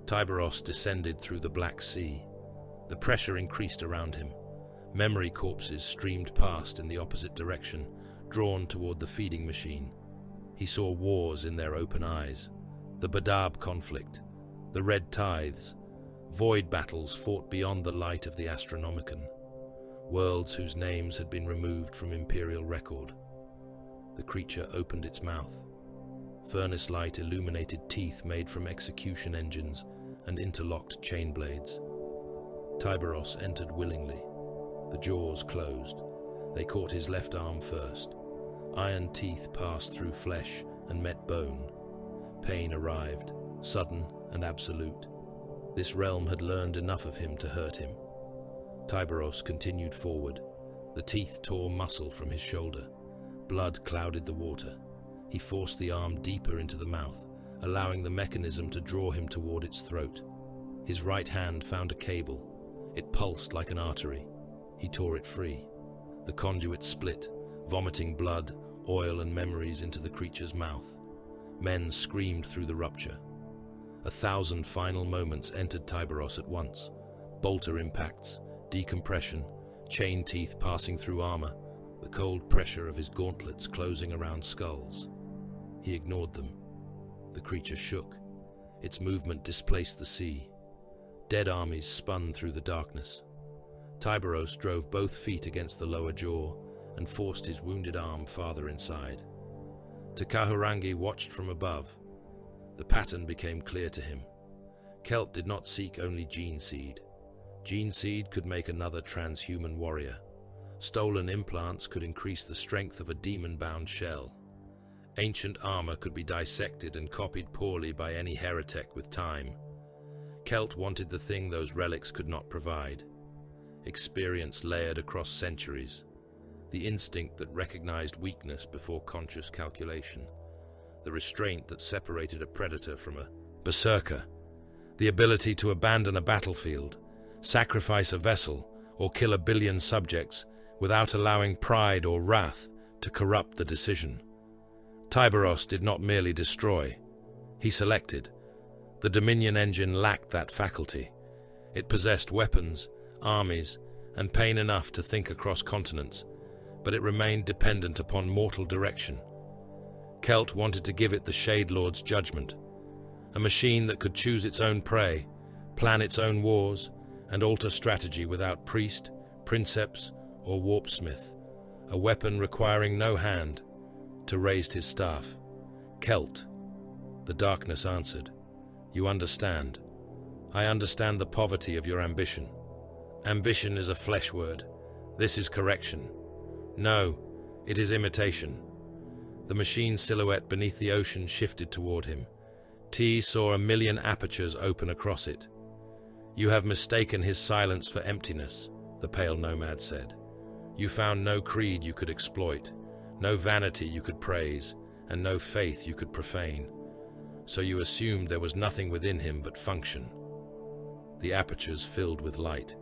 Tyberos descended through the Black Sea. The pressure increased around him. Memory corpses streamed past in the opposite direction, drawn toward the feeding machine. He saw wars in their open eyes. The Badab conflict, the Red Tithes, void battles fought beyond the light of the Astronomicon, worlds whose names had been removed from imperial record. The creature opened its mouth. Furnace light illuminated teeth made from execution engines and interlocked chain blades. Tyberos entered willingly. The jaws closed. They caught his left arm first. Iron teeth passed through flesh and met bone. Pain arrived, sudden and absolute. This realm had learned enough of him to hurt him. Tyberos continued forward. The teeth tore muscle from his shoulder. Blood clouded the water. He forced the arm deeper into the mouth, allowing the mechanism to draw him toward its throat. His right hand found a cable. It pulsed like an artery. He tore it free. The conduit split, vomiting blood, oil and memories into the creature's mouth. Men screamed through the rupture. 1,000 final moments entered Tyberos at once. Bolter impacts, decompression, chain teeth passing through armor, the cold pressure of his gauntlets closing around skulls. He ignored them. The creature shook. Its movement displaced the sea. Dead armies spun through the darkness. Tyberos drove both feet against the lower jaw and forced his wounded arm farther inside. Takahurangi watched from above. The pattern became clear to him. Kelt did not seek only gene seed. Gene seed could make another transhuman warrior. Stolen implants could increase the strength of a demon-bound shell. Ancient armor could be dissected and copied poorly by any heretic with time. Kelt wanted the thing those relics could not provide. Experience layered across centuries. The instinct that recognized weakness before conscious calculation. The restraint that separated a predator from a berserker. The ability to abandon a battlefield, sacrifice a vessel, or kill 1 billion subjects without allowing pride or wrath to corrupt the decision. Tyberos did not merely destroy. He selected. The Dominion engine lacked that faculty. It possessed weapons, armies, and pain enough to think across continents, but it remained dependent upon mortal direction. Kelt wanted to give it the Shade Lord's judgment, a machine that could choose its own prey, plan its own wars, and alter strategy without priest, princeps, or warpsmith, a weapon requiring no hand, to raise his staff. Kelt, the darkness answered, "You understand. I understand the poverty of your ambition. Ambition is a flesh word. This is correction. No, it is imitation." The machine silhouette beneath the ocean shifted toward him. T saw 1,000,000 apertures open across it. "You have mistaken his silence for emptiness," the pale nomad said. "You found no creed you could exploit, no vanity you could praise, and no faith you could profane. So you assumed there was nothing within him but function." The apertures filled with light.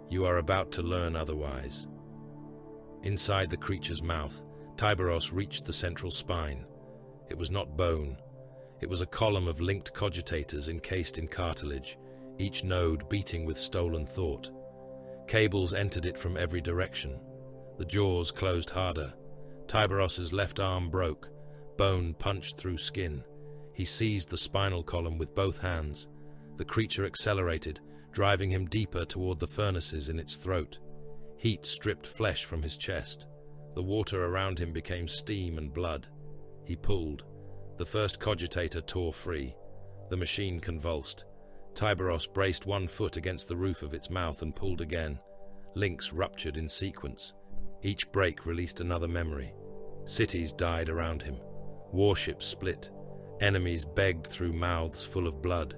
"You are about to learn otherwise." Inside the creature's mouth, Tyberos reached the central spine. It was not bone. It was a column of linked cogitators encased in cartilage, each node beating with stolen thought. Cables entered it from every direction. The jaws closed harder. Tyberos's left arm broke. Bone punched through skin. He seized the spinal column with both hands. The creature accelerated, driving him deeper toward the furnaces in its throat. Heat stripped flesh from his chest. The water around him became steam and blood. He pulled. The first cogitator tore free. The machine convulsed. Tyberos braced one foot against the roof of its mouth and pulled again. Links ruptured in sequence. Each break released another memory. Cities died around him. Warships split. Enemies begged through mouths full of blood.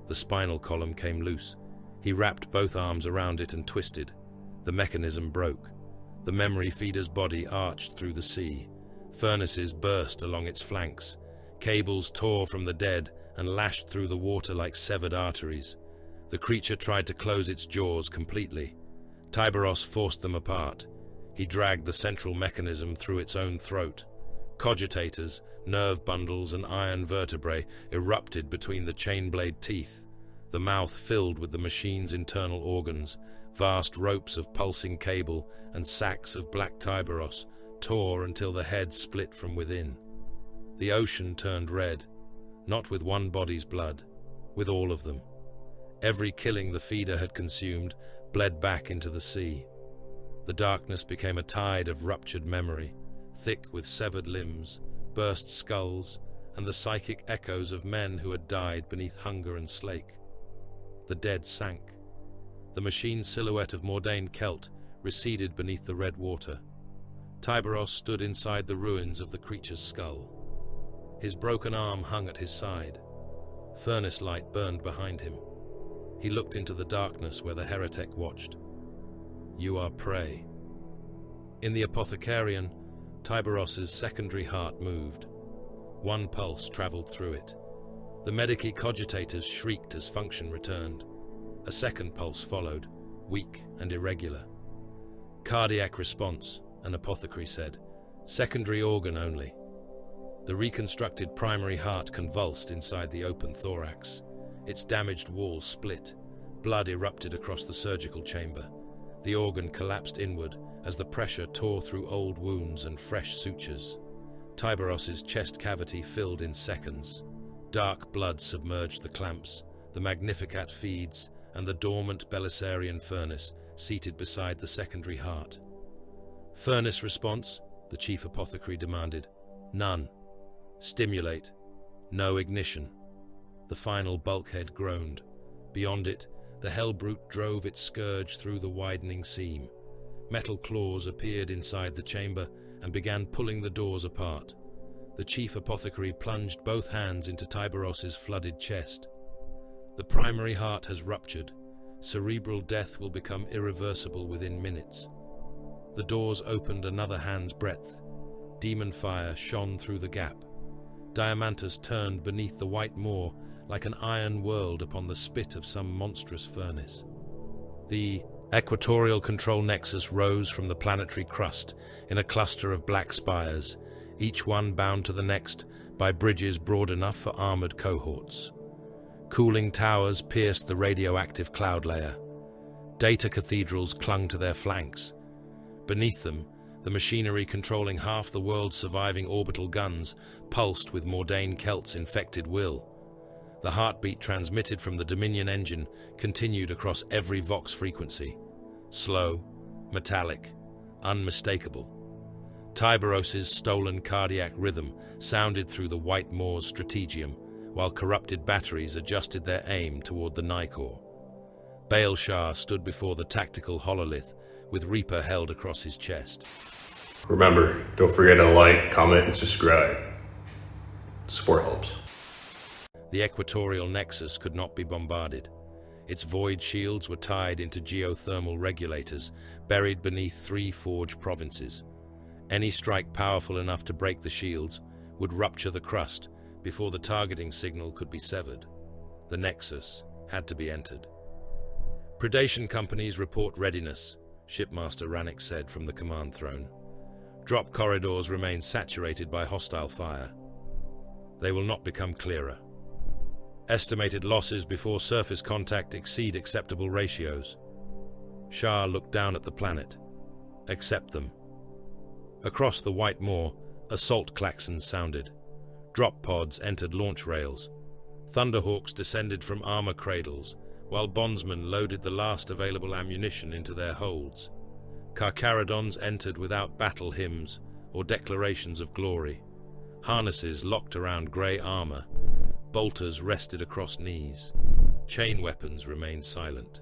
The spinal column came loose. He wrapped both arms around it and twisted. The mechanism broke. The memory feeder's body arched through the sea. Furnaces burst along its flanks. Cables tore from the dead and lashed through the water like severed arteries. The creature tried to close its jaws completely. Tyberos forced them apart. He dragged the central mechanism through its own throat. Cogitators, nerve bundles, and iron vertebrae erupted between the chain-blade teeth. The mouth filled with the machine's internal organs. Vast ropes of pulsing cable and sacks of black Tyberos tore until the head split from within. The ocean turned red, not with one body's blood, with all of them. Every killing the feeder had consumed bled back into the sea. The darkness became a tide of ruptured memory, thick with severed limbs, burst skulls, and the psychic echoes of men who had died beneath hunger and slake. The dead sank. The machine silhouette of Mordain Kelt receded beneath the red water. Tyberos stood inside the ruins of the creature's skull. His broken arm hung at his side. Furnace light burned behind him. He looked into the darkness where the heretic watched. "You are prey." In the apothecarian, Tyberos's secondary heart moved. One pulse travelled through it. The medici cogitators shrieked as function returned. A second pulse followed, weak and irregular. "Cardiac response," an apothecary said. "Secondary organ only." The reconstructed primary heart convulsed inside the open thorax. Its damaged wall split. Blood erupted across the surgical chamber. The organ collapsed inward as the pressure tore through old wounds and fresh sutures. Tyberos's chest cavity filled in seconds. Dark blood submerged the clamps, the Magnificat feeds, and the dormant Belisarian furnace seated beside the secondary heart. "Furnace response?" the chief apothecary demanded. "None." "Stimulate." "No ignition." The final bulkhead groaned. Beyond it, the Hellbrute drove its scourge through the widening seam. Metal claws appeared inside the chamber and began pulling the doors apart. The chief apothecary plunged both hands into Tyberos's flooded chest. "The primary heart has ruptured. Cerebral death will become irreversible within minutes." The doors opened another hand's breadth. Demon fire shone through the gap. Diamantus turned beneath the white maw like an iron world upon the spit of some monstrous furnace. The equatorial control nexus rose from the planetary crust in a cluster of black spires, each one bound to the next by bridges broad enough for armored cohorts. Cooling towers pierced the radioactive cloud layer. Data cathedrals clung to their flanks. Beneath them, the machinery controlling half the world's surviving orbital guns pulsed with Mordain Kelt's infected will. The heartbeat transmitted from the Dominion engine continued across every Vox frequency. Slow, metallic, unmistakable. Tyberos's stolen cardiac rhythm sounded through the White Moor's strategium, while corrupted batteries adjusted their aim toward the Nicor. Baal Shah stood before the tactical hololith, with Reaper held across his chest. Remember, don't forget to like, comment, and subscribe. Support helps. The equatorial nexus could not be bombarded. Its void shields were tied into geothermal regulators, buried beneath 3 forge provinces. Any strike powerful enough to break the shields would rupture the crust before the targeting signal could be severed. The nexus had to be entered. "Predation companies report readiness," Shipmaster Rannick said from the command throne. "Drop corridors remain saturated by hostile fire. They will not become clearer. Estimated losses before surface contact exceed acceptable ratios." Shah looked down at the planet. "Accept them." Across the White Moor, assault klaxons sounded. Drop pods entered launch rails. Thunderhawks descended from armor cradles, while bondsmen loaded the last available ammunition into their holds. Carcharodons entered without battle hymns or declarations of glory. Harnesses locked around grey armor. Bolters rested across knees. Chain weapons remained silent.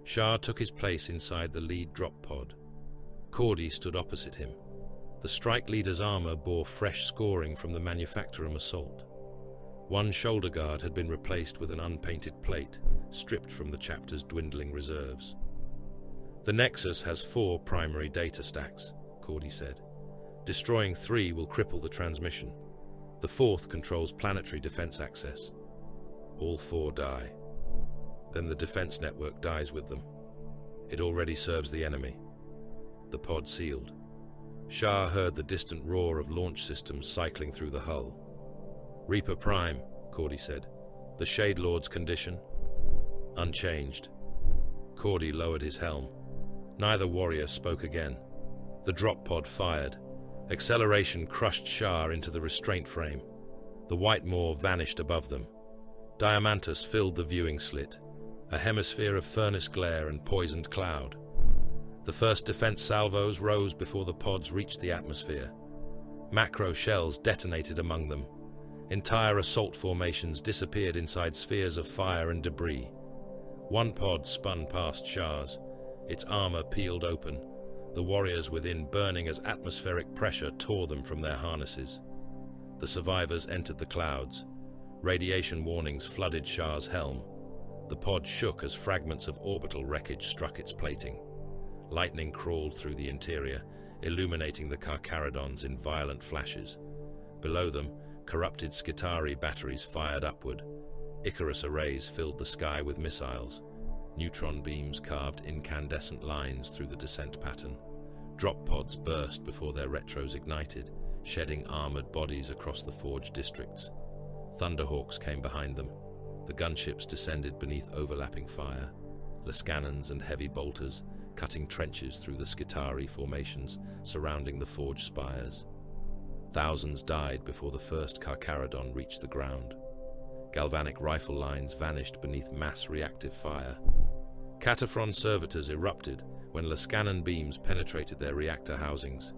Shah took his place inside the lead drop pod. Cordy stood opposite him. The strike leader's armor bore fresh scoring from the Manufactorum assault. One shoulder guard had been replaced with an unpainted plate, stripped from the chapter's dwindling reserves. "The Nexus has 4 primary data stacks," Cordy said. "Destroying 3 will cripple the transmission. The 4th controls planetary defense access. All 4 die. Then the defense network dies with them. It already serves the enemy." The pod sealed. Shah heard the distant roar of launch systems cycling through the hull. "Reaper Prime," Cordy said. "The Shade Lord's condition?" "Unchanged." Cordy lowered his helm. Neither warrior spoke again. The drop pod fired. Acceleration crushed Shah into the restraint frame. The White Moor vanished above them. Diamantus filled the viewing slit, a hemisphere of furnace glare and poisoned cloud. The first defense salvos rose before the pods reached the atmosphere. Macro shells detonated among them. Entire assault formations disappeared inside spheres of fire and debris. One pod spun past Shah's, its armor peeled open, the warriors within burning as atmospheric pressure tore them from their harnesses. The survivors entered the clouds. Radiation warnings flooded Shah's helm. The pod shook as fragments of orbital wreckage struck its plating. Lightning crawled through the interior, illuminating the Carcharodons in violent flashes. Below them, corrupted Skitarii batteries fired upward. Icarus arrays filled the sky with missiles. Neutron beams carved incandescent lines through the descent pattern. Drop pods burst before their retros ignited, shedding armored bodies across the Forge districts. Thunderhawks came behind them. The gunships descended beneath overlapping fire. Lascannons and heavy bolters, cutting trenches through the Skitarii formations surrounding the Forge spires. Thousands died before the first Carcharodon reached the ground. Galvanic rifle lines vanished beneath mass reactive fire. Cataphron servitors erupted when Lascannon beams penetrated their reactor housings.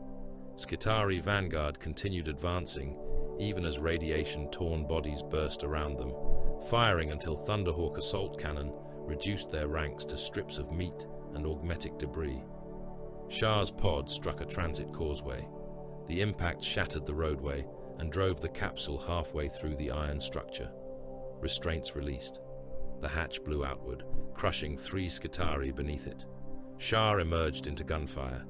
Skitarii vanguard continued advancing, even as radiation-torn bodies burst around them, firing until Thunderhawk assault cannon reduced their ranks to strips of meat and augmetic debris. Shah's pod struck a transit causeway. The impact shattered the roadway and drove the capsule halfway through the iron structure. Restraints released. The hatch blew outward, crushing 3 Skitarii beneath it. Shah emerged into gunfire.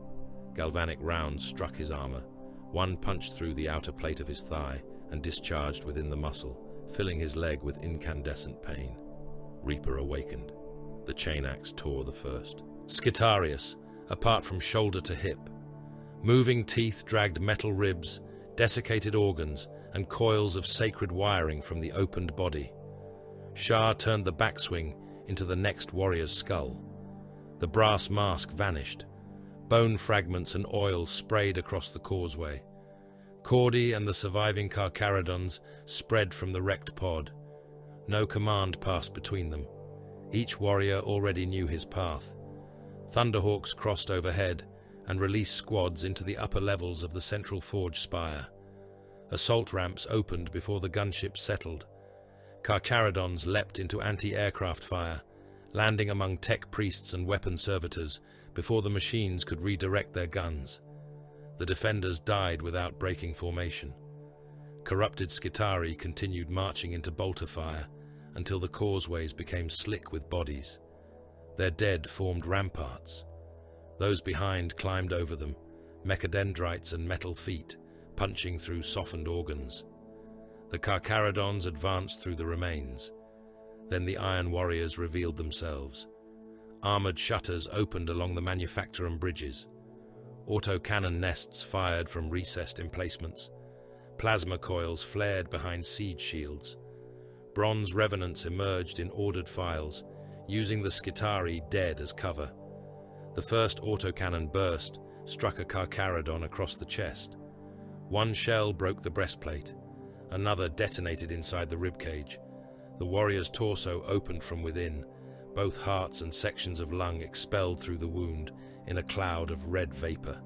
Galvanic rounds struck his armor. One punched through the outer plate of his thigh and discharged within the muscle, filling his leg with incandescent pain. Reaper awakened. The chain axe tore the first. Skitarius, apart from shoulder to hip. Moving teeth dragged metal ribs, desiccated organs, and coils of sacred wiring from the opened body. Shah turned the backswing into the next warrior's skull. The brass mask vanished. Bone fragments and oil sprayed across the causeway. Cordy and the surviving Carcharodons spread from the wrecked pod. No command passed between them. Each warrior already knew his path. Thunderhawks crossed overhead and released squads into the upper levels of the central forge spire. Assault ramps opened before the gunships settled. Carcharodons leapt into anti-aircraft fire, landing among tech priests and weapon servitors before the machines could redirect their guns. The defenders died without breaking formation. Corrupted Skitarii continued marching into bolter fire until the causeways became slick with bodies. Their dead formed ramparts. Those behind climbed over them, mechadendrites and metal feet, punching through softened organs. The Carcharodons advanced through the remains. Then the Iron Warriors revealed themselves. Armored shutters opened along the manufactorum bridges. Autocannon nests fired from recessed emplacements. Plasma coils flared behind siege shields. Bronze revenants emerged in ordered files, using the Skitarii dead as cover. The first autocannon burst, struck a Carcharodon across the chest. One shell broke the breastplate. Another detonated inside the ribcage. The warrior's torso opened from within, both hearts and sections of lung expelled through the wound in a cloud of red vapor.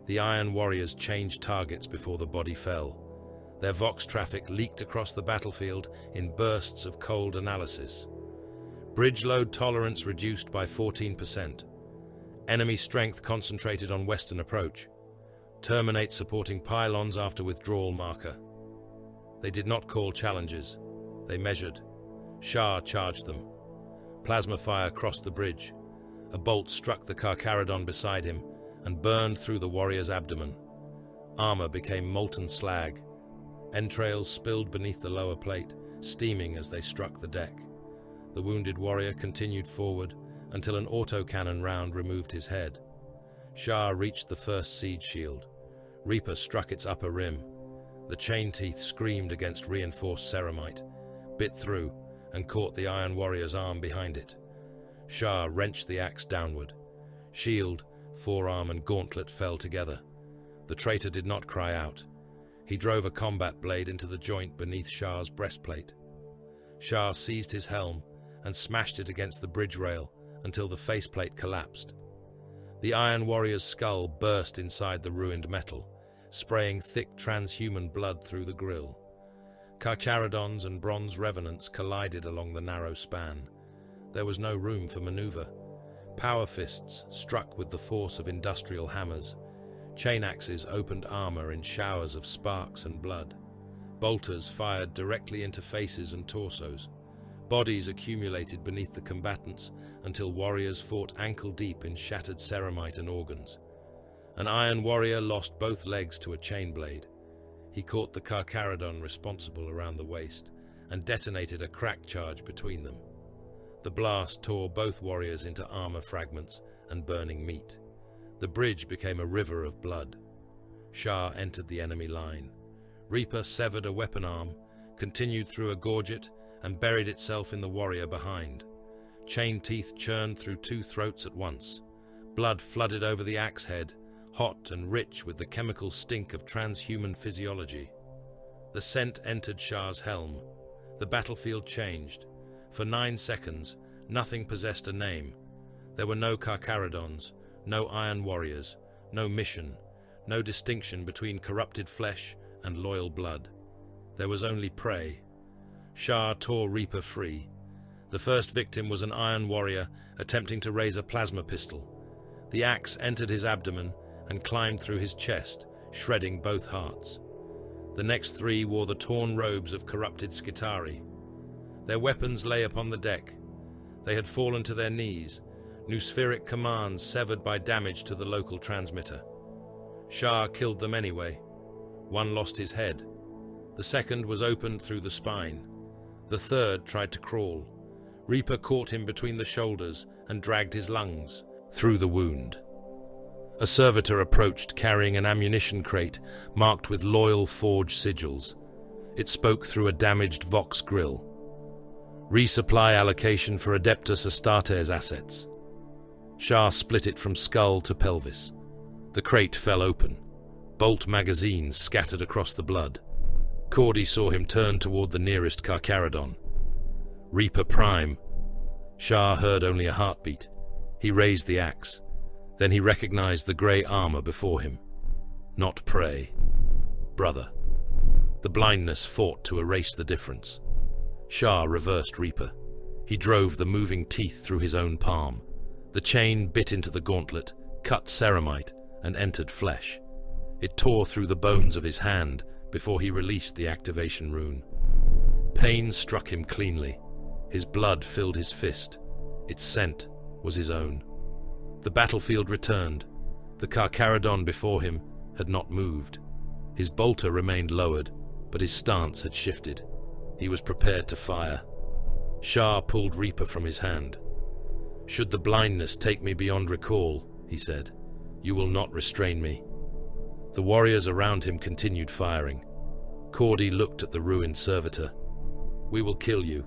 The Iron Warriors changed targets before the body fell. Their Vox traffic leaked across the battlefield in bursts of cold analysis. Bridge load tolerance reduced by 14%. Enemy strength concentrated on western approach. Terminate supporting pylons after withdrawal marker. They did not call challenges. They measured. Shah charged them. Plasma fire crossed the bridge. A bolt struck the Carcharodon beside him and burned through the warrior's abdomen. Armor became molten slag. Entrails spilled beneath the lower plate, steaming as they struck the deck. The wounded warrior continued forward until an autocannon round removed his head. Shah reached the first siege shield. Reaper struck its upper rim. The chain teeth screamed against reinforced ceramite, bit through, and caught the Iron Warrior's arm behind it. Shah wrenched the axe downward. Shield, forearm, and gauntlet fell together. The traitor did not cry out. He drove a combat blade into the joint beneath Shah's breastplate. Shah seized his helm and smashed it against the bridge rail until the faceplate collapsed. The Iron Warrior's skull burst inside the ruined metal, spraying thick transhuman blood through the grill. Carcharodons and bronze revenants collided along the narrow span. There was no room for maneuver. Power fists struck with the force of industrial hammers. Chain axes opened armor in showers of sparks and blood. Bolters fired directly into faces and torsos. Bodies accumulated beneath the combatants until warriors fought ankle-deep in shattered ceramite and organs. An iron warrior lost both legs to a chain blade. He caught the Carcharodon responsible around the waist and detonated a crack charge between them. The blast tore both warriors into armor fragments and burning meat. The bridge became a river of blood. Shah entered the enemy line. Reaper severed a weapon arm, continued through a gorget, and buried itself in the warrior behind. Chain teeth churned through two throats at once. Blood flooded over the axe head, hot and rich with the chemical stink of transhuman physiology. The scent entered Shah's helm. The battlefield changed. For 9 seconds, nothing possessed a name. There were no Carcharodons, no iron warriors, no mission, no distinction between corrupted flesh and loyal blood. There was only prey. Shah tore Reaper free. The first victim was an iron warrior attempting to raise a plasma pistol. The axe entered his abdomen and climbed through his chest, shredding both hearts. The next 3 wore the torn robes of corrupted Skitarii. Their weapons lay upon the deck. They had fallen to their knees, Nuspheric commands severed by damage to the local transmitter. Shah killed them anyway. One lost his head. The second was opened through the spine. The third tried to crawl. Reaper caught him between the shoulders and dragged his lungs through the wound. A servitor approached carrying an ammunition crate marked with loyal forge sigils. It spoke through a damaged Vox grill. Resupply allocation for Adeptus Astartes assets. Shah split it from skull to pelvis. The crate fell open. Bolt magazines scattered across the blood. Cordy saw him turn toward the nearest Carcharodon. Reaper Prime. Shah heard only a heartbeat. He raised the axe. Then he recognized the grey armor before him. Not prey. Brother. The blindness fought to erase the difference. Shah reversed Reaper. He drove the moving teeth through his own palm. The chain bit into the gauntlet, cut ceramite, and entered flesh. It tore through the bones of his hand before he released the activation rune. Pain struck him cleanly. His blood filled his fist. Its scent was his own. The battlefield returned. The Carcharodon before him had not moved. His bolter remained lowered, but his stance had shifted. He was prepared to fire. Shah pulled Reaper from his hand. "Should the blindness take me beyond recall," he said, "you will not restrain me." The warriors around him continued firing. Cordy looked at the ruined servitor. "We will kill you.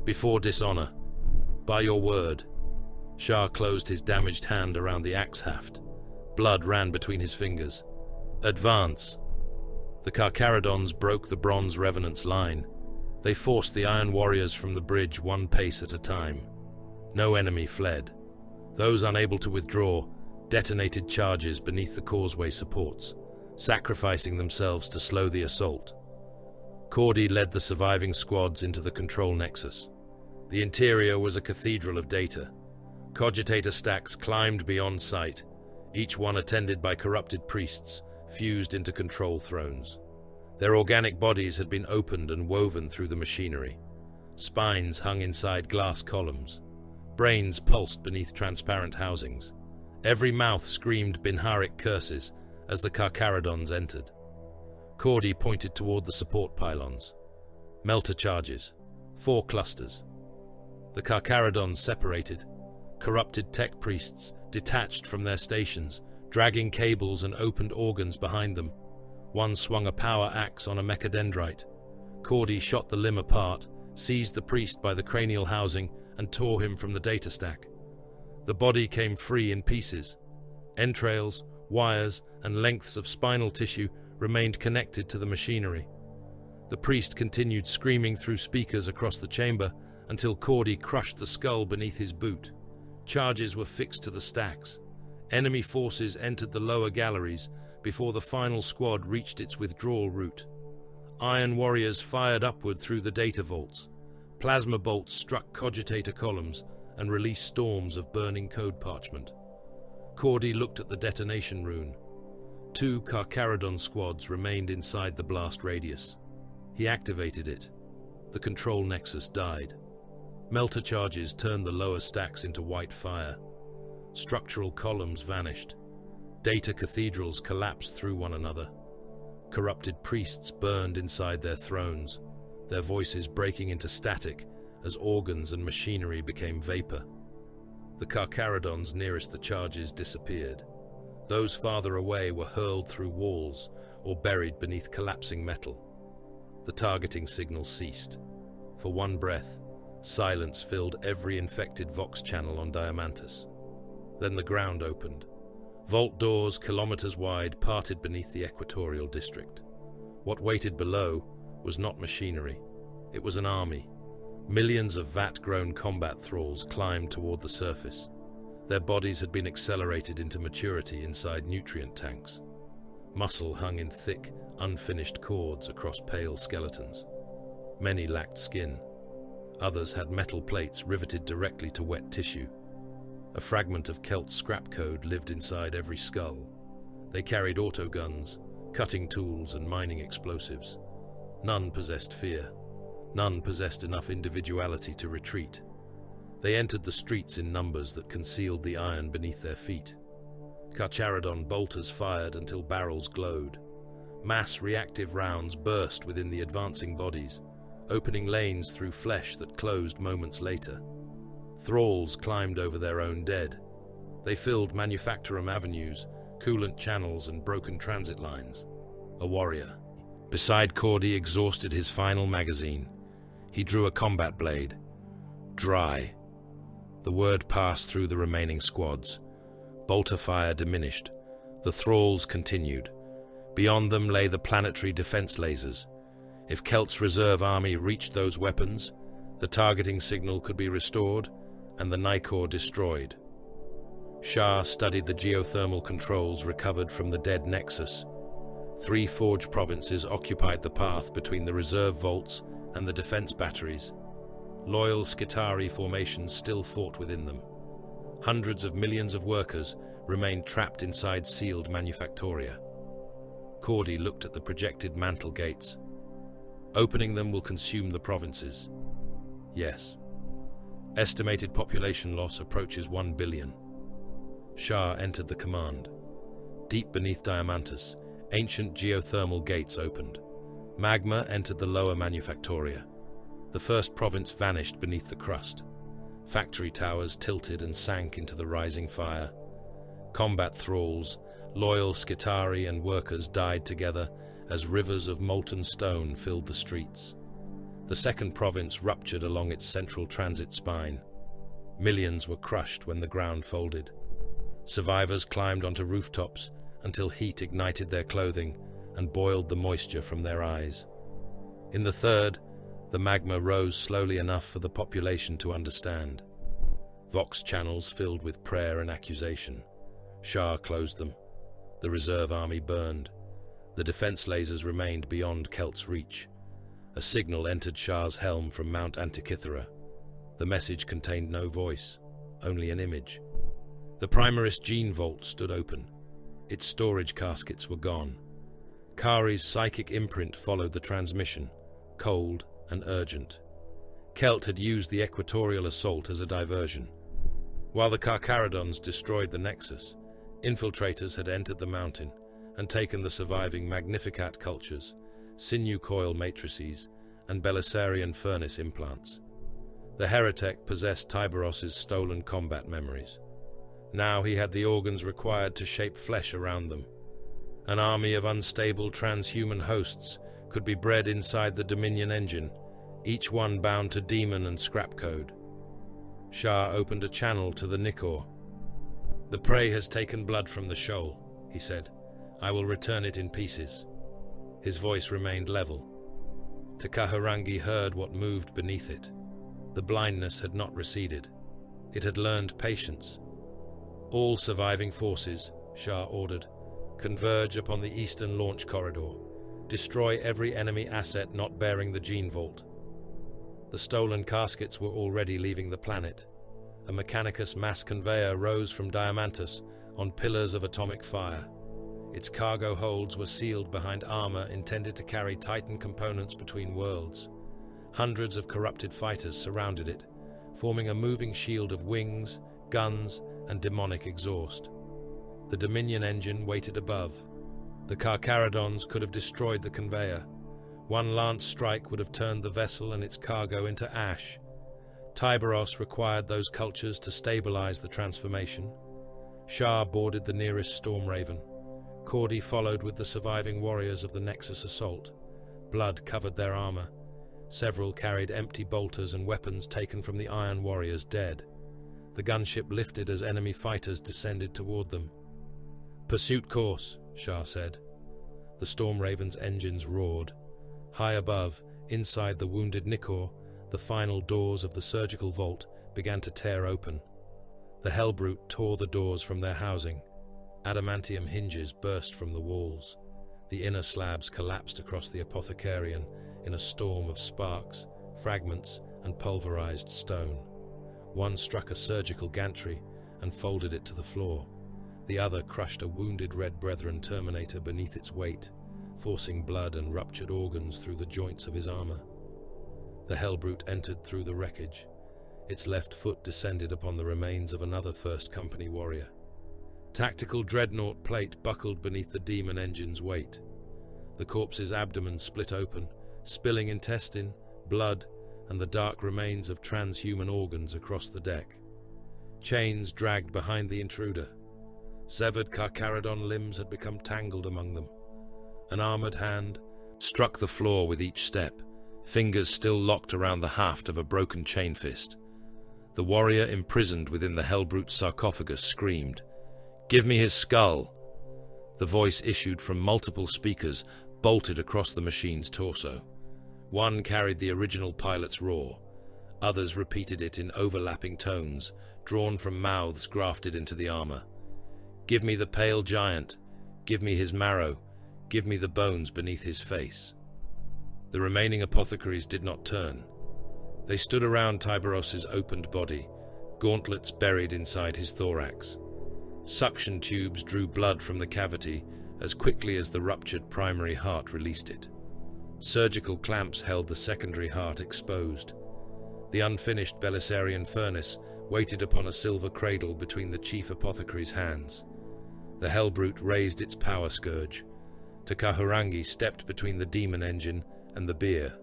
Before dishonor. By your word." Shah closed his damaged hand around the axe haft. Blood ran between his fingers. "Advance." The Carcharodons broke the bronze revenant's line. They forced the iron warriors from the bridge 1 pace at a time. No enemy fled. Those unable to withdraw detonated charges beneath the causeway supports, sacrificing themselves to slow the assault. Cordy led the surviving squads into the control nexus. The interior was a cathedral of data. Cogitator stacks climbed beyond sight, each one attended by corrupted priests fused into control thrones. Their organic bodies had been opened and woven through the machinery. Spines hung inside glass columns. Brains pulsed beneath transparent housings. Every mouth screamed Binharic curses as the Carcharodons entered. Cordy pointed toward the support pylons. Melter charges. 4 clusters. The Carcharodons separated. Corrupted tech priests detached from their stations, dragging cables and opened organs behind them. One swung a power axe on a mechadendrite. Cordy shot the limb apart, seized the priest by the cranial housing, and tore him from the data stack. The body came free in pieces. Entrails, wires, and lengths of spinal tissue remained connected to the machinery. The priest continued screaming through speakers across the chamber until Cordy crushed the skull beneath his boot. Charges were fixed to the stacks. Enemy forces entered the lower galleries before the final squad reached its withdrawal route. Iron warriors fired upward through the data vaults. Plasma bolts struck cogitator columns and released storms of burning code parchment. Cordy looked at the detonation rune. 2 Carcharodon squads remained inside the blast radius. He activated it. The control nexus died. Melter charges turned the lower stacks into white fire. Structural columns vanished. Data cathedrals collapsed through one another. Corrupted priests burned inside their thrones, their voices breaking into static as organs and machinery became vapor. The Carcharodons nearest the charges disappeared. Those farther away were hurled through walls or buried beneath collapsing metal. The targeting signal ceased. For one breath, silence filled every infected Vox channel on Diamantus. Then the ground opened. Vault doors, kilometers wide, parted beneath the Equatorial District. What waited below was not machinery. It was an army. Millions of vat-grown combat thralls climbed toward the surface. Their bodies had been accelerated into maturity inside nutrient tanks. Muscle hung in thick, unfinished cords across pale skeletons. Many lacked skin. Others had metal plates riveted directly to wet tissue. A fragment of Celt scrap code lived inside every skull. They carried autoguns, cutting tools, and mining explosives. None possessed fear. None possessed enough individuality to retreat. They entered the streets in numbers that concealed the iron beneath their feet. Carcharodon bolters fired until barrels glowed. Mass reactive rounds burst within the advancing bodies, opening lanes through flesh that closed moments later. Thralls climbed over their own dead. They filled manufactorum avenues, coolant channels, and broken transit lines. A warrior. Beside Cordy exhausted his final magazine. He drew a combat blade. Dry. The word passed through the remaining squads. Bolter fire diminished. The thralls continued. Beyond them lay the planetary defense lasers. If Celt's reserve army reached those weapons, the targeting signal could be restored and the Nicor destroyed. Shah studied the geothermal controls recovered from the dead Nexus. 3 Forge provinces occupied the path between the reserve vaults and the defense batteries. Loyal Skitarii formations still fought within them. Hundreds of millions of workers remained trapped inside sealed manufactoria. Cordy looked at the projected mantle gates. Opening them will consume the provinces. Yes. Estimated population loss approaches 1 billion. Shah entered the command. Deep beneath Diamantus, ancient geothermal gates opened. Magma entered the lower manufactoria. The first province vanished beneath the crust. Factory towers tilted and sank into the rising fire. Combat thralls, loyal Skitarii, and workers died together as rivers of molten stone filled the streets. The second province ruptured along its central transit spine. Millions were crushed when the ground folded. Survivors climbed onto rooftops until heat ignited their clothing and boiled the moisture from their eyes. In the third, the magma rose slowly enough for the population to understand. Vox channels filled with prayer and accusation. Shah closed them. The reserve army burned. The defense lasers remained beyond Celt's reach. A signal entered Shah's helm from Mount Antikythera. The message contained no voice, only an image. The Primaris gene vault stood open. Its storage caskets were gone. Kari's psychic imprint followed the transmission, cold and urgent. Celt had used the equatorial assault as a diversion. While the Carcharodons destroyed the Nexus, infiltrators had entered the mountain and taken the surviving Magnificat cultures, sinew coil matrices, and Belisarian furnace implants. The heretic possessed Tiberos's stolen combat memories. Now he had the organs required to shape flesh around them. An army of unstable transhuman hosts could be bred inside the Dominion engine, each one bound to demon and scrap code. Shah opened a channel to the Nicor. "The prey has taken blood from the shoal," he said. "I will return it in pieces." His voice remained level. Takaharangi heard what moved beneath it. The blindness had not receded. It had learned patience. "All surviving forces," Shah ordered, "converge upon the eastern launch corridor. Destroy every enemy asset not bearing the gene vault. The stolen caskets were already leaving the planet. A Mechanicus mass conveyor rose from Diamantus on pillars of atomic fire. Its cargo holds were sealed behind armor intended to carry Titan components between worlds. Hundreds of corrupted fighters surrounded it, forming a moving shield of wings, guns, and demonic exhaust. The Dominion engine waited above. The Carcharodons could have destroyed the conveyor. One lance strike would have turned the vessel and its cargo into ash. Tyberos required those cultures to stabilize the transformation. Shah boarded the nearest Stormraven. Cordy followed with the surviving warriors of the Nexus assault. Blood covered their armor. Several carried empty bolters and weapons taken from the Iron Warriors dead. The gunship lifted as enemy fighters descended toward them. "Pursuit course," Shah said. The Stormraven's engines roared. High above, inside the wounded Nikor, the final doors of the surgical vault began to tear open. The Hellbrute tore the doors from their housing. Adamantium hinges burst from the walls. The inner slabs collapsed across the Apothecarion in a storm of sparks, fragments, and pulverized stone. One struck a surgical gantry and folded it to the floor. The other crushed a wounded Red Brethren Terminator beneath its weight, forcing blood and ruptured organs through the joints of his armor. The Hellbrute entered through the wreckage. Its left foot descended upon the remains of another First Company warrior. Tactical dreadnought plate buckled beneath the demon engine's weight. The corpse's abdomen split open, spilling intestine, blood, and the dark remains of transhuman organs across the deck. Chains dragged behind the intruder. Severed Carcharodon limbs had become tangled among them. An armored hand struck the floor with each step, fingers still locked around the haft of a broken chain fist. The warrior imprisoned within the Hellbrute's sarcophagus screamed, "Give me his skull!" The voice issued from multiple speakers, bolted across the machine's torso. One carried the original pilot's roar. Others repeated it in overlapping tones, drawn from mouths grafted into the armor. "Give me the pale giant. Give me his marrow. Give me the bones beneath his face." The remaining apothecaries did not turn. They stood around Tyberos's opened body, gauntlets buried inside his thorax. Suction tubes drew blood from the cavity as quickly as the ruptured primary heart released it. Surgical clamps held the secondary heart exposed. The unfinished Belisarian furnace waited upon a silver cradle between the chief apothecary's hands. The Hellbrute raised its power scourge. Takahurangi stepped between the demon engine and the bier.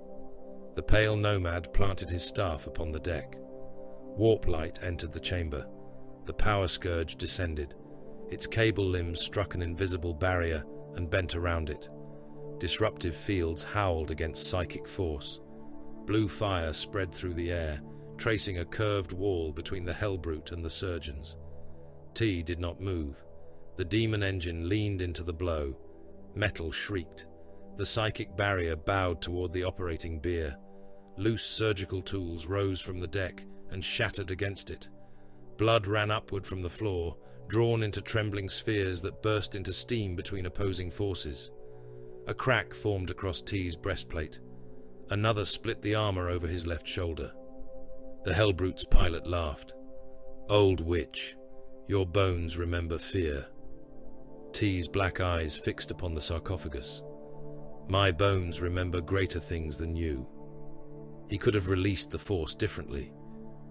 The pale nomad planted his staff upon the deck. Warp light entered the chamber. The power scourge descended. Its cable limbs struck an invisible barrier and bent around it. Disruptive fields howled against psychic force. Blue fire spread through the air, tracing a curved wall between the Hellbrute and the surgeons. T did not move. The demon engine leaned into the blow. Metal shrieked. The psychic barrier bowed toward the operating bier. Loose surgical tools rose from the deck and shattered against it. Blood ran upward from the floor, drawn into trembling spheres that burst into steam between opposing forces. A crack formed across T's breastplate. Another split the armor over his left shoulder. The Hellbrute's pilot laughed. "Old witch, your bones remember fear." T's black eyes fixed upon the sarcophagus. "My bones remember greater things than you." He could have released the force differently.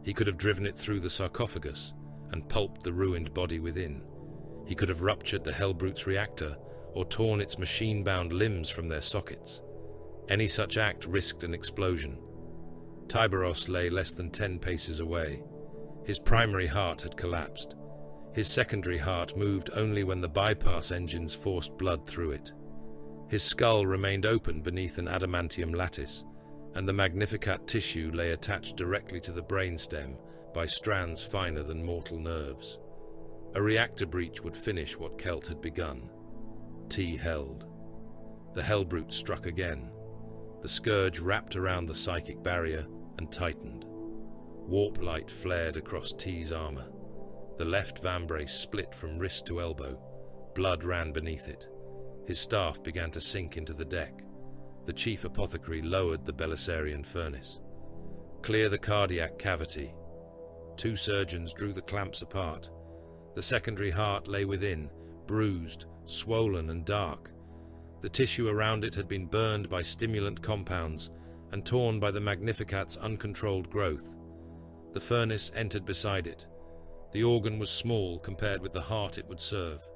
He could have driven it through the sarcophagus and pulped the ruined body within. He could have ruptured the Hellbrute's reactor or torn its machine-bound limbs from their sockets. Any such act risked an explosion. Tyberos lay less than 10 paces away. His primary heart had collapsed. His secondary heart moved only when the bypass engines forced blood through it. His skull remained open beneath an adamantium lattice, and the Magnificat tissue lay attached directly to the brainstem by strands finer than mortal nerves. A reactor breach would finish what Kelt had begun. T held. The Hellbrute struck again. The scourge wrapped around the psychic barrier and tightened. Warp light flared across T's armor. The left vambrace split from wrist to elbow. Blood ran beneath it. His staff began to sink into the deck. The chief apothecary lowered the Belisarian furnace. "Clear the cardiac cavity." 2 surgeons drew the clamps apart. The secondary heart lay within, bruised, swollen and dark. The tissue around it had been burned by stimulant compounds and torn by the Magnificat's uncontrolled growth. The furnace entered beside it. The organ was small compared with the heart it would serve.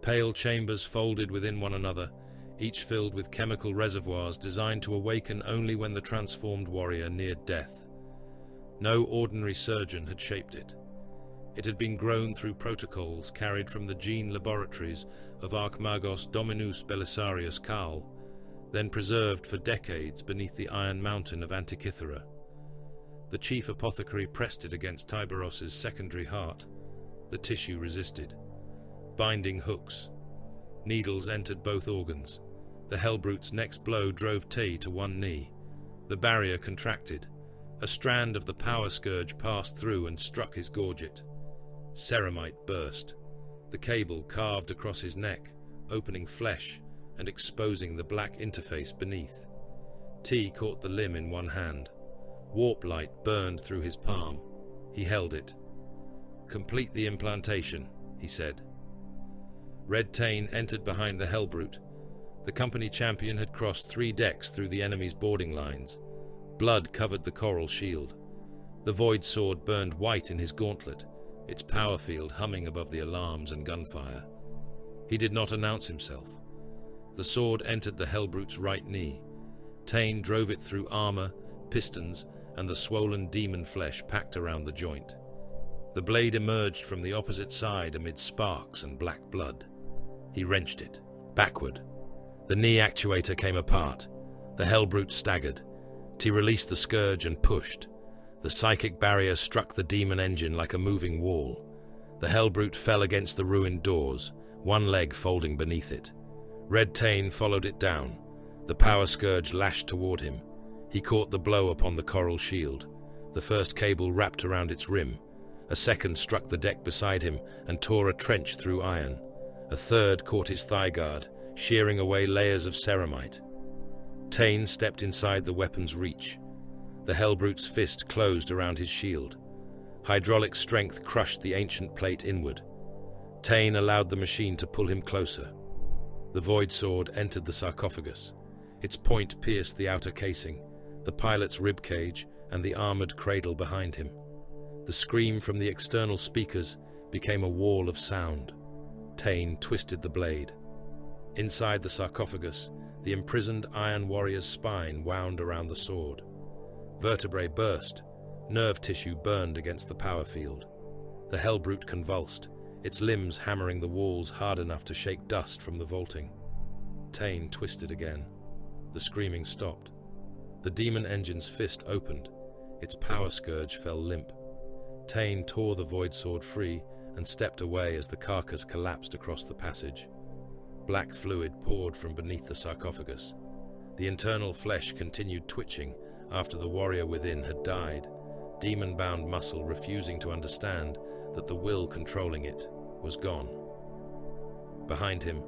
Pale chambers folded within one another, each filled with chemical reservoirs designed to awaken only when the transformed warrior neared death. No ordinary surgeon had shaped it. It had been grown through protocols carried from the gene laboratories of Archmagos Dominus Belisarius Cael, then preserved for decades beneath the iron mountain of Antikythera. The chief apothecary pressed it against Tiberos's secondary heart. The tissue resisted. Binding hooks. Needles entered both organs. The Hellbrute's next blow drove Tay to one knee. The barrier contracted. A strand of the power scourge passed through and struck his gorget. Ceramite burst. The cable carved across his neck, opening flesh and exposing the black interface beneath. T caught the limb in one hand. Warp light burned through his palm. He held it. "Complete the implantation," he said. Red Tane entered behind the Hellbrute. The company champion had crossed 3 decks through the enemy's boarding lines. Blood covered the coral shield. The void sword burned white in his gauntlet, its power field humming above the alarms and gunfire. He did not announce himself. The sword entered the Hellbrute's right knee. Tane drove it through armor, pistons, and the swollen demon flesh packed around the joint. The blade emerged from the opposite side amid sparks and black blood. He wrenched it, backward. The knee actuator came apart. The Hellbrute staggered. He released the scourge and pushed. The psychic barrier struck the demon engine like a moving wall. The Hellbrute fell against the ruined doors, one leg folding beneath it. Red Tane followed it down. The power scourge lashed toward him. He caught the blow upon the coral shield. The first cable wrapped around its rim. A second struck the deck beside him and tore a trench through iron. A third caught his thigh guard, shearing away layers of ceramite. Tane stepped inside the weapon's reach. The Hellbrute's fist closed around his shield. Hydraulic strength crushed the ancient plate inward. Tane allowed the machine to pull him closer. The void sword entered the sarcophagus. Its point pierced the outer casing, the pilot's rib cage, and the armored cradle behind him. The scream from the external speakers became a wall of sound. Tane twisted the blade. Inside the sarcophagus, the imprisoned Iron Warrior's spine wound around the sword. Vertebrae burst. Nerve tissue burned against the power field. The Hellbrute convulsed, its limbs hammering the walls hard enough to shake dust from the vaulting. Tane twisted again. The screaming stopped. The demon engine's fist opened. Its power scourge fell limp. Tane tore the void sword free and stepped away as the carcass collapsed across the passage. Black fluid poured from beneath the sarcophagus. The internal flesh continued twitching after the warrior within had died, demon-bound muscle refusing to understand that the will controlling it was gone. Behind him,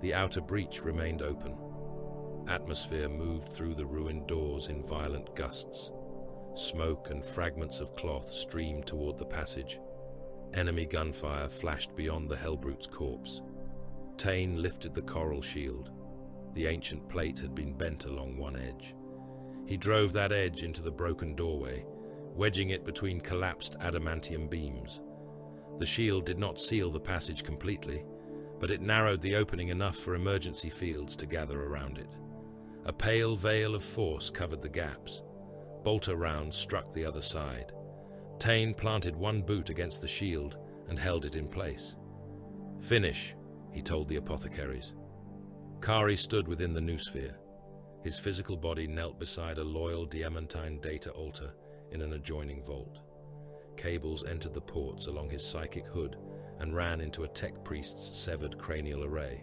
the outer breach remained open. Atmosphere moved through the ruined doors in violent gusts. Smoke and fragments of cloth streamed toward the passage. Enemy gunfire flashed beyond the Hellbrute's corpse. Tane lifted the coral shield. The ancient plate had been bent along one edge. He drove that edge into the broken doorway, wedging it between collapsed adamantium beams. The shield did not seal the passage completely, but it narrowed the opening enough for emergency fields to gather around it. A pale veil of force covered the gaps. Bolter rounds struck the other side. Tane planted one boot against the shield and held it in place. "Finish," he told the apothecaries. Kari stood within the noosphere. His physical body knelt beside a loyal diamantine data altar in an adjoining vault. Cables entered the ports along his psychic hood and ran into a tech priest's severed cranial array.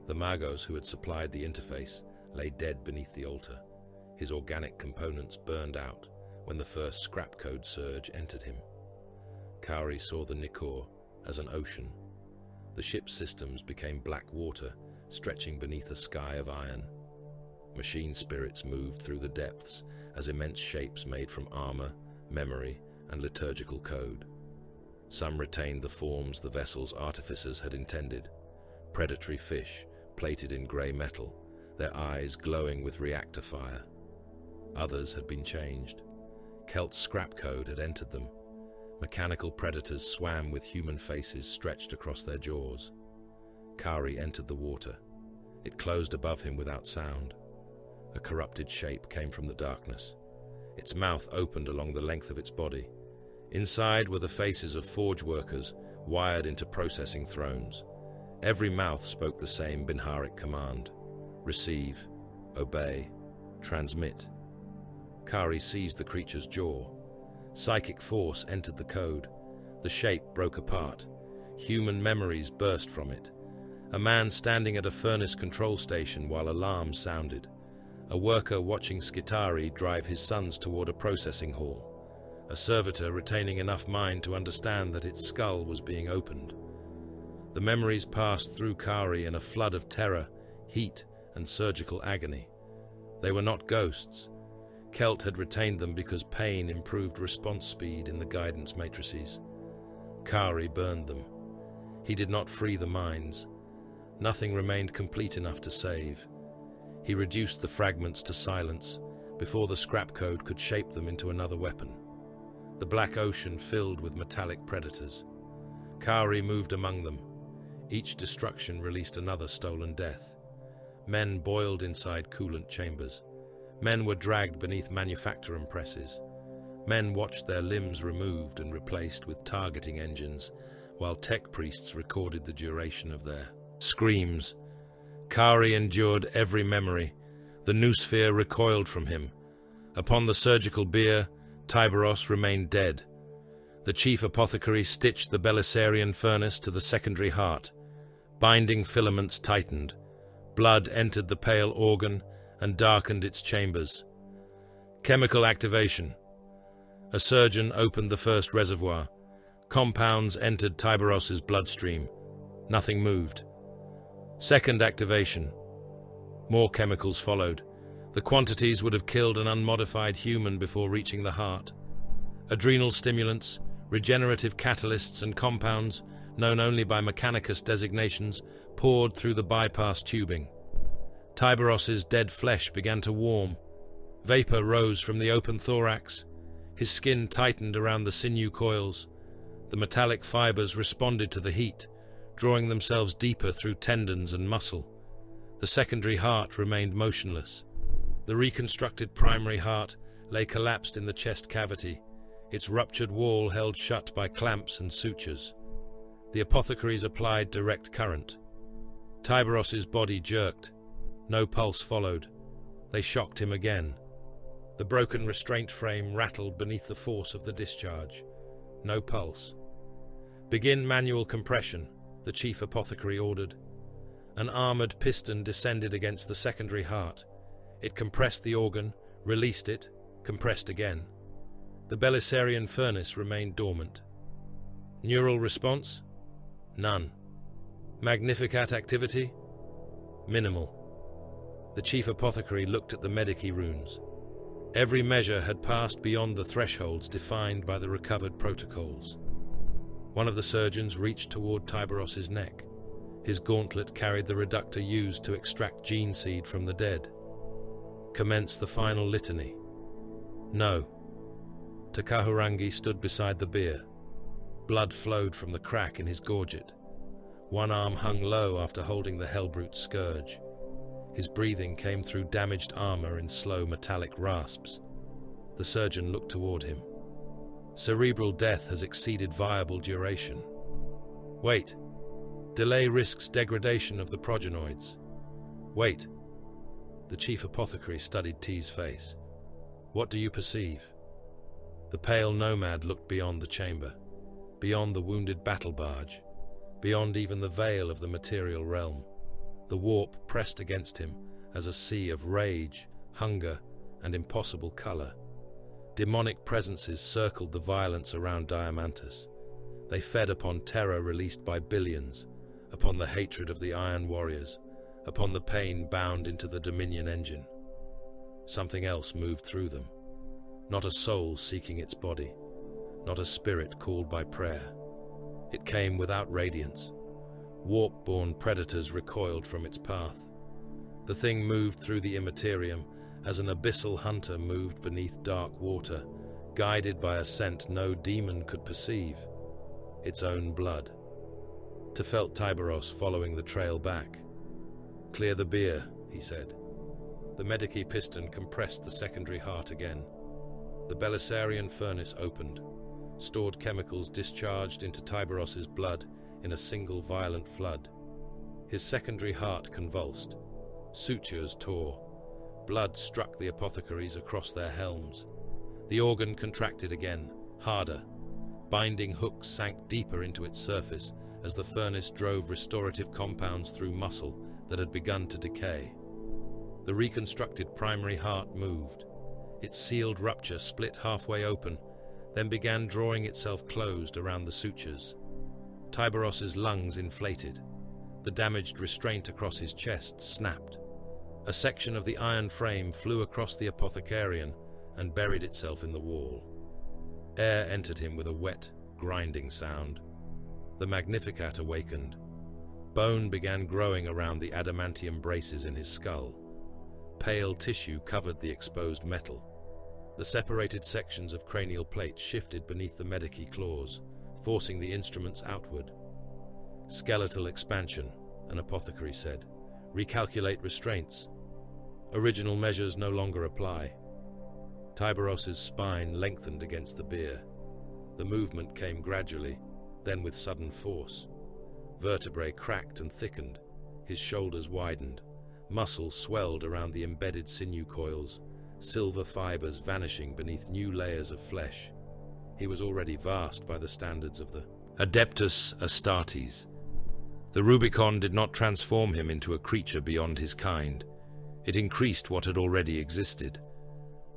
The Magos who had supplied the interface lay dead beneath the altar. His organic components burned out when the first scrap code surge entered him. Kari saw the Nikor as an ocean. The ship's systems became black water, stretching beneath a sky of iron. Machine spirits moved through the depths as immense shapes made from armor, memory, and liturgical code. Some retained the forms the vessel's artificers had intended: predatory fish plated in grey metal, their eyes glowing with reactor fire. Others had been changed. Kelt's scrap code had entered them. Mechanical predators swam with human faces stretched across their jaws. Kari entered the water. It closed above him without sound. A corrupted shape came from the darkness. Its mouth opened along the length of its body. Inside were the faces of forge workers, wired into processing thrones. Every mouth spoke the same Binharic command: receive, obey, transmit. Kari seized the creature's jaw. Psychic force entered the code. The shape broke apart. Human memories burst from it. A man standing at a furnace control station while alarms sounded. A worker watching Skitarii drive his sons toward a processing hall. A servitor retaining enough mind to understand that its skull was being opened. The memories passed through Kari in a flood of terror, heat, and surgical agony. They were not ghosts. Kelt had retained them because pain improved response speed in the guidance matrices. Kari burned them. He did not free the minds. Nothing remained complete enough to save. He reduced the fragments to silence before the scrap code could shape them into another weapon. The black ocean filled with metallic predators. Kari moved among them. Each destruction released another stolen death. Men boiled inside coolant chambers. Men were dragged beneath manufacturing presses. Men watched their limbs removed and replaced with targeting engines, while tech priests recorded the duration of their screams. Kari endured every memory. The noosphere recoiled from him. Upon the surgical bier, Tyberos remained dead. The chief apothecary stitched the Belisarian furnace to the secondary heart. Binding filaments tightened. Blood entered the pale organ and darkened its chambers. Chemical activation. A surgeon opened the first reservoir. Compounds entered Tyberos's bloodstream. Nothing moved. Second activation. More chemicals followed. The quantities would have killed an unmodified human before reaching the heart. Adrenal stimulants, regenerative catalysts and compounds, known only by Mechanicus designations, poured through the bypass tubing. Tyberos's dead flesh began to warm. Vapor rose from the open thorax. His skin tightened around the sinew coils. The metallic fibers responded to the heat, drawing themselves deeper through tendons and muscle. The secondary heart remained motionless. The reconstructed primary heart lay collapsed in the chest cavity, its ruptured wall held shut by clamps and sutures. The apothecaries applied direct current. Tyberos's body jerked. No pulse followed. They shocked him again. The broken restraint frame rattled beneath the force of the discharge. No pulse. Begin manual compression, the chief apothecary ordered. An armored piston descended against the secondary heart. It compressed the organ, released it, compressed again. The Belisarian furnace remained dormant. Neural response? None. Magnificat activity? Minimal. The chief apothecary looked at the Medici runes. Every measure had passed beyond the thresholds defined by the recovered protocols. One of the surgeons reached toward Tyberos's neck. His gauntlet carried the reductor used to extract gene seed from the dead. Commence the final litany. No. Takahurangi stood beside the bier. Blood flowed from the crack in his gorget. One arm hung low after holding the Hellbrute's scourge. His breathing came through damaged armor in slow metallic rasps. The surgeon looked toward him. Cerebral death has exceeded viable duration. Wait. Delay risks degradation of the progenoids. Wait. The chief apothecary studied T's face. What do you perceive? The pale nomad looked beyond the chamber, beyond the wounded battle barge, beyond even the veil of the material realm. The warp pressed against him as a sea of rage, hunger, and impossible color. Demonic presences circled the violence around Diamantus. They fed upon terror released by billions, upon the hatred of the Iron Warriors, upon the pain bound into the Dominion engine. Something else moved through them. Not a soul seeking its body, not a spirit called by prayer. It came without radiance. Warp-born predators recoiled from its path. The thing moved through the immaterium as an abyssal hunter moved beneath dark water, guided by a scent no demon could perceive, its own blood. Tefelt Tyberos following the trail back. "Clear the beer," he said. The Medici piston compressed the secondary heart again. The Belisarian furnace opened. Stored chemicals discharged into Tyberos's blood in a single violent flood. His secondary heart convulsed. Sutures tore. Blood struck the apothecaries across their helms. The organ contracted again, harder. Binding hooks sank deeper into its surface as the furnace drove restorative compounds through muscle that had begun to decay. The reconstructed primary heart moved. Its sealed rupture split halfway open, then began drawing itself closed around the sutures. Tyberos's lungs inflated. The damaged restraint across his chest snapped. A section of the iron frame flew across the apothecarian and buried itself in the wall. Air entered him with a wet, grinding sound. The Magnificat awakened. Bone began growing around the adamantium braces in his skull. Pale tissue covered the exposed metal. The separated sections of cranial plate shifted beneath the Medici claws, forcing the instruments outward. "Skeletal expansion," an apothecary said. "Recalculate restraints. Original measures no longer apply." Tyberos's spine lengthened against the beer. The movement came gradually, then with sudden force. Vertebrae cracked and thickened. His shoulders widened. Muscle swelled around the embedded sinew coils, silver fibers vanishing beneath new layers of flesh. He was already vast by the standards of the Adeptus Astartes. The Rubicon did not transform him into a creature beyond his kind. It increased what had already existed.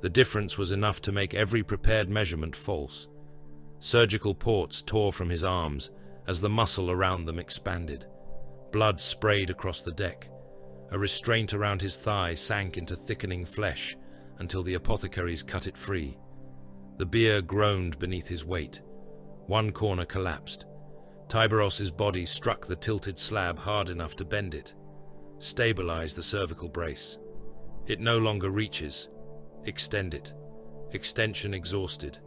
The difference was enough to make every prepared measurement false. Surgical ports tore from his arms as the muscle around them expanded. Blood sprayed across the deck. A restraint around his thigh sank into thickening flesh until the apothecaries cut it free. The beer groaned beneath his weight. One corner collapsed. Tyberos's body struck the tilted slab hard enough to bend it. Stabilize the cervical brace. It no longer reaches. Extend it. Extension exhausted.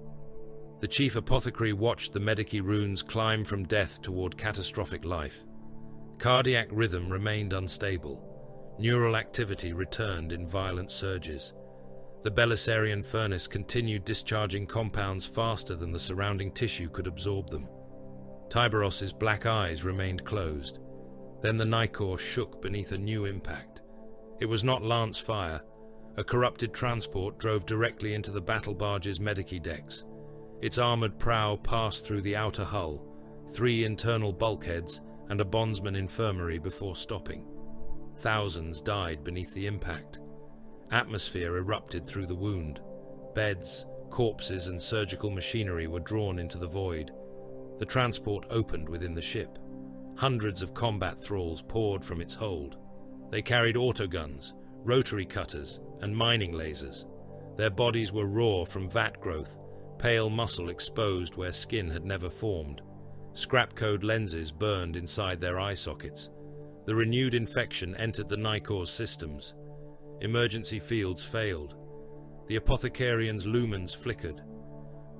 The chief apothecary watched the Medici runes climb from death toward catastrophic life. Cardiac rhythm remained unstable. Neural activity returned in violent surges. The Belisarian furnace continued discharging compounds faster than the surrounding tissue could absorb them. Tyberos's black eyes remained closed. Then the Nicor shook beneath a new impact. It was not lance fire. A corrupted transport drove directly into the battle barge's Medici decks. Its armored prow passed through the outer hull, 3 internal bulkheads, and a bondsman infirmary before stopping. Thousands died beneath the impact. Atmosphere erupted through the wound. Beds, corpses, and surgical machinery were drawn into the void. The transport opened within the ship. Hundreds of combat thralls poured from its hold. They carried autoguns, rotary cutters, and mining lasers. Their bodies were raw from vat growth, pale muscle exposed where skin had never formed. Scrap-code lenses burned inside their eye sockets. The renewed infection entered the Nicor's systems. Emergency fields failed. The apothecarian's lumens flickered.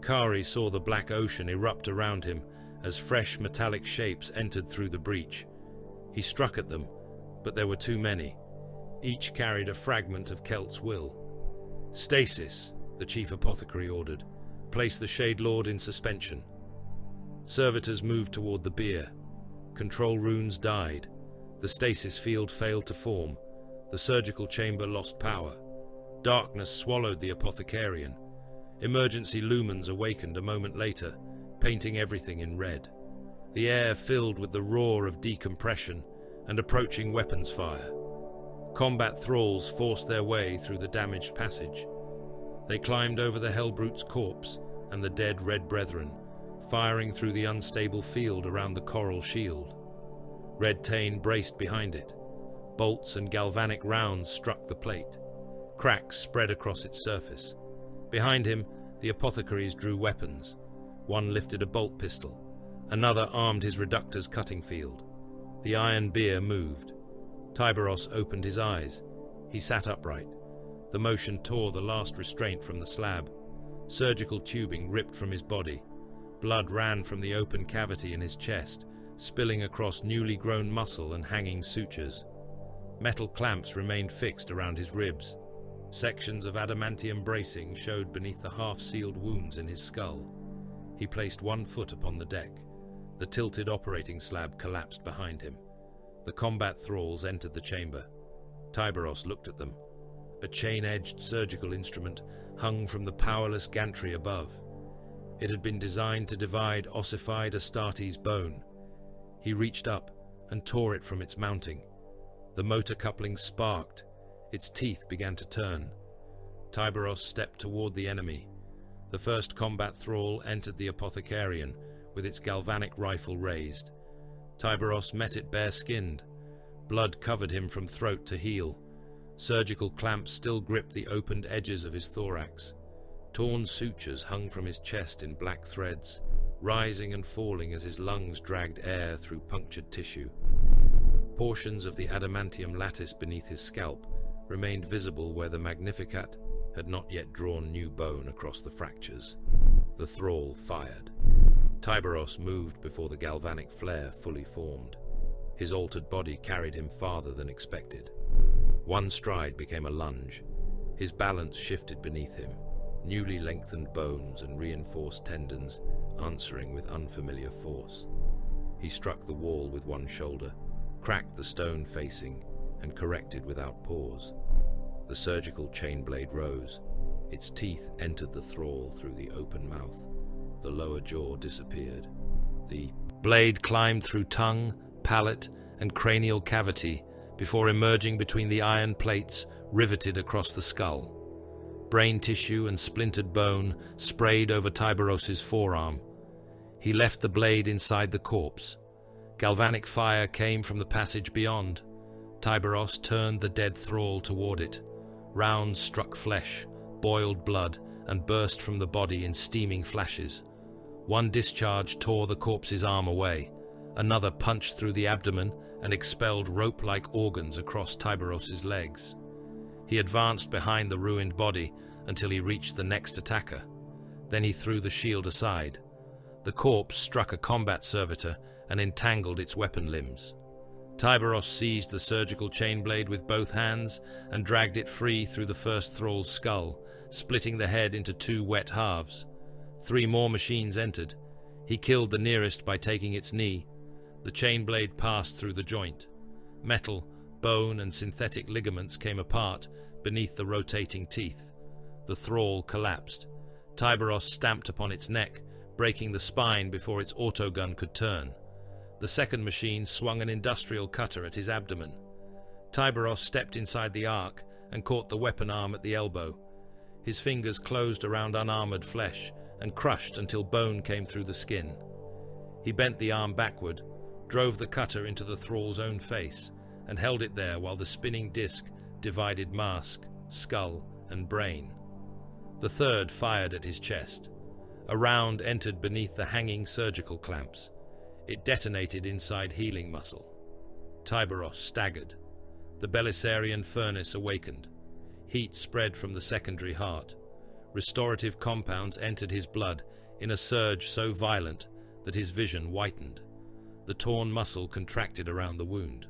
Kari saw the black ocean erupt around him as fresh metallic shapes entered through the breach. He struck at them, but there were too many. Each carried a fragment of Kelt's will. "Stasis," the chief apothecary ordered. "Place the Shade Lord in suspension." Servitors moved toward the beer. Control runes died. The stasis field failed to form. The surgical chamber lost power. Darkness swallowed the apothecarian. Emergency lumens awakened a moment later, painting everything in red. The air filled with the roar of decompression and approaching weapons fire. Combat thralls forced their way through the damaged passage. They climbed over the Hellbrute's corpse and the dead Red Brethren, firing through the unstable field around the coral shield. Red Tain braced behind it. Bolts and galvanic rounds struck the plate. Cracks spread across its surface. Behind him, the apothecaries drew weapons. One lifted a bolt pistol. Another armed his reductor's cutting field. The iron bier moved. Tyberos opened his eyes. He sat upright. The motion tore the last restraint from the slab. Surgical tubing ripped from his body. Blood ran from the open cavity in his chest, spilling across newly grown muscle and hanging sutures. Metal clamps remained fixed around his ribs. Sections of adamantium bracing showed beneath the half-sealed wounds in his skull. He placed one foot upon the deck. The tilted operating slab collapsed behind him. The combat thralls entered the chamber. Tyberos looked at them. A chain-edged surgical instrument hung from the powerless gantry above. It had been designed to divide ossified Astartes' bone. He reached up and tore it from its mounting. The motor coupling sparked. Its teeth began to turn. Tyberos stepped toward the enemy. The first combat thrall entered the apothecarian, with its galvanic rifle raised. Tyberos met it bare-skinned. Blood covered him from throat to heel. Surgical clamps still gripped the opened edges of his thorax. Torn sutures hung from his chest in black threads, rising and falling as his lungs dragged air through punctured tissue. Portions of the adamantium lattice beneath his scalp remained visible where the Magnificat had not yet drawn new bone across the fractures. The thrall fired. Tyberos moved before the galvanic flare fully formed. His altered body carried him farther than expected. One stride became a lunge. His balance shifted beneath him, newly lengthened bones and reinforced tendons answering with unfamiliar force. He struck the wall with one shoulder, cracked the stone facing, and corrected without pause. The surgical chain blade rose. Its teeth entered the thrall through the open mouth. The lower jaw disappeared. The blade climbed through tongue, palate, and cranial cavity before emerging between the iron plates riveted across the skull. Brain tissue and splintered bone sprayed over Tyberos's forearm. He left the blade inside the corpse. Galvanic fire came from the passage beyond. Tyberos turned the dead thrall toward it. Rounds struck flesh, boiled blood, and burst from the body in steaming flashes. One discharge tore the corpse's arm away. Another punched through the abdomen and expelled rope-like organs across Tyberos's legs. He advanced behind the ruined body until he reached the next attacker. Then he threw the shield aside. The corpse struck a combat servitor and entangled its weapon limbs. Tyberos seized the surgical chain blade with both hands and dragged it free through the first thrall's skull, splitting the head into two wet halves. 3 more machines entered. He killed the nearest by taking its knee. The chain blade passed through the joint. Metal, bone, and synthetic ligaments came apart beneath the rotating teeth. The thrall collapsed. Tyberos stamped upon its neck, breaking the spine before its autogun could turn. The second machine swung an industrial cutter at his abdomen. Tyberos stepped inside the arc and caught the weapon arm at the elbow. His fingers closed around unarmored flesh and crushed until bone came through the skin. He bent the arm backward, drove the cutter into the thrall's own face, and held it there while the spinning disc divided mask, skull, and brain. The third fired at his chest. A round entered beneath the hanging surgical clamps. It detonated inside healing muscle. Tyberos staggered. The Belisarian furnace awakened. Heat spread from the secondary heart. Restorative compounds entered his blood in a surge so violent that his vision whitened. The torn muscle contracted around the wound.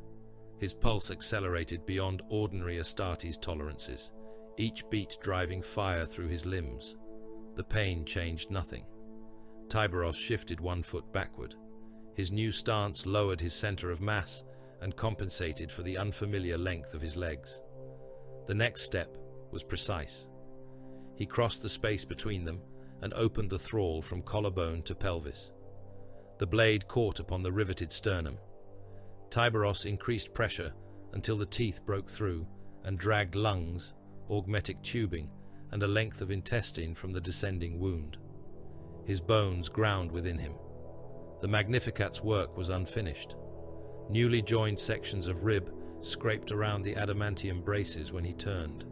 His pulse accelerated beyond ordinary Astartes tolerances, each beat driving fire through his limbs. The pain changed nothing. Tyberos shifted 1 foot backward. His new stance lowered his center of mass and compensated for the unfamiliar length of his legs. The next step was precise. He crossed the space between them and opened the thrall from collarbone to pelvis. The blade caught upon the riveted sternum. Tyberos increased pressure until the teeth broke through and dragged lungs, augmetic tubing, and a length of intestine from the descending wound. His bones ground within him. The Magnificat's work was unfinished. Newly joined sections of rib scraped around the adamantium braces when he turned.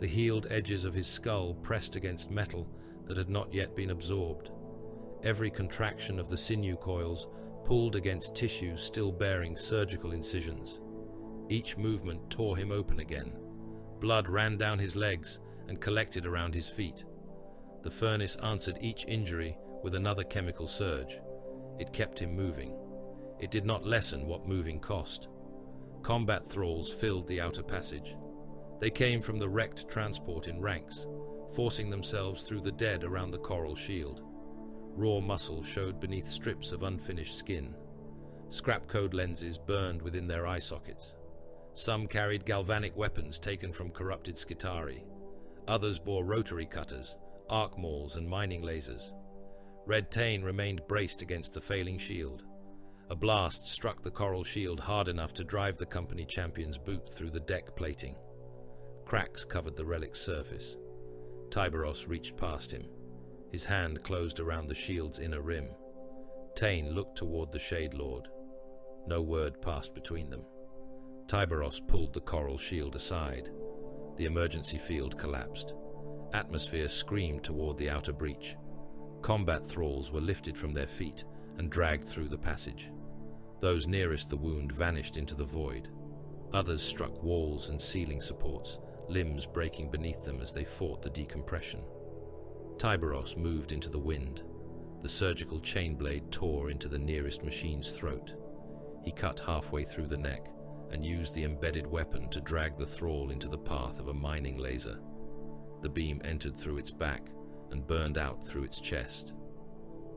the healed edges of his skull pressed against metal that had not yet been absorbed. Every contraction of the sinew coils pulled against tissues still bearing surgical incisions. Each movement tore him open again. Blood ran down his legs and collected around his feet. The furnace answered each injury with another chemical surge. It kept him moving. It did not lessen what moving cost. Combat thralls filled the outer passage. They came from the wrecked transport in ranks, forcing themselves through the dead around the coral shield. Raw muscle showed beneath strips of unfinished skin. Scrap code lenses burned within their eye sockets. Some carried galvanic weapons taken from corrupted Skitarii. Others bore rotary cutters, arc mauls, and mining lasers. Red Tain remained braced against the failing shield. A blast struck the coral shield hard enough to drive the company champion's boot through the deck plating. Cracks covered the relic's surface. Tyberos reached past him. His hand closed around the shield's inner rim. Tain looked toward the Shade Lord. No word passed between them. Tyberos pulled the coral shield aside. The emergency field collapsed. Atmosphere screamed toward the outer breach. Combat thralls were lifted from their feet and dragged through the passage. Those nearest the wound vanished into the void. Others struck walls and ceiling supports, limbs breaking beneath them as they fought the decompression. Tyberos moved into the wind. The surgical chain blade tore into the nearest machine's throat. He cut halfway through the neck and used the embedded weapon to drag the thrall into the path of a mining laser. The beam entered through its back and burned out through its chest.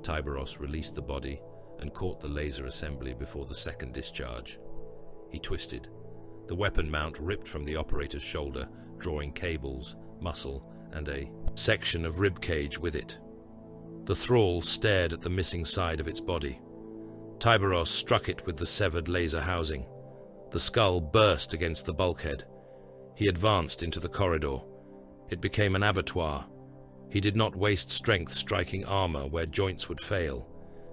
Tyberos released the body and caught the laser assembly before the second discharge. He twisted. The weapon mount ripped from the operator's shoulder, drawing cables, muscle, and a section of rib cage with it. The thrall stared at the missing side of its body. Tyberos struck it with the severed laser housing. The skull burst against the bulkhead. He advanced into the corridor. It became an abattoir. He did not waste strength striking armor where joints would fail.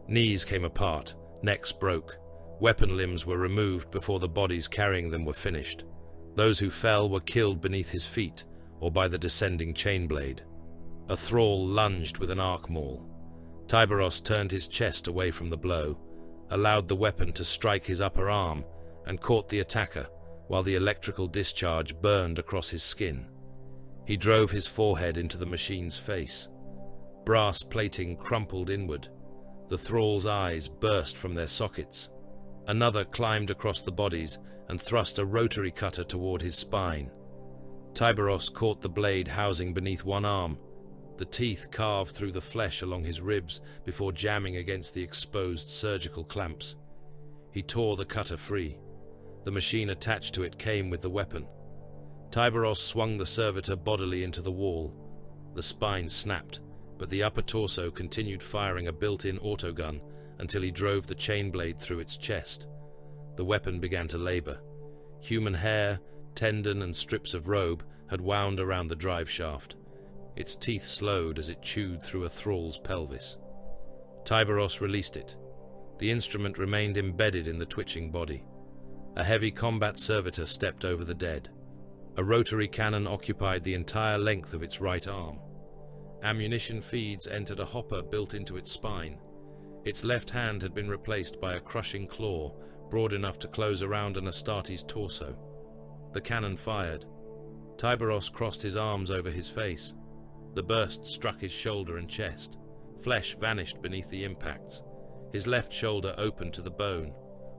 Knees came apart, necks broke. Weapon limbs were removed before the bodies carrying them were finished. Those who fell were killed beneath his feet or by the descending chain blade. A thrall lunged with an arc maul. Tyberos turned his chest away from the blow, allowed the weapon to strike his upper arm, and caught the attacker while the electrical discharge burned across his skin. He drove his forehead into the machine's face. Brass plating crumpled inward. The thrall's eyes burst from their sockets. Another climbed across the bodies and thrust a rotary cutter toward his spine. Tyberos caught the blade housing beneath one arm. The teeth carved through the flesh along his ribs before jamming against the exposed surgical clamps. He tore the cutter free. The machine attached to it came with the weapon. Tyberos swung the servitor bodily into the wall. The spine snapped, but the upper torso continued firing a built-in autogun until he drove the chain blade through its chest. The weapon began to labor. Human hair, tendon, and strips of robe had wound around the drive shaft. Its teeth slowed as it chewed through a thrall's pelvis. Tyberos released it. The instrument remained embedded in the twitching body. A heavy combat servitor stepped over the dead. A rotary cannon occupied the entire length of its right arm. Ammunition feeds entered a hopper built into its spine. Its left hand had been replaced by a crushing claw, broad enough to close around an Astartes torso. The cannon fired. Tyberos crossed his arms over his face. The burst struck his shoulder and chest. Flesh vanished beneath the impacts. His left shoulder opened to the bone.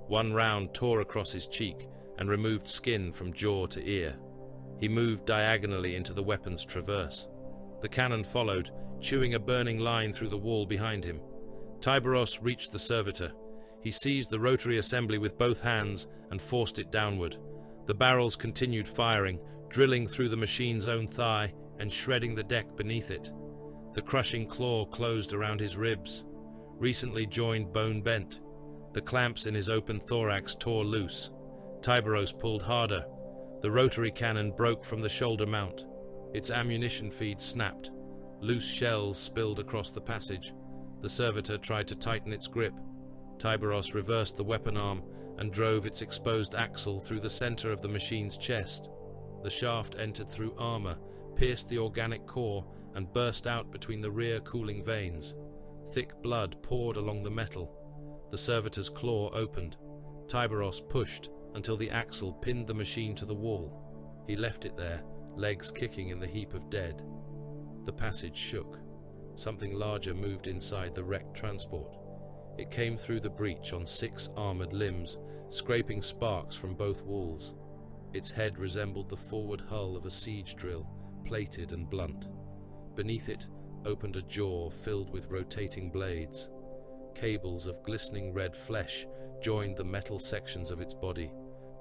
One round tore across his cheek and removed skin from jaw to ear. He moved diagonally into the weapon's traverse. The cannon followed, chewing a burning line through the wall behind him. Tyberos reached the servitor. He seized the rotary assembly with both hands and forced it downward. The barrels continued firing, drilling through the machine's own thigh and shredding the deck beneath it. The crushing claw closed around his ribs. Recently joined bone bent. The clamps in his open thorax tore loose. Tyberos pulled harder. The rotary cannon broke from the shoulder mount. Its ammunition feed snapped. Loose shells spilled across the passage. The servitor tried to tighten its grip. Tyberos reversed the weapon arm and drove its exposed axle through the center of the machine's chest. The shaft entered through armor, pierced the organic core and burst out between the rear cooling veins. Thick blood poured along the metal. The servitor's claw opened. Tyberos pushed until the axle pinned the machine to the wall. He left it there, legs kicking in the heap of dead. The passage shook. Something larger moved inside the wrecked transport. It came through the breach on 6 armored limbs, scraping sparks from both walls. Its head resembled the forward hull of a siege drill, plated and blunt. Beneath it opened a jaw filled with rotating blades. Cables of glistening red flesh joined the metal sections of its body,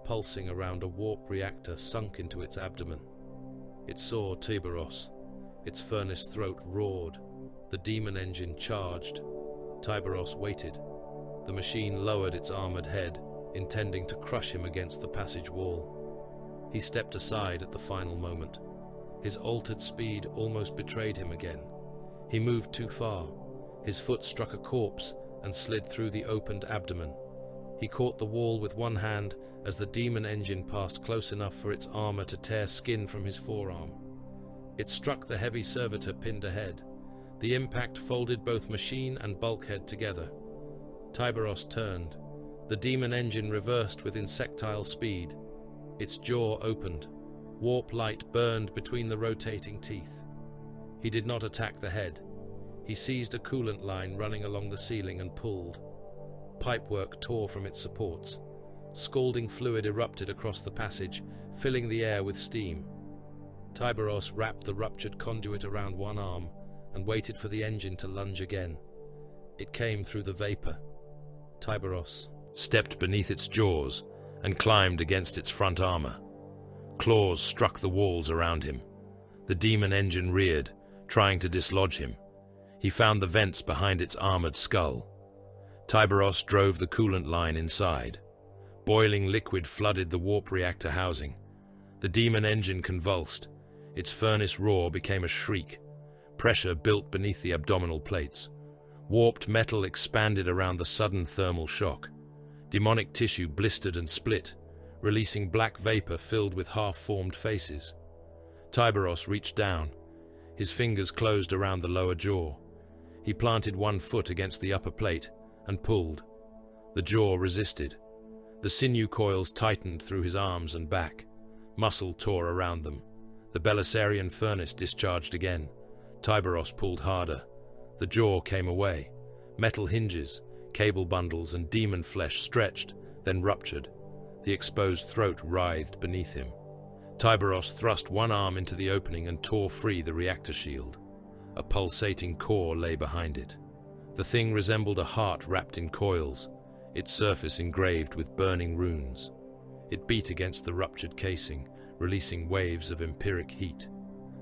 pulsing around a warp reactor sunk into its abdomen. It saw Tyberos. Its furnace throat roared. The demon engine charged. Tyberos waited. The machine lowered its armored head, intending to crush him against the passage wall. He stepped aside at the final moment. His altered speed almost betrayed him again. He moved too far. His foot struck a corpse and slid through the opened abdomen. He caught the wall with one hand as the demon engine passed close enough for its armor to tear skin from his forearm. It struck the heavy servitor pinned ahead. The impact folded both machine and bulkhead together. Tyberos turned. The demon engine reversed with insectile speed. Its jaw opened. Warp light burned between the rotating teeth. He did not attack the head. He seized a coolant line running along the ceiling and pulled. Pipework tore from its supports. Scalding fluid erupted across the passage, filling the air with steam. Tyberos wrapped the ruptured conduit around one arm and waited for the engine to lunge again. It came through the vapor. Tyberos stepped beneath its jaws and climbed against its front armor. Claws struck the walls around him. The demon engine reared, trying to dislodge him. He found the vents behind its armored skull. Tyberos drove the coolant line inside. Boiling liquid flooded the warp reactor housing. The demon engine convulsed. Its furnace roar became a shriek. Pressure built beneath the abdominal plates. Warped metal expanded around the sudden thermal shock. Demonic tissue blistered and split, releasing black vapor filled with half-formed faces. Tyberos reached down. His fingers closed around the lower jaw. He planted one foot against the upper plate and pulled. The jaw resisted. The sinew coils tightened through his arms and back. Muscle tore around them. The Belisarian furnace discharged again. Tyberos pulled harder. The jaw came away. Metal hinges, cable bundles, and demon flesh stretched, then ruptured. The exposed throat writhed beneath him. Tyberos thrust one arm into the opening and tore free the reactor shield. A pulsating core lay behind it. The thing resembled a heart wrapped in coils, its surface engraved with burning runes. It beat against the ruptured casing, releasing waves of empiric heat.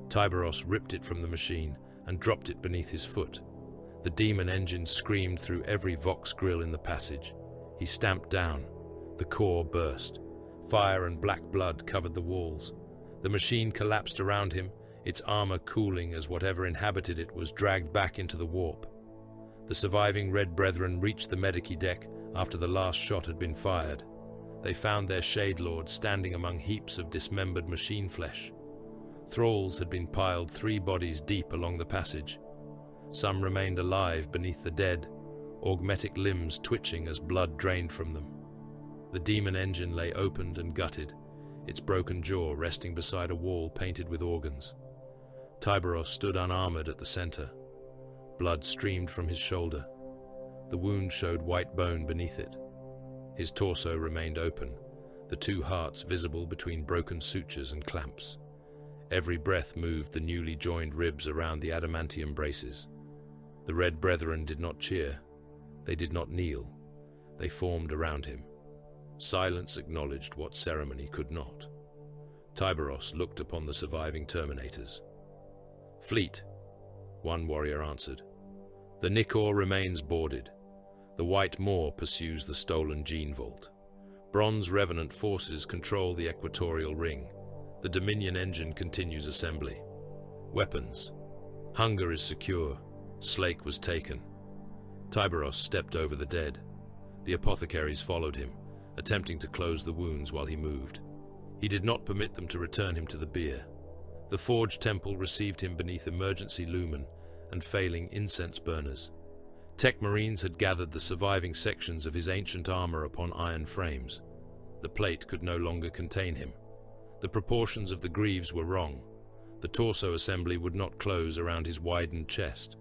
Tyberos ripped it from the machine and dropped it beneath his foot. The demon engine screamed through every Vox grill in the passage. He stamped down. The core burst. Fire and black blood covered the walls. The machine collapsed around him, its armor cooling as whatever inhabited it was dragged back into the warp. The surviving Red Brethren reached the Medici deck after the last shot had been fired. They found their Shade Lord standing among heaps of dismembered machine flesh. Thralls had been piled 3 bodies deep along the passage. Some remained alive beneath the dead, augmetic limbs twitching as blood drained from them. The demon engine lay opened and gutted, its broken jaw resting beside a wall painted with organs. Tyberos stood unarmored at the center. Blood streamed from his shoulder. The wound showed white bone beneath it. His torso remained open, the 2 hearts visible between broken sutures and clamps. Every breath moved the newly joined ribs around the adamantium braces. The Red Brethren did not cheer. They did not kneel. They formed around him. Silence acknowledged what ceremony could not. Tyberos looked upon the surviving Terminators. "Fleet," one warrior answered. "The Nicor remains boarded. The White Moor pursues the stolen gene vault. Bronze Revenant forces control the equatorial ring. The Dominion engine continues assembly. Weapons. Hunger is secure. Slake was taken." Tyberos stepped over the dead. The apothecaries followed him, attempting to close the wounds while he moved. He did not permit them to return him to the bier. The Forge Temple received him beneath emergency lumen and failing incense burners. Tech Marines had gathered the surviving sections of his ancient armor upon iron frames. The plate could no longer contain him. The proportions of the greaves were wrong. The torso assembly would not close around his widened chest.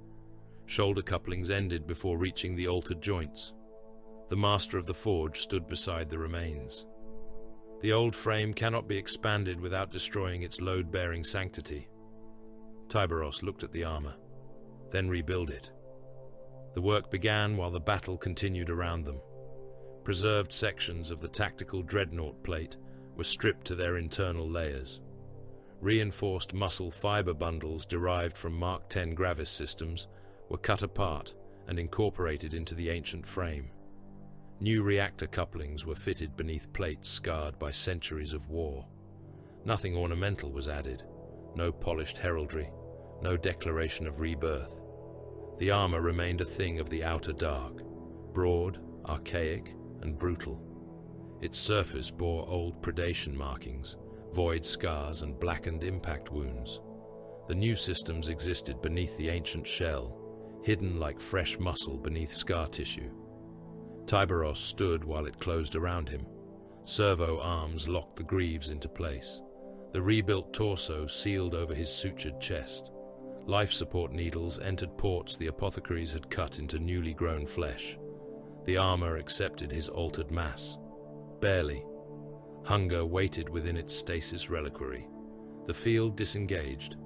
Shoulder couplings ended before reaching the altered joints. The master of the forge stood beside the remains. The old frame cannot be expanded without destroying its load-bearing sanctity. Tyberos looked at the armor, then rebuilt it. The work began while the battle continued around them. Preserved sections of the tactical dreadnought plate were stripped to their internal layers. Reinforced muscle fiber bundles derived from Mark X Gravis systems were cut apart and incorporated into the ancient frame. New reactor couplings were fitted beneath plates scarred by centuries of war. Nothing ornamental was added, no polished heraldry, no declaration of rebirth. The armor remained a thing of the outer dark, broad, archaic, and brutal. Its surface bore old predation markings, void scars, and blackened impact wounds. The new systems existed beneath the ancient shell, hidden like fresh muscle beneath scar tissue. Tyberos stood while it closed around him. Servo arms locked the greaves into place. The rebuilt torso sealed over his sutured chest. Life support needles entered ports the apothecaries had cut into newly grown flesh. The armor accepted his altered mass. Barely. Hunger waited within its stasis reliquary. The field disengaged.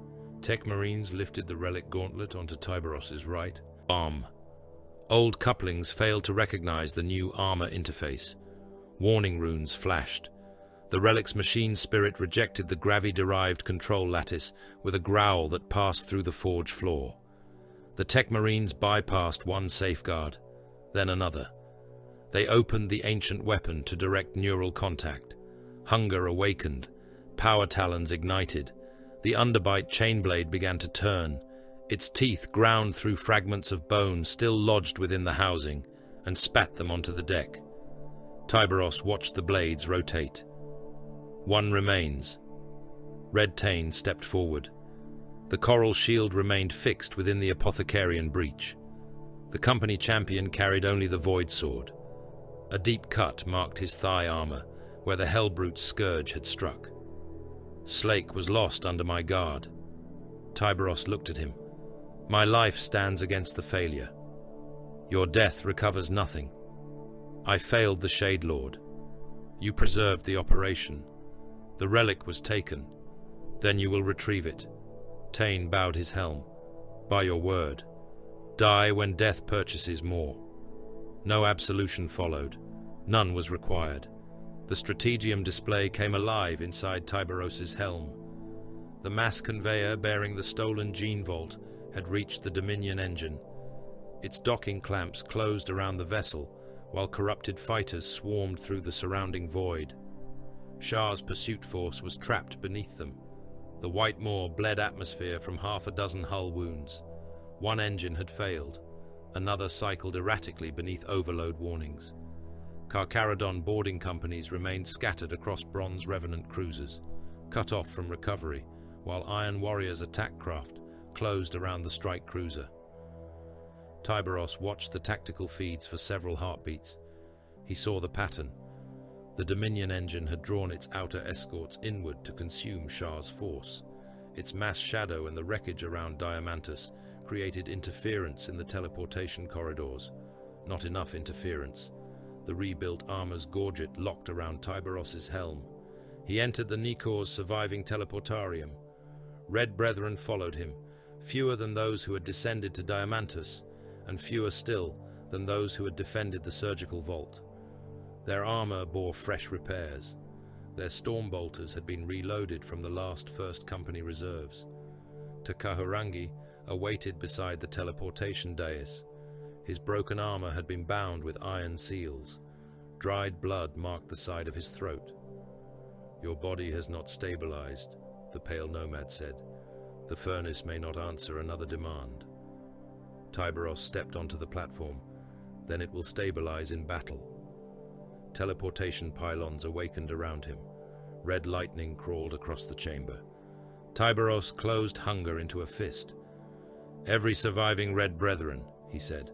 Tech Marines lifted the relic gauntlet onto Tyberos's right. Bomb. Old couplings failed to recognize the new armor interface. Warning runes flashed. The relic's machine spirit rejected the Gravi-derived control lattice with a growl that passed through the forge floor. The Tech Marines bypassed one safeguard, then another. They opened the ancient weapon to direct neural contact. Hunger awakened. Power talons ignited. The underbite chainblade began to turn. Its teeth ground through fragments of bone still lodged within the housing and spat them onto the deck. Tyberos watched the blades rotate. One remains. Red Tain stepped forward. The coral shield remained fixed within the apothecarian breach. The company champion carried only the void sword. A deep cut marked his thigh armor, where the Hellbrute's scourge had struck. Slake was lost under my guard. Tyberos looked at him. My life stands against the failure. Your death recovers nothing. I failed the Shade Lord. You preserved the operation. The relic was taken. Then you will retrieve it. Tain bowed his helm. By your word. Die when death purchases more. No absolution followed. None was required. The Strategium display came alive inside Tyberos's helm. The mass conveyor bearing the stolen gene vault had reached the Dominion engine. Its docking clamps closed around the vessel, while corrupted fighters swarmed through the surrounding void. Shah's pursuit force was trapped beneath them. The White Moor bled atmosphere from half a dozen hull wounds. One engine had failed. Another cycled erratically beneath overload warnings. Carcharodon boarding companies remained scattered across Bronze Revenant cruisers, cut off from recovery, while Iron Warrior's attack craft closed around the strike cruiser. Tyberos watched the tactical feeds for several heartbeats. He saw the pattern. The Dominion engine had drawn its outer escorts inward to consume Shah's force. Its mass shadow and the wreckage around Diamantus created interference in the teleportation corridors. Not enough interference. The rebuilt armor's gorget locked around Tyberos's helm. He entered the Nikor's surviving teleportarium. Red Brethren followed him, fewer than those who had descended to Diamantus, and fewer still than those who had defended the surgical vault. Their armor bore fresh repairs. Their storm bolters had been reloaded from the last First Company reserves. Takahurangi awaited beside the teleportation dais. His broken armor had been bound with iron seals. Dried blood marked the side of his throat. Your body has not stabilized, the pale nomad said. The furnace may not answer another demand. Tyberos stepped onto the platform. Then it will stabilize in battle. Teleportation pylons awakened around him. Red lightning crawled across the chamber. Tyberos closed Hunger into a fist. "Every surviving Red Brethren," he said,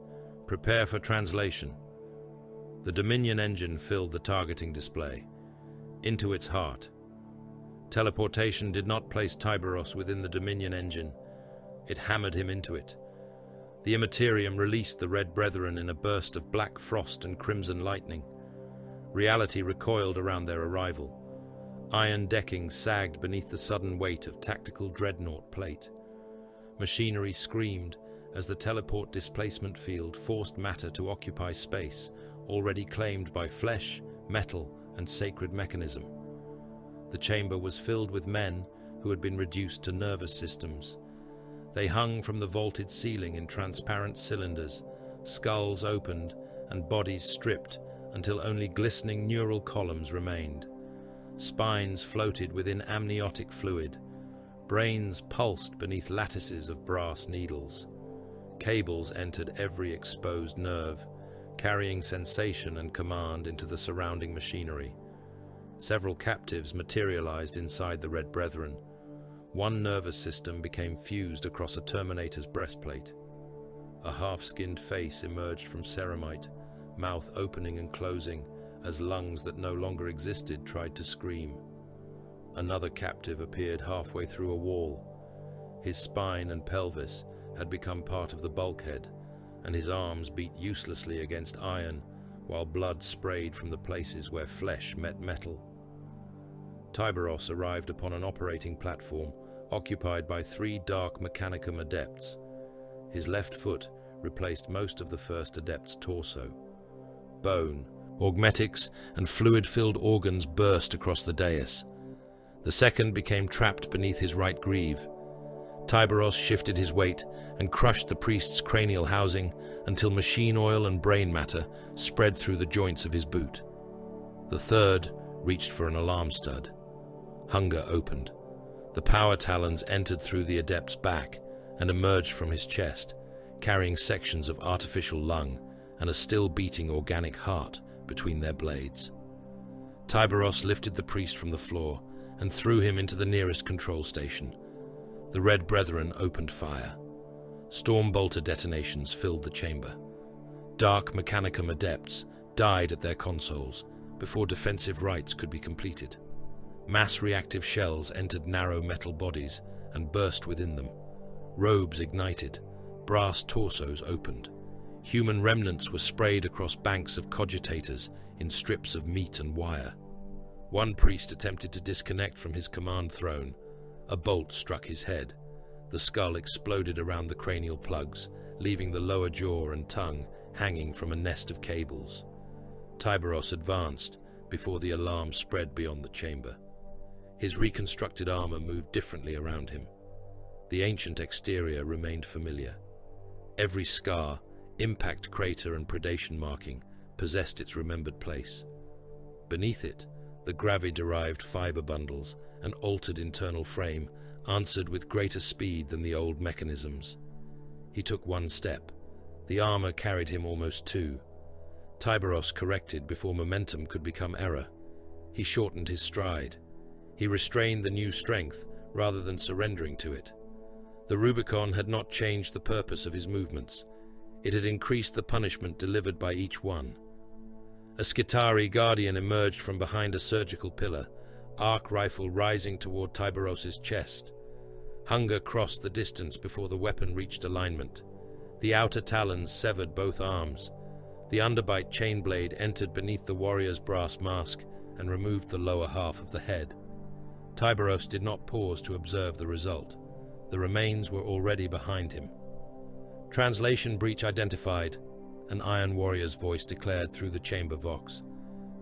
"prepare for translation." The Dominion engine filled the targeting display. Into its heart. Teleportation did not place Tyberos within the Dominion engine. It hammered him into it. The Immaterium released the Red Brethren in a burst of black frost and crimson lightning. Reality recoiled around their arrival. Iron decking sagged beneath the sudden weight of tactical dreadnought plate. Machinery screamed as the teleport displacement field forced matter to occupy space already claimed by flesh, metal, and sacred mechanism. The chamber was filled with men who had been reduced to nervous systems. They hung from the vaulted ceiling in transparent cylinders, skulls opened and bodies stripped until only glistening neural columns remained. Spines floated within amniotic fluid. Brains pulsed beneath lattices of brass needles. Cables entered every exposed nerve, carrying sensation and command into the surrounding machinery. Several captives materialized inside the Red Brethren. One nervous system became fused across a Terminator's breastplate. A half-skinned face emerged from ceramite, mouth opening and closing as lungs that no longer existed tried to scream. Another captive appeared halfway through a wall. His spine and pelvis had become part of the bulkhead, and his arms beat uselessly against iron, while blood sprayed from the places where flesh met metal. Tyberos arrived upon an operating platform occupied by 3 dark Mechanicum adepts. His left foot replaced most of the first adept's torso. Bone, augmetics, and fluid-filled organs burst across the dais. The second became trapped beneath his right greave. Tyberos shifted his weight and crushed the priest's cranial housing until machine oil and brain matter spread through the joints of his boot. The third reached for an alarm stud. Hunger opened. The power talons entered through the adept's back and emerged from his chest, carrying sections of artificial lung and a still-beating organic heart between their blades. Tyberos lifted the priest from the floor and threw him into the nearest control station. The Red Brethren opened fire. Storm bolter detonations filled the chamber. Dark Mechanicum adepts died at their consoles before defensive rites could be completed. Mass reactive shells entered narrow metal bodies and burst within them. Robes ignited. Brass torsos opened. Human remnants were sprayed across banks of cogitators in strips of meat and wire. One priest attempted to disconnect from his command throne. A bolt struck his head. The skull exploded around the cranial plugs, leaving the lower jaw and tongue hanging from a nest of cables. Tyberos advanced before the alarm spread beyond the chamber. His reconstructed armor moved differently around him. The ancient exterior remained familiar. Every scar, impact crater and predation marking possessed its remembered place. Beneath it, the Gravi-derived fiber bundles and altered internal frame answered with greater speed than the old mechanisms. He took one step. The armor carried him almost 2. Tyberos corrected before momentum could become error. He shortened his stride. He restrained the new strength rather than surrendering to it. The Rubicon had not changed the purpose of his movements. It had increased the punishment delivered by each one. A Skitarii Guardian emerged from behind a surgical pillar, arc rifle rising toward Tyberos's chest. Hunger crossed the distance before the weapon reached alignment. The outer talons severed both arms. The underbite chain blade entered beneath the warrior's brass mask and removed the lower half of the head. Tyberos did not pause to observe the result. The remains were already behind him. Translation breach identified, an Iron Warrior's voice declared through the chamber vox.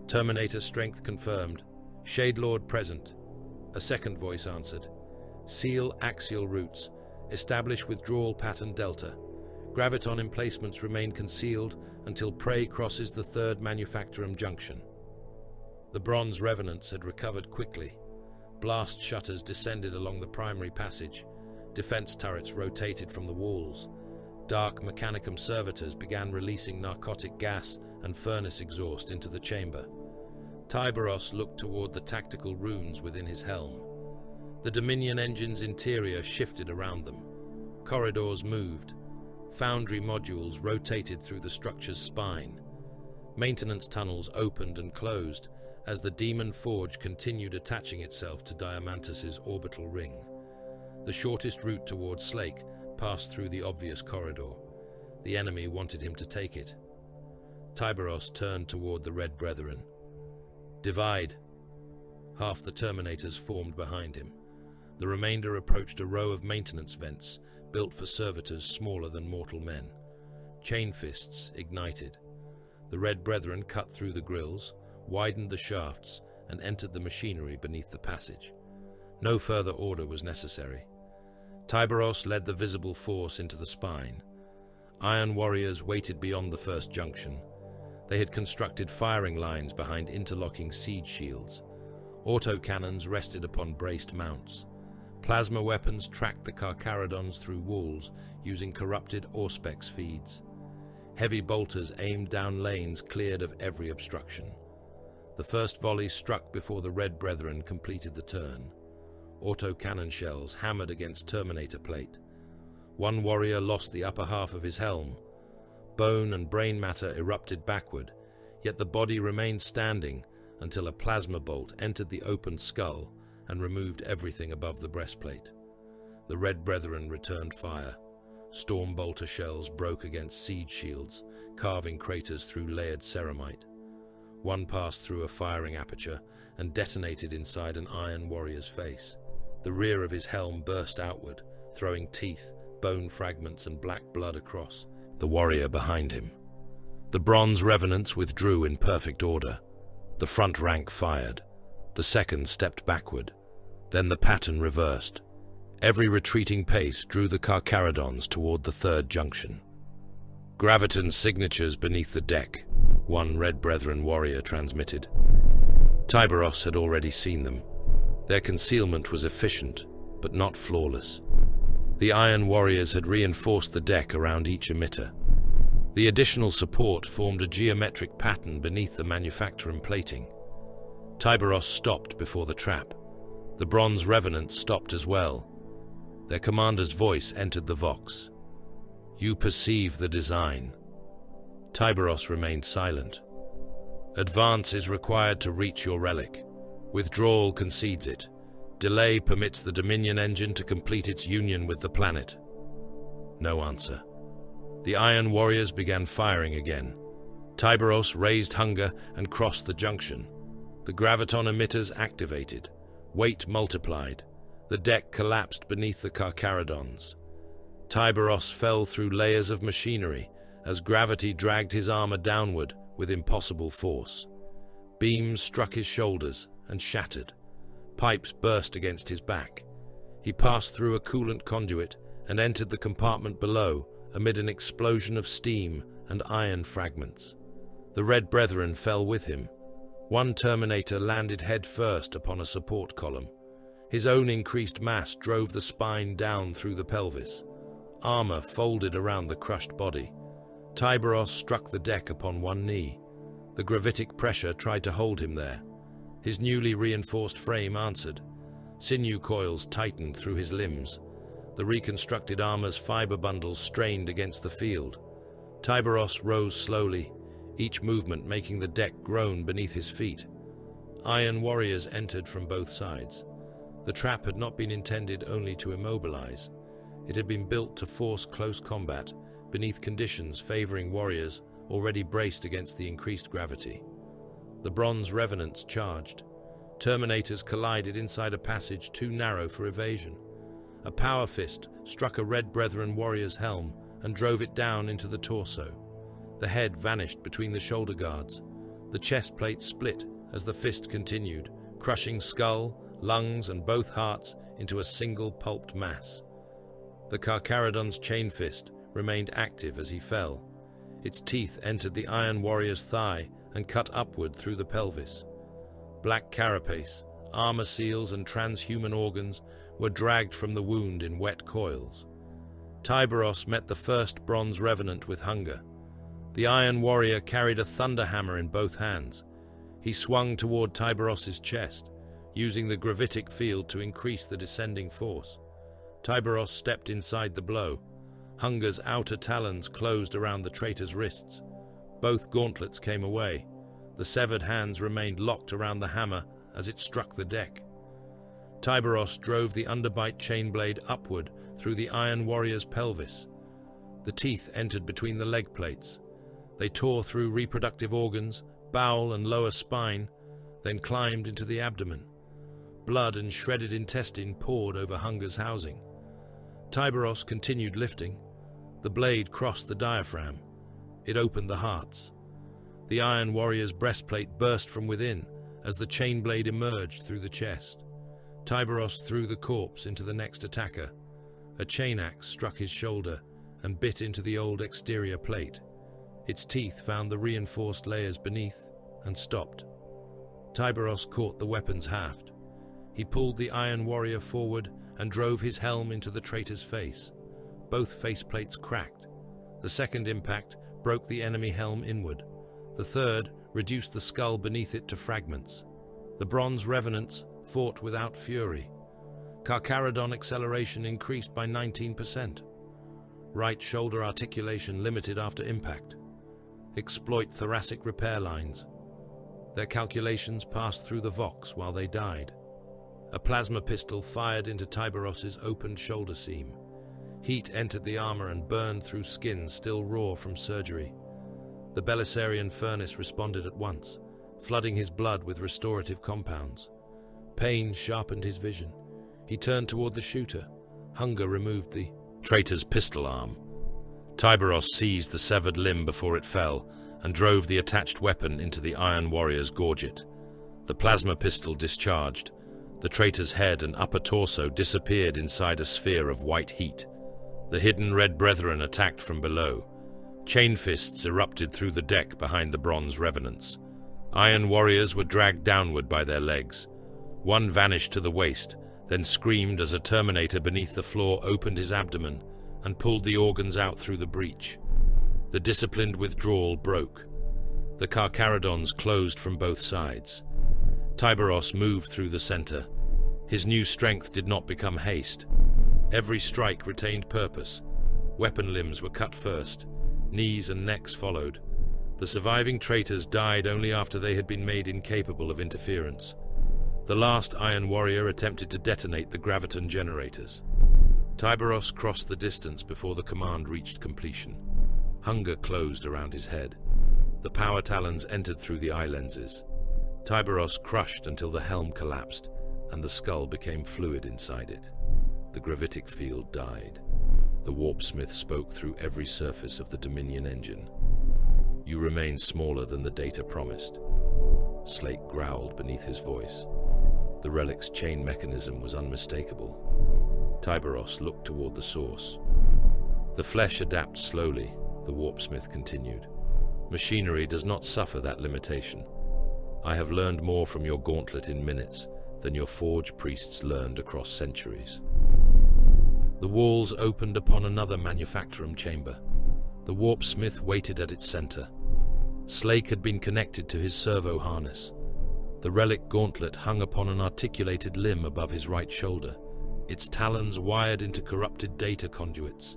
Terminator strength confirmed. Shadelord present. A second voice answered. Seal axial routes. Establish withdrawal pattern Delta. Graviton emplacements remain concealed until prey crosses the 3rd Manufactorum junction. The bronze revenants had recovered quickly. Blast shutters descended along the primary passage. Defense turrets rotated from the walls. Dark Mechanicum servitors began releasing narcotic gas and furnace exhaust into the chamber. Tyberos looked toward the tactical runes within his helm. The Dominion engine's interior shifted around them. Corridors moved. Foundry modules rotated through the structure's spine. Maintenance tunnels opened and closed as the Demon Forge continued attaching itself to Diamantus's orbital ring. The shortest route towards Slake passed through the obvious corridor. The enemy wanted him to take it. Tyberos turned toward the Red Brethren. Divide. Half the Terminators formed behind him. The remainder approached a row of maintenance vents built for servitors smaller than mortal men. Chain fists ignited. The Red Brethren cut through the grills, widened the shafts, and entered the machinery beneath the passage. No further order was necessary. Tyberos led the visible force into the spine. Iron warriors waited beyond the first junction. They had constructed firing lines behind interlocking siege shields. Autocannons rested upon braced mounts. Plasma weapons tracked the Carcharodons through walls using corrupted Auspex feeds. Heavy bolters aimed down lanes cleared of every obstruction. The first volley struck before the Red Brethren completed the turn. Autocannon shells hammered against Terminator plate. One warrior lost the upper half of his helm. Bone and brain matter erupted backward, yet the body remained standing until a plasma bolt entered the opened skull and removed everything above the breastplate. The Red Brethren returned fire. Storm bolter shells broke against siege shields, carving craters through layered ceramite. One passed through a firing aperture and detonated inside an Iron warrior's face. The rear of his helm burst outward, throwing teeth, bone fragments, and black blood across the warrior behind him. The Bronze Revenants withdrew in perfect order. The front rank fired. The second stepped backward. Then the pattern reversed. Every retreating pace drew the Carcharodons toward the third junction. Graviton signatures beneath the deck, one Red Brethren warrior transmitted. Tyberos had already seen them. Their concealment was efficient, but not flawless. The Iron warriors had reinforced the deck around each emitter. The additional support formed a geometric pattern beneath the manufacturing plating. Tyberos stopped before the trap. The Bronze Revenants stopped as well. Their commander's voice entered the Vox. "You perceive the design." Tyberos remained silent. "Advance is required to reach your relic. Withdrawal concedes it. Delay permits the Dominion engine to complete its union with the planet." No answer. The Iron warriors began firing again. Tyberos raised hunger and crossed the junction. The graviton emitters activated. Weight multiplied. The deck collapsed beneath the Carcharodons. Tyberos fell through layers of machinery as gravity dragged his armor downward with impossible force. Beams struck his shoulders and shattered. Pipes burst against his back. He passed through a coolant conduit and entered the compartment below amid an explosion of steam and iron fragments. The Red Brethren fell with him. One Terminator landed head-first upon a support column. His own increased mass drove the spine down through the pelvis. Armor folded around the crushed body. Tyberos struck the deck upon one knee. The gravitic pressure tried to hold him there. His newly reinforced frame answered. Sinew coils tightened through his limbs. The reconstructed armor's fiber bundles strained against the field. Tyberos rose slowly, each movement making the deck groan beneath his feet. Iron warriors entered from both sides. The trap had not been intended only to immobilize. It had been built to force close combat beneath conditions favoring warriors already braced against the increased gravity. The Bronze Revenants charged. Terminators collided inside a passage too narrow for evasion. A power fist struck a Red Brethren warrior's helm and drove it down into the torso. The head vanished between the shoulder guards. The chest plate split as the fist continued, crushing skull, lungs, and both hearts into a single pulped mass. The Carcharodon's chain fist remained active as he fell. Its teeth entered the Iron warrior's thigh and cut upward through the pelvis. Black carapace, armor seals, and transhuman organs were dragged from the wound in wet coils. Tyberos met the first Bronze Revenant with hunger. The Iron warrior carried a thunder hammer in both hands. He swung toward Tyberos's chest. using the gravitic field to increase the descending force. Tyberos stepped inside the blow. Hunger's outer talons closed around the traitor's wrists. Both gauntlets came away. The severed hands remained locked around the hammer as it struck the deck. Tyberos drove the underbite chain blade upward through the Iron Warrior's pelvis. The teeth entered between the leg plates. They tore through reproductive organs, bowel and lower spine, then climbed into the abdomen. Blood and shredded intestine poured over Hunger's housing. Tyberos continued lifting. The blade crossed the diaphragm. It opened the hearts. The Iron Warrior's breastplate burst from within as the chain blade emerged through the chest. Tyberos threw the corpse into the next attacker. A chain axe struck his shoulder and bit into the old exterior plate. Its teeth found the reinforced layers beneath and stopped. Tyberos caught the weapon's haft. He pulled the Iron Warrior forward and drove his helm into the traitor's face. Both faceplates cracked. The second impact broke the enemy helm inward. The third reduced the skull beneath it to fragments. The bronze revenants fought without fury. Carcharodon acceleration increased by 19%. Right shoulder articulation limited after impact. Exploit thoracic repair lines. Their calculations passed through the Vox while they died. A plasma pistol fired into Tyberos's opened shoulder seam. Heat entered the armor and burned through skin still raw from surgery. The Belisarian furnace responded at once, flooding his blood with restorative compounds. Pain sharpened his vision. He turned toward the shooter. Hunger removed the traitor's pistol arm. Tyberos seized the severed limb before it fell and drove the attached weapon into the Iron Warrior's gorget. The plasma pistol discharged. The traitor's head and upper torso disappeared inside a sphere of white heat. The hidden Red Brethren attacked from below. Chain fists erupted through the deck behind the bronze revenants. Iron Warriors were dragged downward by their legs. One vanished to the waist, then screamed as a Terminator beneath the floor opened his abdomen and pulled the organs out through the breach. The disciplined withdrawal broke. The Carcharodons closed from both sides. Tyberos moved through the center. His new strength did not become haste. Every strike retained purpose. Weapon limbs were cut first. Knees and necks followed. The surviving traitors died only after they had been made incapable of interference. The last Iron Warrior attempted to detonate the graviton generators. Tyberos crossed the distance before the command reached completion. Hunger closed around his head. The power talons entered through the eye lenses. Tyberos crushed until the helm collapsed, and the skull became fluid inside it. The gravitic field died. The warpsmith spoke through every surface of the Dominion engine. "You remain smaller than the data promised." Slake growled beneath his voice. The relic's chain mechanism was unmistakable. Tyberos looked toward the source. "The flesh adapts slowly," the warpsmith continued. "Machinery does not suffer that limitation. I have learned more from your gauntlet in minutes than your forge priests learned across centuries." The walls opened upon another manufactorum chamber. The warpsmith waited at its center. Slake had been connected to his servo harness. The relic gauntlet hung upon an articulated limb above his right shoulder, its talons wired into corrupted data conduits.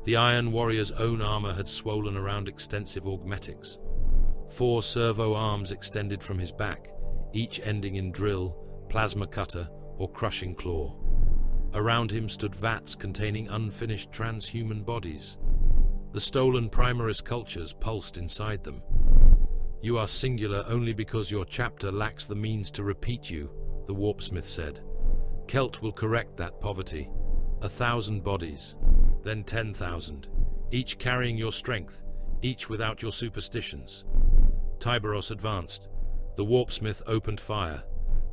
The Iron Warrior's own armor had swollen around extensive augmetics. 4 servo arms extended from his back, each ending in drill, plasma cutter, or crushing claw. Around him stood vats containing unfinished transhuman bodies. The stolen Primaris cultures pulsed inside them. "You are singular only because your chapter lacks the means to repeat you," the warpsmith said. "Kelt will correct that poverty. 1,000 bodies, then 10,000, each carrying your strength, each without your superstitions." Tyberos advanced. The warpsmith opened fire.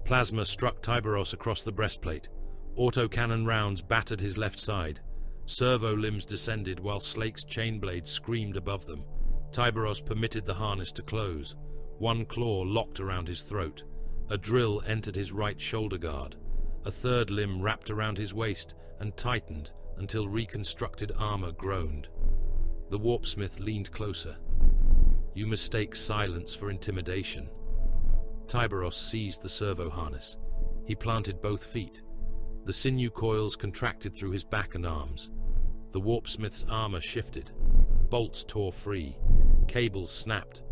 Plasma struck Tyberos across the breastplate. Autocannon rounds battered his left side. Servo limbs descended while Slake's chain blade screamed above them. Tyberos permitted the harness to close. One claw locked around his throat. A drill entered his right shoulder guard. A third limb wrapped around his waist and tightened until reconstructed armor groaned. The warpsmith leaned closer. "You mistake silence for intimidation." Tyberos seized the servo harness. He planted both feet. The sinew coils contracted through his back and arms. The warpsmith's armor shifted. Bolts tore free. Cables snapped.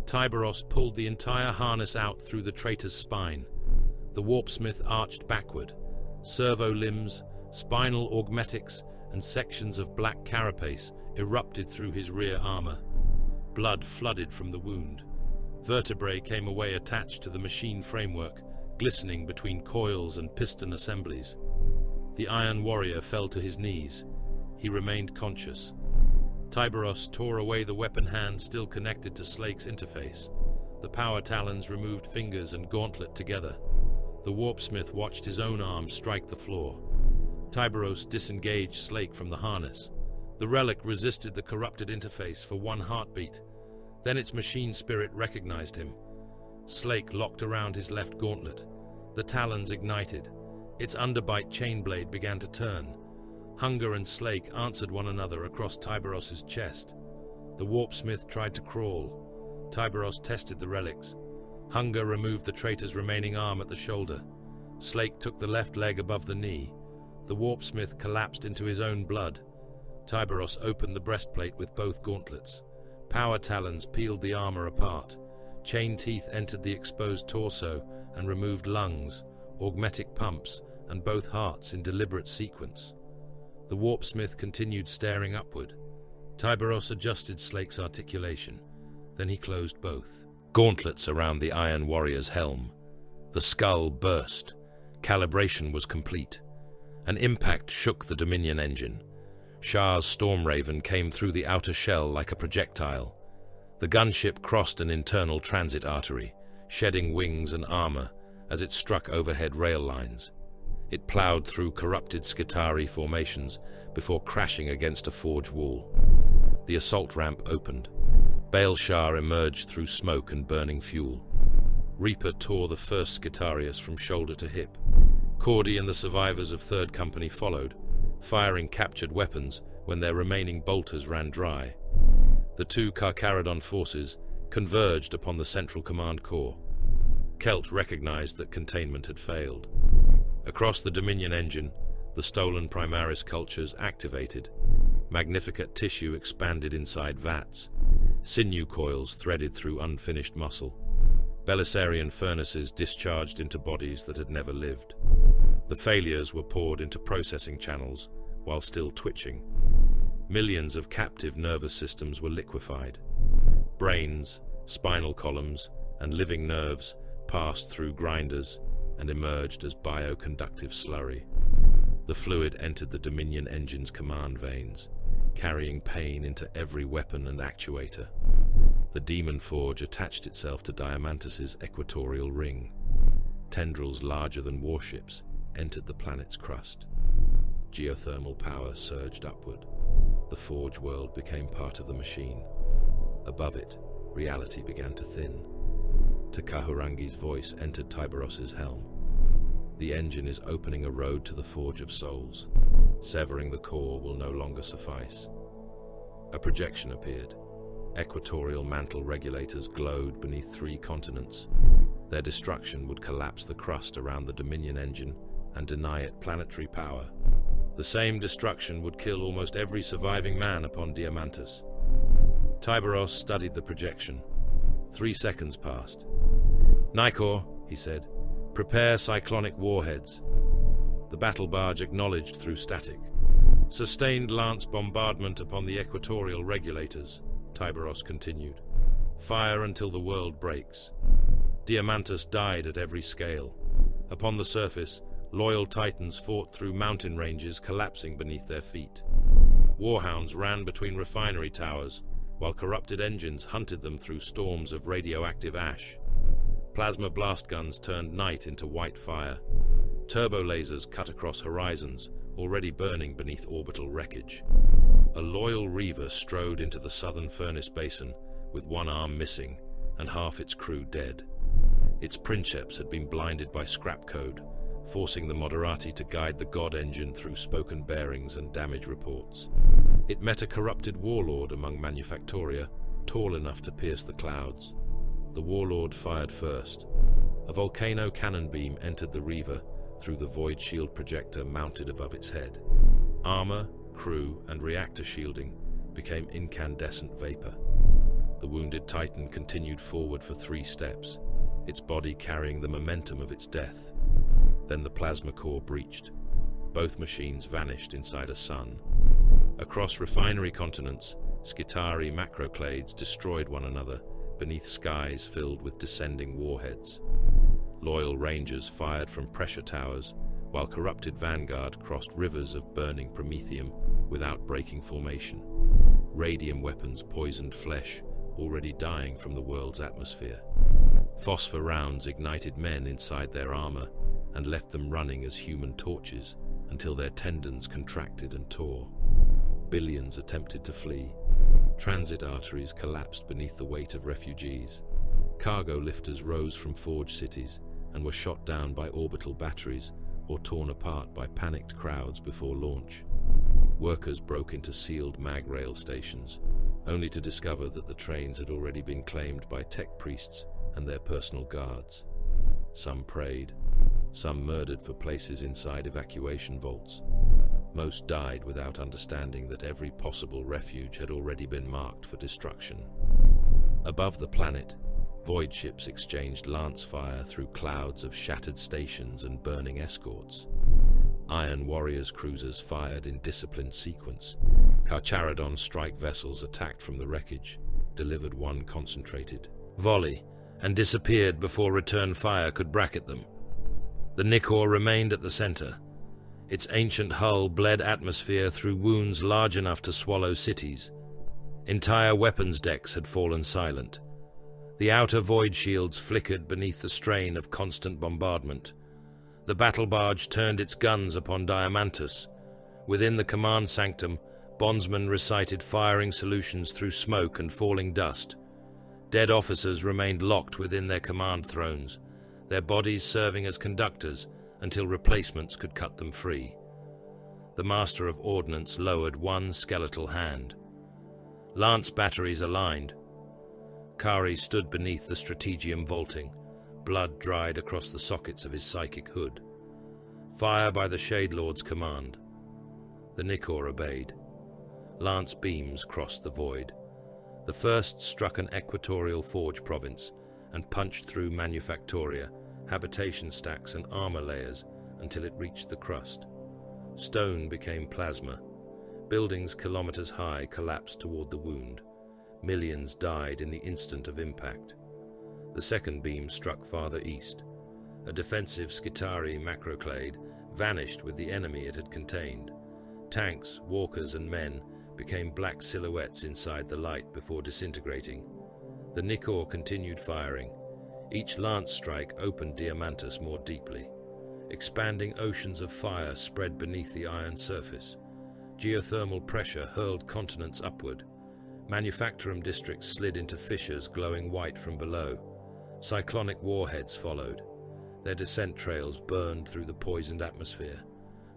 Tyberos pulled the entire harness out through the traitor's spine. The warpsmith arched backward. Servo limbs, spinal augmetics, and sections of black carapace erupted through his rear armor. Blood flooded from the wound. Vertebrae came away attached to the machine framework, glistening between coils and piston assemblies. The Iron Warrior fell to his knees. He remained conscious. Tyberos tore away the weapon hand still connected to Slake's interface. The power talons removed fingers and gauntlet together. The warpsmith watched his own arm strike the floor. Tyberos disengaged Slake from the harness. The relic resisted the corrupted interface for one heartbeat. Then its machine spirit recognized him. Slake locked around his left gauntlet. The talons ignited. Its underbite chain blade began to turn. Hunger and Slake answered one another across Tyberos's chest. The warpsmith tried to crawl. Tyberos tested the relics. Hunger removed the traitor's remaining arm at the shoulder. Slake took the left leg above the knee. The warpsmith collapsed into his own blood. Tyberos opened the breastplate with both gauntlets. Power talons peeled the armor apart. Chain teeth entered the exposed torso and removed lungs, augmetic pumps, and both hearts in deliberate sequence. The warpsmith continued staring upward. Tyberos adjusted Slake's articulation. Then he closed both. Gauntlets around the Iron Warrior's helm. The skull burst. Calibration was complete. An impact shook the Dominion engine. Shah's Stormraven came through the outer shell like a projectile. The gunship crossed an internal transit artery, shedding wings and armor as it struck overhead rail lines. It plowed through corrupted Skitarii formations before crashing against a forge wall. The assault ramp opened. Baal Shah emerged through smoke and burning fuel. Reaper tore the first Skitarius from shoulder to hip. Cordy and the survivors of Third Company followed, firing captured weapons when their remaining bolters ran dry. The two Karkarodon forces converged upon the Central Command Corps. Kelt recognized that containment had failed. Across the Dominion engine, the stolen Primaris cultures activated. Magnificat tissue expanded inside vats. Sinew coils threaded through unfinished muscle. Belisarian furnaces discharged into bodies that had never lived. The failures were poured into processing channels while still twitching. Millions of captive nervous systems were liquefied. Brains, spinal columns, and living nerves passed through grinders and emerged as bioconductive slurry. The fluid entered the Dominion engine's command veins, carrying pain into every weapon and actuator. The Demon Forge attached itself to Diamantus's equatorial ring. Tendrils larger than warships entered the planet's crust. Geothermal power surged upward. The Forge world became part of the machine. Above it, reality began to thin. Takahurangi's voice entered Tyberos's helm. The engine is opening a road to the Forge of Souls. Severing the core will no longer suffice. A projection appeared. Equatorial mantle regulators glowed beneath 3 continents. Their destruction would collapse the crust around the Dominion engine and deny it planetary power. The same destruction would kill almost every surviving man upon Diamantus. Tyberos studied the projection. 3 seconds passed. "Nikor," he said, "prepare cyclonic warheads." The battle barge acknowledged through static. "Sustained lance bombardment upon the equatorial regulators," Tyberos continued. "Fire until the world breaks." Diamantus died at every scale. Upon the surface, loyal titans fought through mountain ranges collapsing beneath their feet. Warhounds ran between refinery towers, while corrupted engines hunted them through storms of radioactive ash. Plasma blast guns turned night into white fire. Turbo lasers cut across horizons, already burning beneath orbital wreckage. A loyal Reaver strode into the southern furnace basin, with one arm missing and half its crew dead. Its princeps had been blinded by scrap code, forcing the Moderati to guide the God engine through spoken bearings and damage reports. It met a corrupted warlord among Manufactoria, tall enough to pierce the clouds. The warlord fired first. A volcano cannon beam entered the Reaver through the void shield projector mounted above its head. Armor, crew, and reactor shielding became incandescent vapor. The wounded Titan continued forward for 3 steps, its body carrying the momentum of its death. Then the plasma core breached. Both machines vanished inside a sun. Across refinery continents, Skitarii macroclades destroyed one another beneath skies filled with descending warheads. Loyal Rangers fired from pressure towers, while corrupted Vanguard crossed rivers of burning promethium without breaking formation. Radium weapons poisoned flesh, already dying from the world's atmosphere. Phosphor rounds ignited men inside their armor and left them running as human torches until their tendons contracted and tore. Billions attempted to flee. Transit arteries collapsed beneath the weight of refugees. Cargo lifters rose from forge cities and were shot down by orbital batteries or torn apart by panicked crowds before launch. Workers broke into sealed mag rail stations, only to discover that the trains had already been claimed by tech priests and their personal guards. Some prayed, some murdered for places inside evacuation vaults. Most died without understanding that every possible refuge had already been marked for destruction. Above the planet, void ships exchanged lance fire through clouds of shattered stations and burning escorts. Iron Warriors cruisers fired in disciplined sequence. Carcharodon strike vessels attacked from the wreckage, delivered one concentrated volley, and disappeared before return fire could bracket them. The Nikkor remained at the center. Its ancient hull bled atmosphere through wounds large enough to swallow cities. Entire weapons decks had fallen silent. The outer void shields flickered beneath the strain of constant bombardment. The battle barge turned its guns upon Diamantus. Within the command sanctum, bondsmen recited firing solutions through smoke and falling dust. Dead officers remained locked within their command thrones, their bodies serving as conductors until replacements could cut them free. The Master of Ordnance lowered one skeletal hand. Lance batteries aligned. Kari stood beneath the strategium vaulting, blood dried across the sockets of his psychic hood. Fire by the Shade Lord's command. The Nikkor obeyed. Lance beams crossed the void. The first struck an equatorial forge province and punched through manufactoria, habitation stacks and armor layers until it reached the crust. Stone became plasma. Buildings kilometers high collapsed toward the wound. Millions died in the instant of impact. The second beam struck farther east. A defensive Skitarii macroclade vanished with the enemy it had contained. Tanks, walkers, and men became black silhouettes inside the light before disintegrating. The Nikkor continued firing. Each lance strike opened Diamantus more deeply. Expanding oceans of fire spread beneath the iron surface. Geothermal pressure hurled continents upward. Manufactorum districts slid into fissures glowing white from below. Cyclonic warheads followed. Their descent trails burned through the poisoned atmosphere.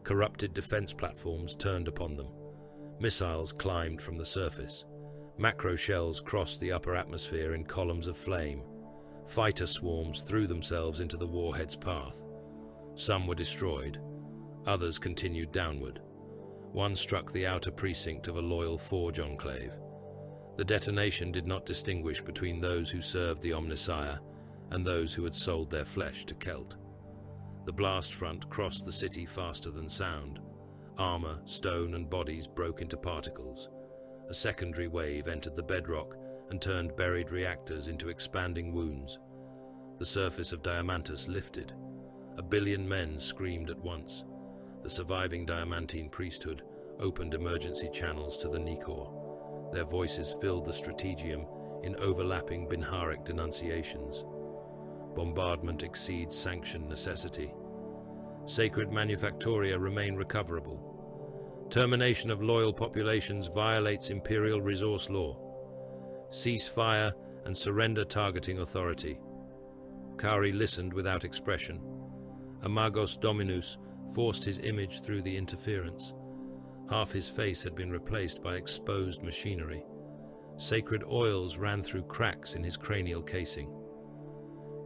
Corrupted defense platforms turned upon them. Missiles climbed from the surface. Macro shells crossed the upper atmosphere in columns of flame. Fighter swarms threw themselves into the warhead's path. Some were destroyed. Others continued downward. One struck the outer precinct of a loyal Forge enclave. The detonation did not distinguish between those who served the Omnissiah and those who had sold their flesh to Kelt. The blast front crossed the city faster than sound. Armor, stone, and bodies broke into particles. A secondary wave entered the bedrock and turned buried reactors into expanding wounds. The surface of Diamantus lifted. 1 billion men screamed at once. The surviving Diamantine priesthood opened emergency channels to the Nikkor. Their voices filled the strategium in overlapping Binharic denunciations. Bombardment exceeds sanctioned necessity. Sacred manufactoria remain recoverable. Termination of loyal populations violates imperial resource law. Cease fire and surrender targeting authority. Kari listened without expression. Amagos Dominus forced his image through the interference. Half his face had been replaced by exposed machinery. Sacred oils ran through cracks in his cranial casing.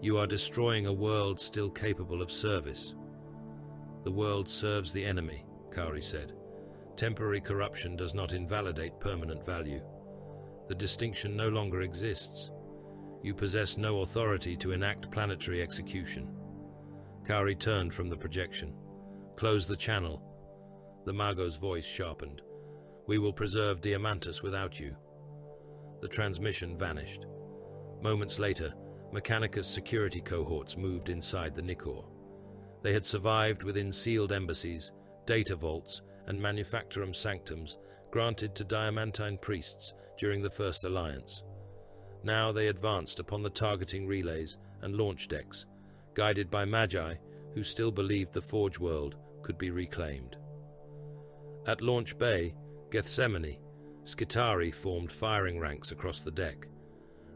You are destroying a world still capable of service. The world serves the enemy, Kari said. Temporary corruption does not invalidate permanent value. The distinction no longer exists. You possess no authority to enact planetary execution. Kari turned from the projection. Close the channel. The Mago's voice sharpened. We will preserve Diamantus without you. The transmission vanished. Moments later, Mechanicus security cohorts moved inside the Nicor. They had survived within sealed embassies, data vaults, and manufactorum sanctums granted to Diamantine priests during the First Alliance. Now they advanced upon the targeting relays and launch decks, guided by Magi who still believed the Forge world could be reclaimed. At Launch Bay, Gethsemane, Skitarii formed firing ranks across the deck.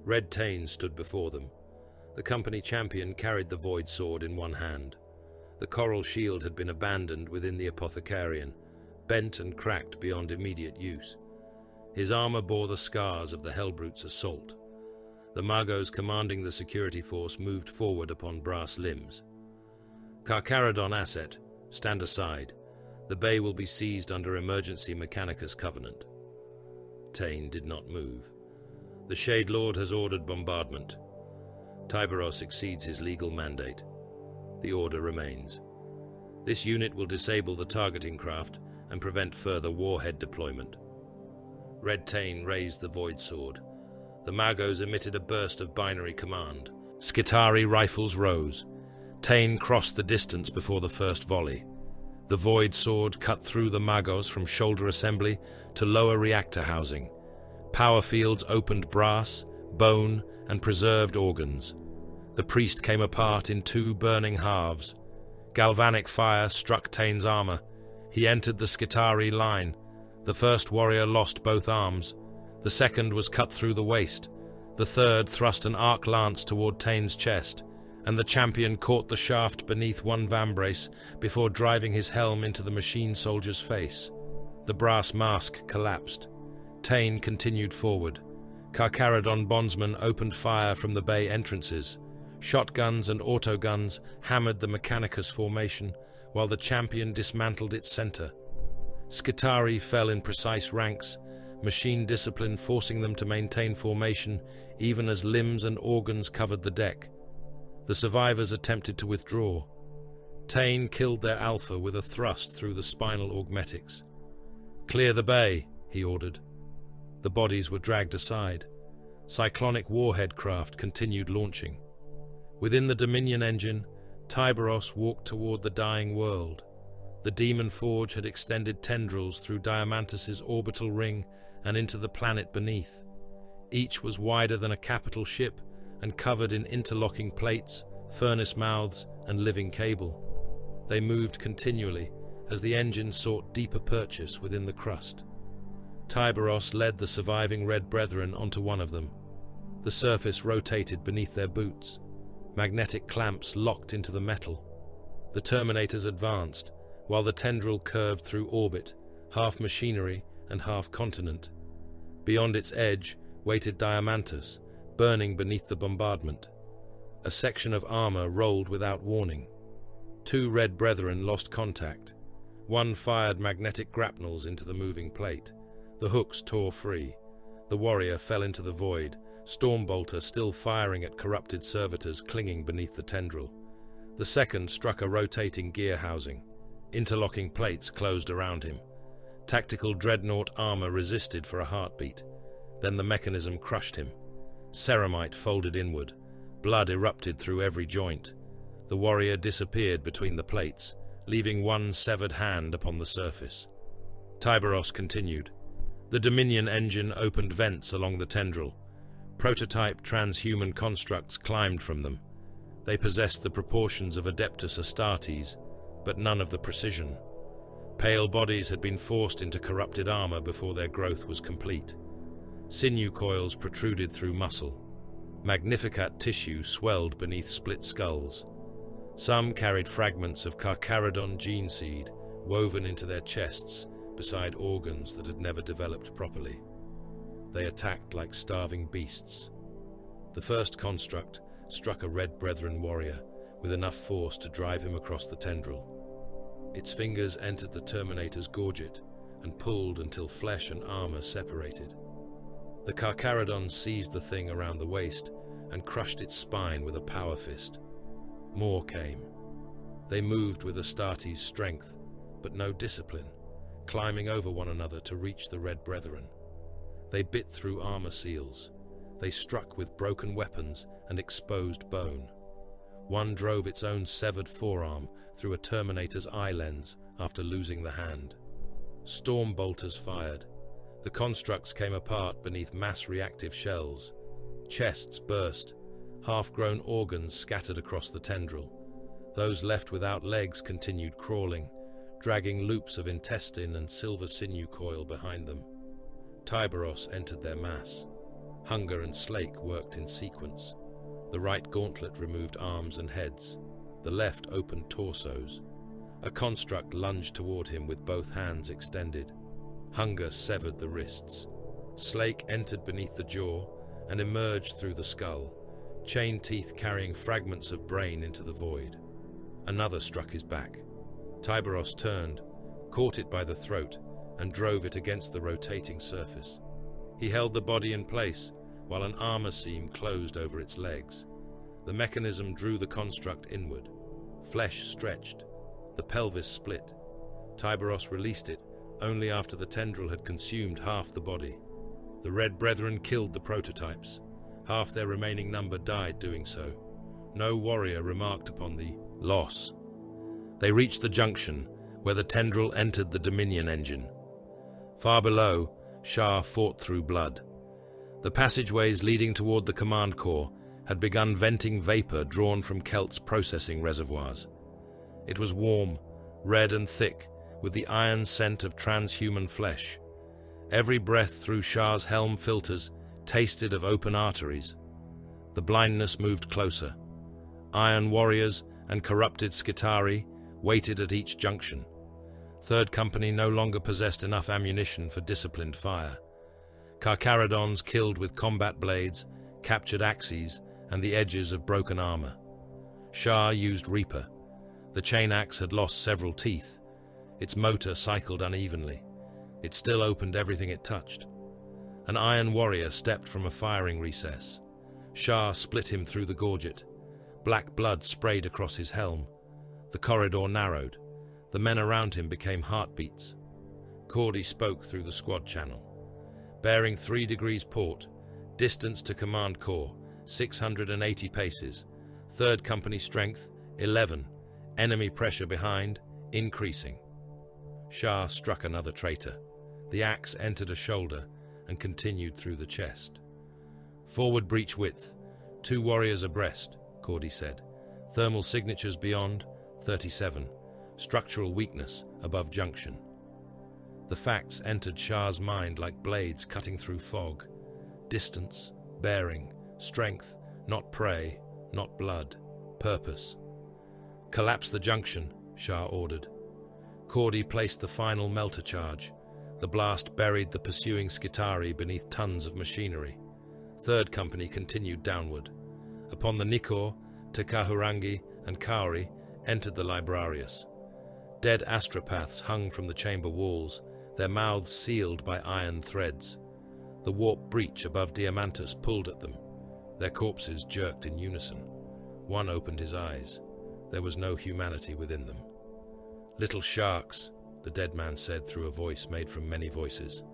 Red Tain stood before them. The company champion carried the Void Sword in one hand. The coral shield had been abandoned within the Apothecarian, bent and cracked beyond immediate use. His armor bore the scars of the Hellbrute's assault. The Magos commanding the security force moved forward upon brass limbs. Carcharodon asset, stand aside. The bay will be seized under emergency Mechanicus covenant. Tain did not move. The Shade Lord has ordered bombardment. Tyberos exceeds his legal mandate. The order remains. This unit will disable the targeting craft and prevent further warhead deployment. Red Tain raised the Void Sword. The Magos emitted a burst of binary command. Skitarii rifles rose. Tain crossed the distance before the first volley. The Void Sword cut through the Magos from shoulder assembly to lower reactor housing. Power fields opened brass, bone, and preserved organs. The priest came apart in two burning halves. Galvanic fire struck Tain's armor. He entered the Skitarii line. The first warrior lost both arms. The second was cut through the waist. The third thrust an arc lance toward Tain's chest, and the champion caught the shaft beneath one vambrace before driving his helm into the machine soldier's face. The brass mask collapsed. Tain continued forward. Carcharodon bondsmen opened fire from the bay entrances. Shotguns and autoguns hammered the Mechanicus formation, while the champion dismantled its center. Skitarii fell in precise ranks, machine discipline forcing them to maintain formation even as limbs and organs covered the deck. The survivors attempted to withdraw. Tain killed their alpha with a thrust through the spinal augmetics. "Clear the bay," he ordered. The bodies were dragged aside. Cyclonic warhead craft continued launching. Within the Dominion engine, Tyberos walked toward the dying world. The Demon Forge had extended tendrils through Diamantus's orbital ring and into the planet beneath. Each was wider than a capital ship and covered in interlocking plates, furnace mouths, and living cable. They moved continually as the engine sought deeper purchase within the crust. Tyberos led the surviving Red Brethren onto one of them. The surface rotated beneath their boots. Magnetic clamps locked into the metal. The Terminators advanced, while the tendril curved through orbit, half machinery and half continent. Beyond its edge waited Diamantus, burning beneath the bombardment. A section of armor rolled without warning. Two Red Brethren lost contact. One fired magnetic grapnels into the moving plate. The hooks tore free. The warrior fell into the void, Stormbolter still firing at corrupted servitors clinging beneath the tendril. The second struck a rotating gear housing. Interlocking plates closed around him. Tactical dreadnought armor resisted for a heartbeat. Then the mechanism crushed him. Ceramite folded inward. Blood erupted through every joint. The warrior disappeared between the plates, leaving one severed hand upon the surface. Tyberos continued. The Dominion engine opened vents along the tendril. Prototype transhuman constructs climbed from them. They possessed the proportions of Adeptus Astartes, but none of the precision. Pale bodies had been forced into corrupted armor before their growth was complete. Sinew coils protruded through muscle. Magnificat tissue swelled beneath split skulls. Some carried fragments of Carcharodon gene seed woven into their chests beside organs that had never developed properly. They attacked like starving beasts. The first construct, struck a Red Brethren warrior with enough force to drive him across the tendril. Its fingers entered the Terminator's gorget and pulled until flesh and armor separated. The Carcharodon seized the thing around the waist and crushed its spine with a power fist. More came. They moved with Astartes' strength, but no discipline, climbing over one another to reach the Red Brethren. They bit through armor seals. They struck with broken weapons and exposed bone. One drove its own severed forearm through a Terminator's eye lens after losing the hand. Storm bolters fired. The constructs came apart beneath mass-reactive shells. Chests burst. Half-grown organs scattered across the tendril. Those left without legs continued crawling, dragging loops of intestine and silver sinew coil behind them. Tyberos entered their mass. Hunger and Slake worked in sequence. The right gauntlet removed arms and heads. The left opened torsos. A construct lunged toward him with both hands extended. Hunger severed the wrists. Slake entered beneath the jaw and emerged through the skull, chain teeth carrying fragments of brain into the void. Another struck his back. Tyberos turned, caught it by the throat, and drove it against the rotating surface. He held the body in place while an armor seam closed over its legs. The mechanism drew the construct inward. Flesh stretched. The pelvis split. Tyberos released it only after the tendril had consumed half the body. The Red Brethren killed the prototypes. Half their remaining number died doing so. No warrior remarked upon the loss. They reached the junction where the tendril entered the Dominion engine. Far below, Shah fought through blood. The passageways leading toward the command core had begun venting vapor drawn from Kelt's processing reservoirs. It was warm, red and thick, with the iron scent of transhuman flesh. Every breath through Shah's helm filters tasted of open arteries. The blindness moved closer. Iron warriors and corrupted Skitarii waited at each junction. Third Company no longer possessed enough ammunition for disciplined fire. Carcharodons killed with combat blades, captured axes, and the edges of broken armor. Shah used Reaper. The chain axe had lost several teeth. Its motor cycled unevenly. It still opened everything it touched. An iron warrior stepped from a firing recess. Shah split him through the gorget. Black blood sprayed across his helm. The corridor narrowed. The men around him became heartbeats. Cordy spoke through the squad channel. Bearing 3 degrees port, distance to command core, 680 paces. Third Company strength, 11. Enemy pressure behind, increasing. Shah struck another traitor. The axe entered a shoulder and continued through the chest. Forward breach width, 2 warriors abreast, Cordy said. Thermal signatures beyond, 37. Structural weakness above junction. The facts entered Shah's mind like blades cutting through fog. Distance, bearing, strength, not prey, not blood, purpose. Collapse the junction, Shah ordered. Cordy placed the final melter charge. The blast buried the pursuing Skitarii beneath tons of machinery. Third Company continued downward. Upon the Nikor, Tekahurangi and Kauri entered the Librarius. Dead astropaths hung from the chamber walls, their mouths sealed by iron threads. The warp breach above Diamantus pulled at them. Their corpses jerked in unison. One opened his eyes. There was no humanity within them. "Little sharks," the dead man said through a voice made from many voices.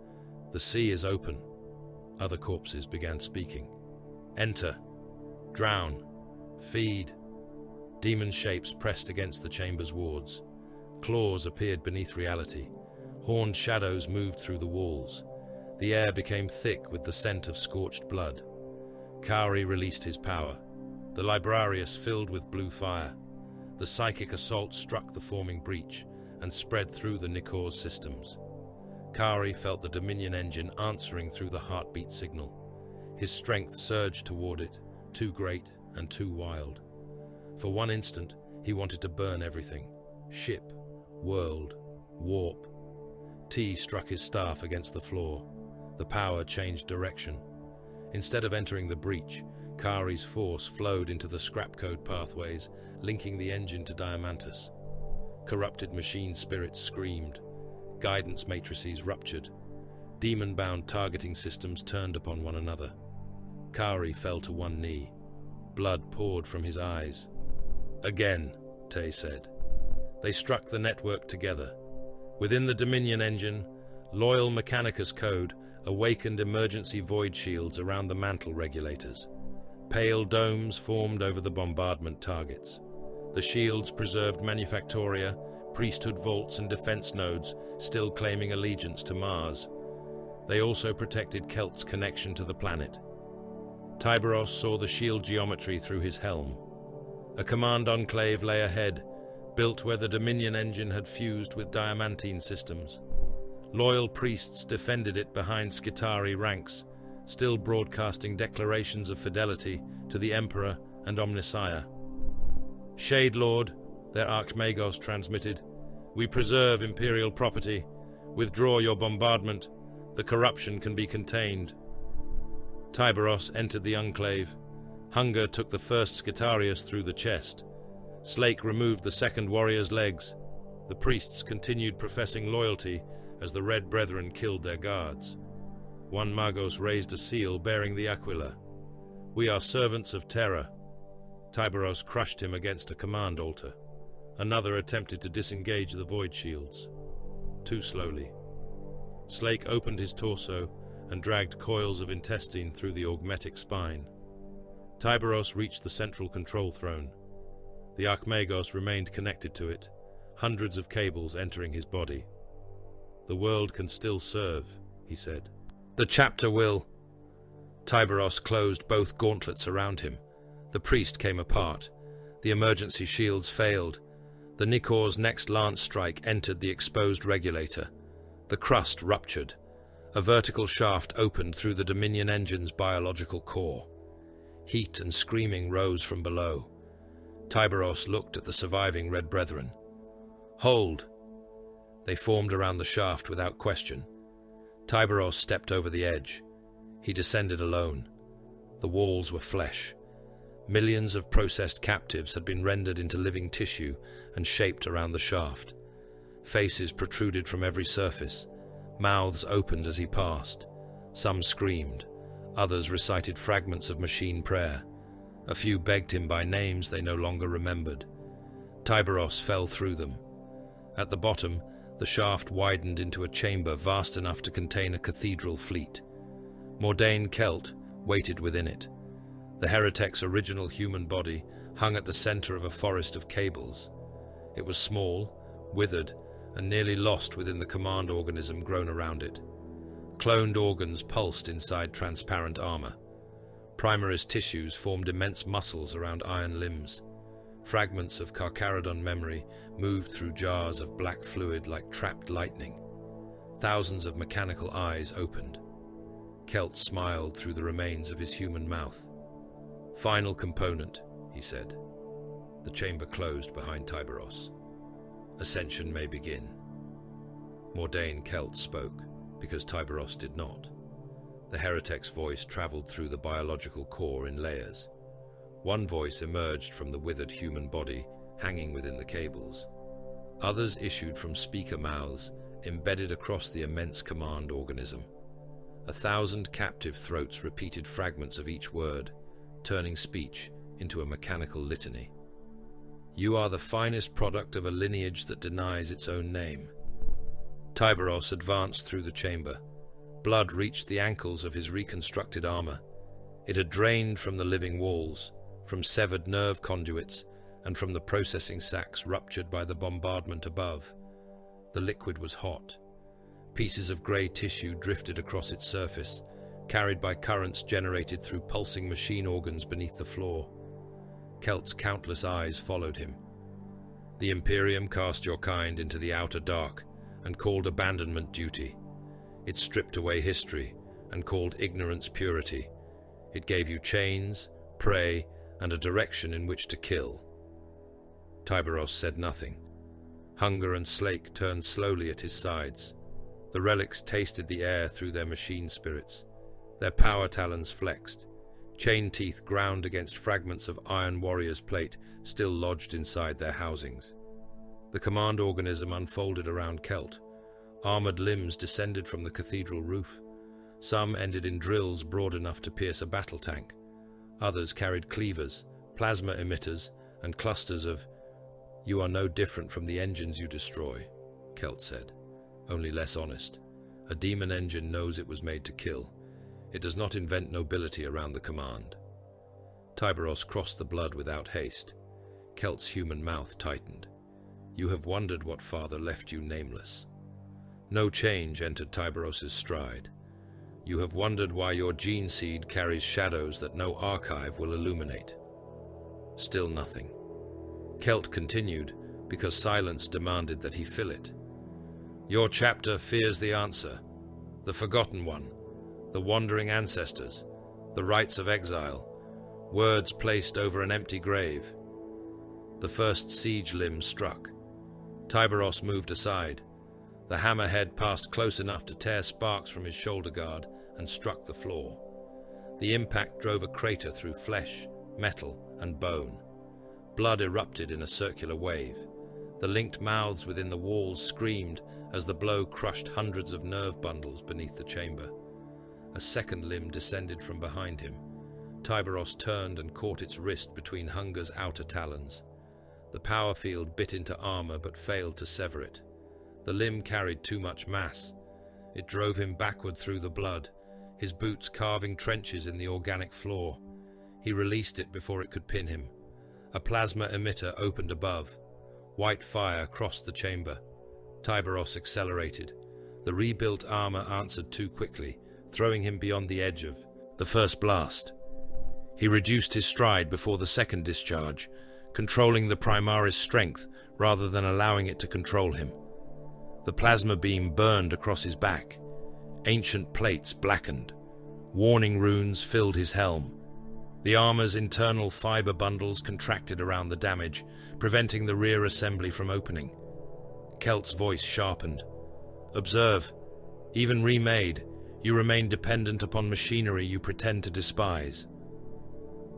"The sea is open." Other corpses began speaking. "Enter. Drown. Feed." Demon shapes pressed against the chamber's wards. Claws appeared beneath reality. Horned shadows moved through the walls. The air became thick with the scent of scorched blood. Kauri released his power. The Librarius filled with blue fire. The psychic assault struck the forming breach and spread through the Nikor's systems. Kauri felt the Dominion engine answering through the heartbeat signal. His strength surged toward it, too great and too wild. For one instant, he wanted to burn everything. Ship, world, warp. T struck his staff against the floor. The power changed direction. Instead of entering the breach, Kari's force flowed into the scrap code pathways, linking the engine to Diamantus. Corrupted machine spirits screamed. Guidance matrices ruptured. Demon-bound targeting systems turned upon one another. Kari fell to one knee. Blood poured from his eyes. "Again," Tay said. They struck the network together. Within the Dominion engine, loyal Mechanicus code awakened emergency void shields around the mantle regulators. Pale domes formed over the bombardment targets. The shields preserved Manufactoria, priesthood vaults and defense nodes still claiming allegiance to Mars. They also protected Kelt's connection to the planet. Tyberos saw the shield geometry through his helm. A command enclave lay ahead, built where the Dominion engine had fused with Diamantine systems. Loyal priests defended it behind Skitarii ranks, still broadcasting declarations of fidelity to the Emperor and Omnissiah. "Shade Lord," their Archmagos transmitted, "we preserve Imperial property. Withdraw your bombardment. The corruption can be contained." Tyberos entered the enclave. Hunger took the first Skitarius through the chest. Slake removed the second warrior's legs. The priests continued professing loyalty as the Red Brethren killed their guards. One Magos raised a seal bearing the Aquila. "We are servants of Terra." Tyberos crushed him against a command altar. Another attempted to disengage the void shields. Too slowly. Slake opened his torso and dragged coils of intestine through the augmetic spine. Tyberos reached the central control throne. The Archmagos remained connected to it, hundreds of cables entering his body. "The world can still serve," he said. "The chapter will." Tyberos closed both gauntlets around him. The priest came apart. The emergency shields failed. The Nikor's next lance strike entered the exposed regulator. The crust ruptured. A vertical shaft opened through the Dominion engine's biological core. Heat and screaming rose from below. Tyberos looked at the surviving Red Brethren. "Hold!" They formed around the shaft without question. Tyberos stepped over the edge. He descended alone. The walls were flesh. Millions of processed captives had been rendered into living tissue and shaped around the shaft. Faces protruded from every surface. Mouths opened as he passed. Some screamed. Others recited fragments of machine prayer. A few begged him by names they no longer remembered. Tyberos fell through them. At the bottom, the shaft widened into a chamber vast enough to contain a cathedral fleet. Mordain Kelt waited within it. The heretic's original human body hung at the center of a forest of cables. It was small, withered, and nearly lost within the command organism grown around it. Cloned organs pulsed inside transparent armor. Primaris tissues formed immense muscles around iron limbs. Fragments of Carcharodon memory moved through jars of black fluid like trapped lightning. Thousands of mechanical eyes opened. Kelt smiled through the remains of his human mouth. "Final component," he said. The chamber closed behind Tyberos. "Ascension may begin." Mordain Kelt spoke, because Tyberos did not. The heretic's voice traveled through the biological core in layers. One voice emerged from the withered human body, hanging within the cables. Others issued from speaker mouths, embedded across the immense command organism. 1,000 captive throats repeated fragments of each word, turning speech into a mechanical litany. "You are the finest product of a lineage that denies its own name." Tyberos advanced through the chamber. Blood reached the ankles of his reconstructed armor. It had drained from the living walls, from severed nerve conduits, and from the processing sacks ruptured by the bombardment above. The liquid was hot. Pieces of grey tissue drifted across its surface, carried by currents generated through pulsing machine organs beneath the floor. Kelt's countless eyes followed him. "The Imperium cast your kind into the outer dark and called abandonment duty. It stripped away history and called ignorance purity. It gave you chains, prey, and a direction in which to kill." Tyberos said nothing. Hunger and Slake turned slowly at his sides. The relics tasted the air through their machine spirits. Their power talons flexed. Chain teeth ground against fragments of Iron Warrior's plate still lodged inside their housings. The command organism unfolded around Kelt. Armored limbs descended from the cathedral roof. Some ended in drills broad enough to pierce a battle tank. Others carried cleavers, plasma emitters, and clusters of "You are no different from the engines you destroy," Kelt said, only less honest. A demon engine knows it was made to kill. It does not invent nobility around the command. Tyberos crossed the blood without haste. Kelt's human mouth tightened. "You have wondered what father left you nameless." No change entered Tyberos's stride. "You have wondered why your gene seed carries shadows that no archive will illuminate." Still nothing. Kelt continued, because silence demanded that he fill it. "Your chapter fears the answer. The forgotten one. The wandering ancestors. The rites of exile. Words placed over an empty grave." The first siege limb struck. Tyberos moved aside. The hammerhead passed close enough to tear sparks from his shoulder guard and struck the floor. The impact drove a crater through flesh, metal, and bone. Blood erupted in a circular wave. The linked mouths within the walls screamed as the blow crushed hundreds of nerve bundles beneath the chamber. A second limb descended from behind him. Tyberos turned and caught its wrist between Hunger's outer talons. The power field bit into armor but failed to sever it. The limb carried too much mass. It drove him backward through the blood, his boots carving trenches in the organic floor. He released it before it could pin him. A plasma emitter opened above. White fire crossed the chamber. Tyberos accelerated. The rebuilt armor answered too quickly, throwing him beyond the edge of the first blast. He reduced his stride before the second discharge, controlling the Primaris' strength rather than allowing it to control him. The plasma beam burned across his back. Ancient plates blackened. Warning runes filled his helm. The armor's internal fiber bundles contracted around the damage, preventing the rear assembly from opening. Kelt's voice sharpened. "Observe. Even remade, you remain dependent upon machinery you pretend to despise."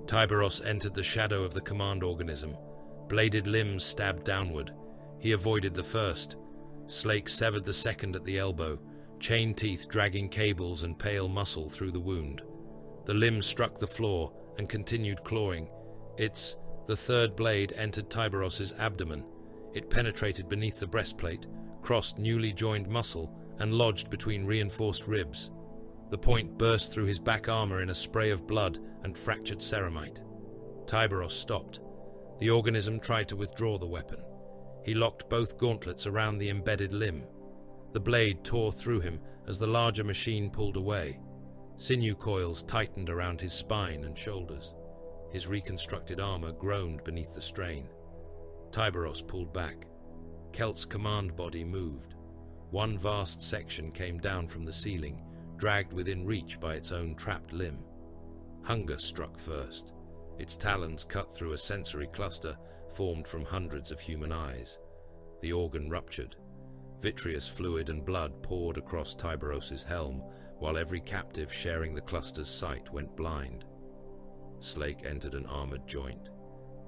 Tyberos entered the shadow of the command organism. Bladed limbs stabbed downward. He avoided the first. Slake severed the second at the elbow, chain teeth dragging cables and pale muscle through the wound. The limb struck the floor and continued clawing. The third blade entered Tyberos's abdomen. It penetrated beneath the breastplate, crossed newly joined muscle, and lodged between reinforced ribs. The point burst through his back armor in a spray of blood and fractured ceramite. Tyberos stopped. The organism tried to withdraw the weapon. He locked both gauntlets around the embedded limb. The blade tore through him as the larger machine pulled away. Sinew coils tightened around his spine and shoulders. His reconstructed armor groaned beneath the strain. Tyberos pulled back. Kelt's command body moved. One vast section came down from the ceiling, dragged within reach by its own trapped limb. Hunger struck first. Its talons cut through a sensory cluster formed from hundreds of human eyes. The organ ruptured. Vitreous fluid and blood poured across Tyberos's helm, while every captive sharing the cluster's sight went blind. Slake entered an armored joint.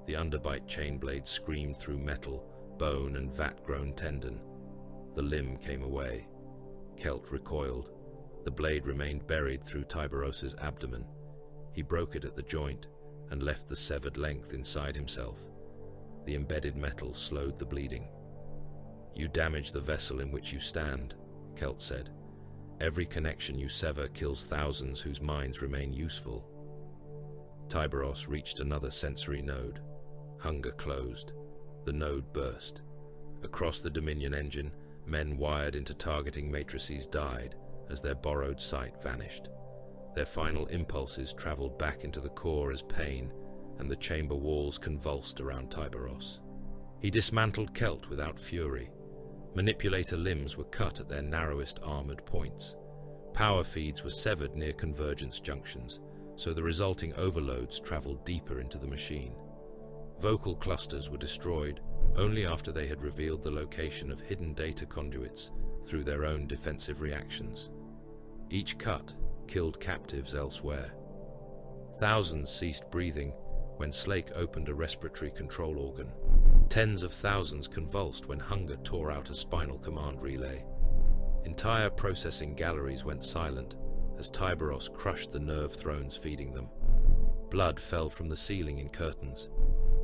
The underbite chain blade screamed through metal, bone, and vat-grown tendon. The limb came away. Kelt recoiled. The blade remained buried through Tyberos's abdomen. He broke it at the joint and left the severed length inside himself. The embedded metal slowed the bleeding. "You damage the vessel in which you stand," Kelt said. "Every connection you sever kills thousands whose minds remain useful." Tyberos reached another sensory node. Hunger closed. The node burst. Across the Dominion engine, men wired into targeting matrices died as their borrowed sight vanished. Their final impulses traveled back into the core as pain, and the chamber walls convulsed around Tyberos. He dismantled Kelt without fury. Manipulator limbs were cut at their narrowest armored points. Power feeds were severed near convergence junctions, so the resulting overloads traveled deeper into the machine. Vocal clusters were destroyed only after they had revealed the location of hidden data conduits through their own defensive reactions. Each cut killed captives elsewhere. Thousands ceased breathing when Slake opened a respiratory control organ. Tens of thousands convulsed when hunger tore out a spinal command relay. Entire processing galleries went silent as Tyberos crushed the nerve thrones feeding them. Blood fell from the ceiling in curtains.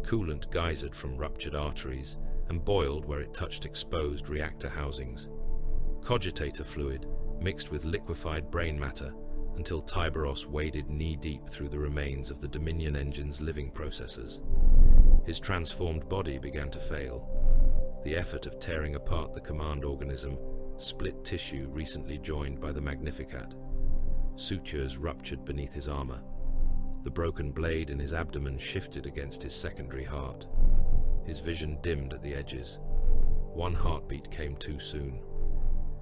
Coolant geysered from ruptured arteries and boiled where it touched exposed reactor housings. Cogitator fluid mixed with liquefied brain matter until Tyberos waded knee-deep through the remains of the Dominion engine's living processors. His transformed body began to fail. The effort of tearing apart the command organism split tissue recently joined by the Magnificat. Sutures ruptured beneath his armor. The broken blade in his abdomen shifted against his secondary heart. His vision dimmed at the edges. One heartbeat came too soon.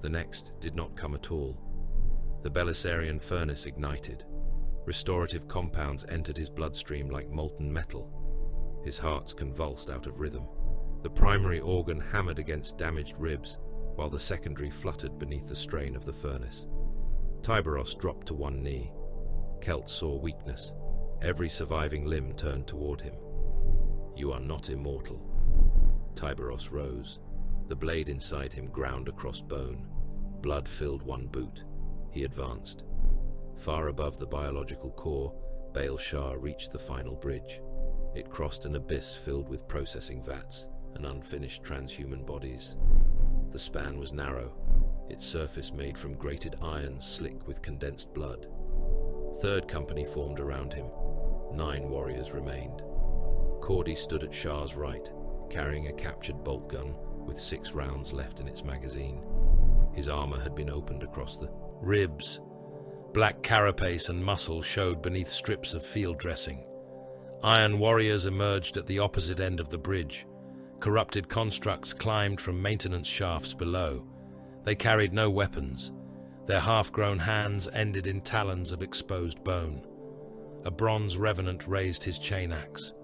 The next did not come at all. The Belisarian furnace ignited. Restorative compounds entered his bloodstream like molten metal. His hearts convulsed out of rhythm. The primary organ hammered against damaged ribs, while the secondary fluttered beneath the strain of the furnace. Tyberos dropped to one knee. Kelt saw weakness. Every surviving limb turned toward him. "You are not immortal." Tyberos rose. The blade inside him ground across bone. Blood filled one boot. He advanced. Far above the biological core, Baal Shah reached the final bridge. It crossed an abyss filled with processing vats and unfinished transhuman bodies. The span was narrow, its surface made from grated iron slick with condensed blood. Third company formed around him. 9 warriors remained. Cordy stood at Shah's right, carrying a captured bolt gun with 6 rounds left in its magazine. His armor had been opened across the ribs. Black carapace and muscle showed beneath strips of field dressing. Iron warriors emerged at the opposite end of the bridge. Corrupted constructs climbed from maintenance shafts below. They carried no weapons. Their half-grown hands ended in talons of exposed bone. A bronze revenant raised his chain axe.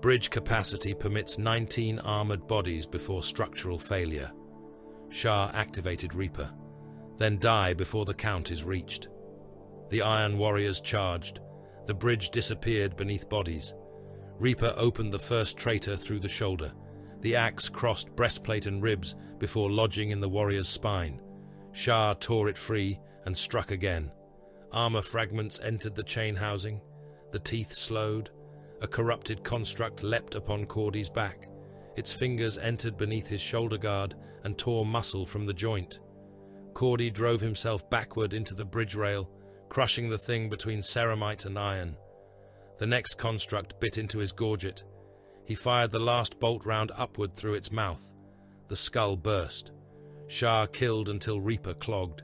Bridge capacity permits 19 armored bodies before structural failure. Shah activated Reaper, then die before the count is reached. The Iron Warriors charged. The bridge disappeared beneath bodies. Reaper opened the first traitor through the shoulder. The axe crossed breastplate and ribs before lodging in the warrior's spine. Shah tore it free and struck again. Armor fragments entered the chain housing. The teeth slowed. A corrupted construct leapt upon Cordy's back. Its fingers entered beneath his shoulder guard and tore muscle from the joint. Cordy drove himself backward into the bridge rail, crushing the thing between ceramite and iron. The next construct bit into his gorget. He fired the last bolt round upward through its mouth. The skull burst. Shah killed until Reaper clogged.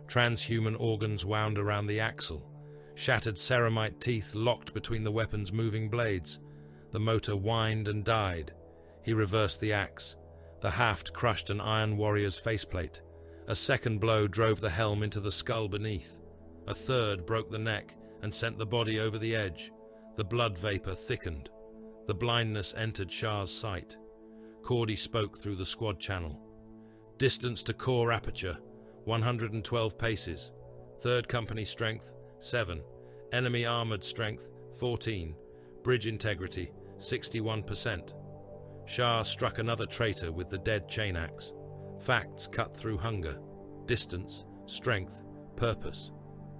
Transhuman organs wound around the axle. Shattered ceramite teeth locked between the weapon's moving blades. The motor whined and died. He reversed the axe. The haft crushed an Iron Warrior's faceplate. A second blow drove the helm into the skull beneath. A third broke the neck and sent the body over the edge. The blood vapor thickened. The blindness entered Shah's sight. Cordy spoke through the squad channel. Distance to core aperture, 112 paces. Third company strength, 7. Enemy armored strength, 14. Bridge integrity, 61%. Shah struck another traitor with the dead chain axe. Facts cut through hunger. Distance, strength, purpose.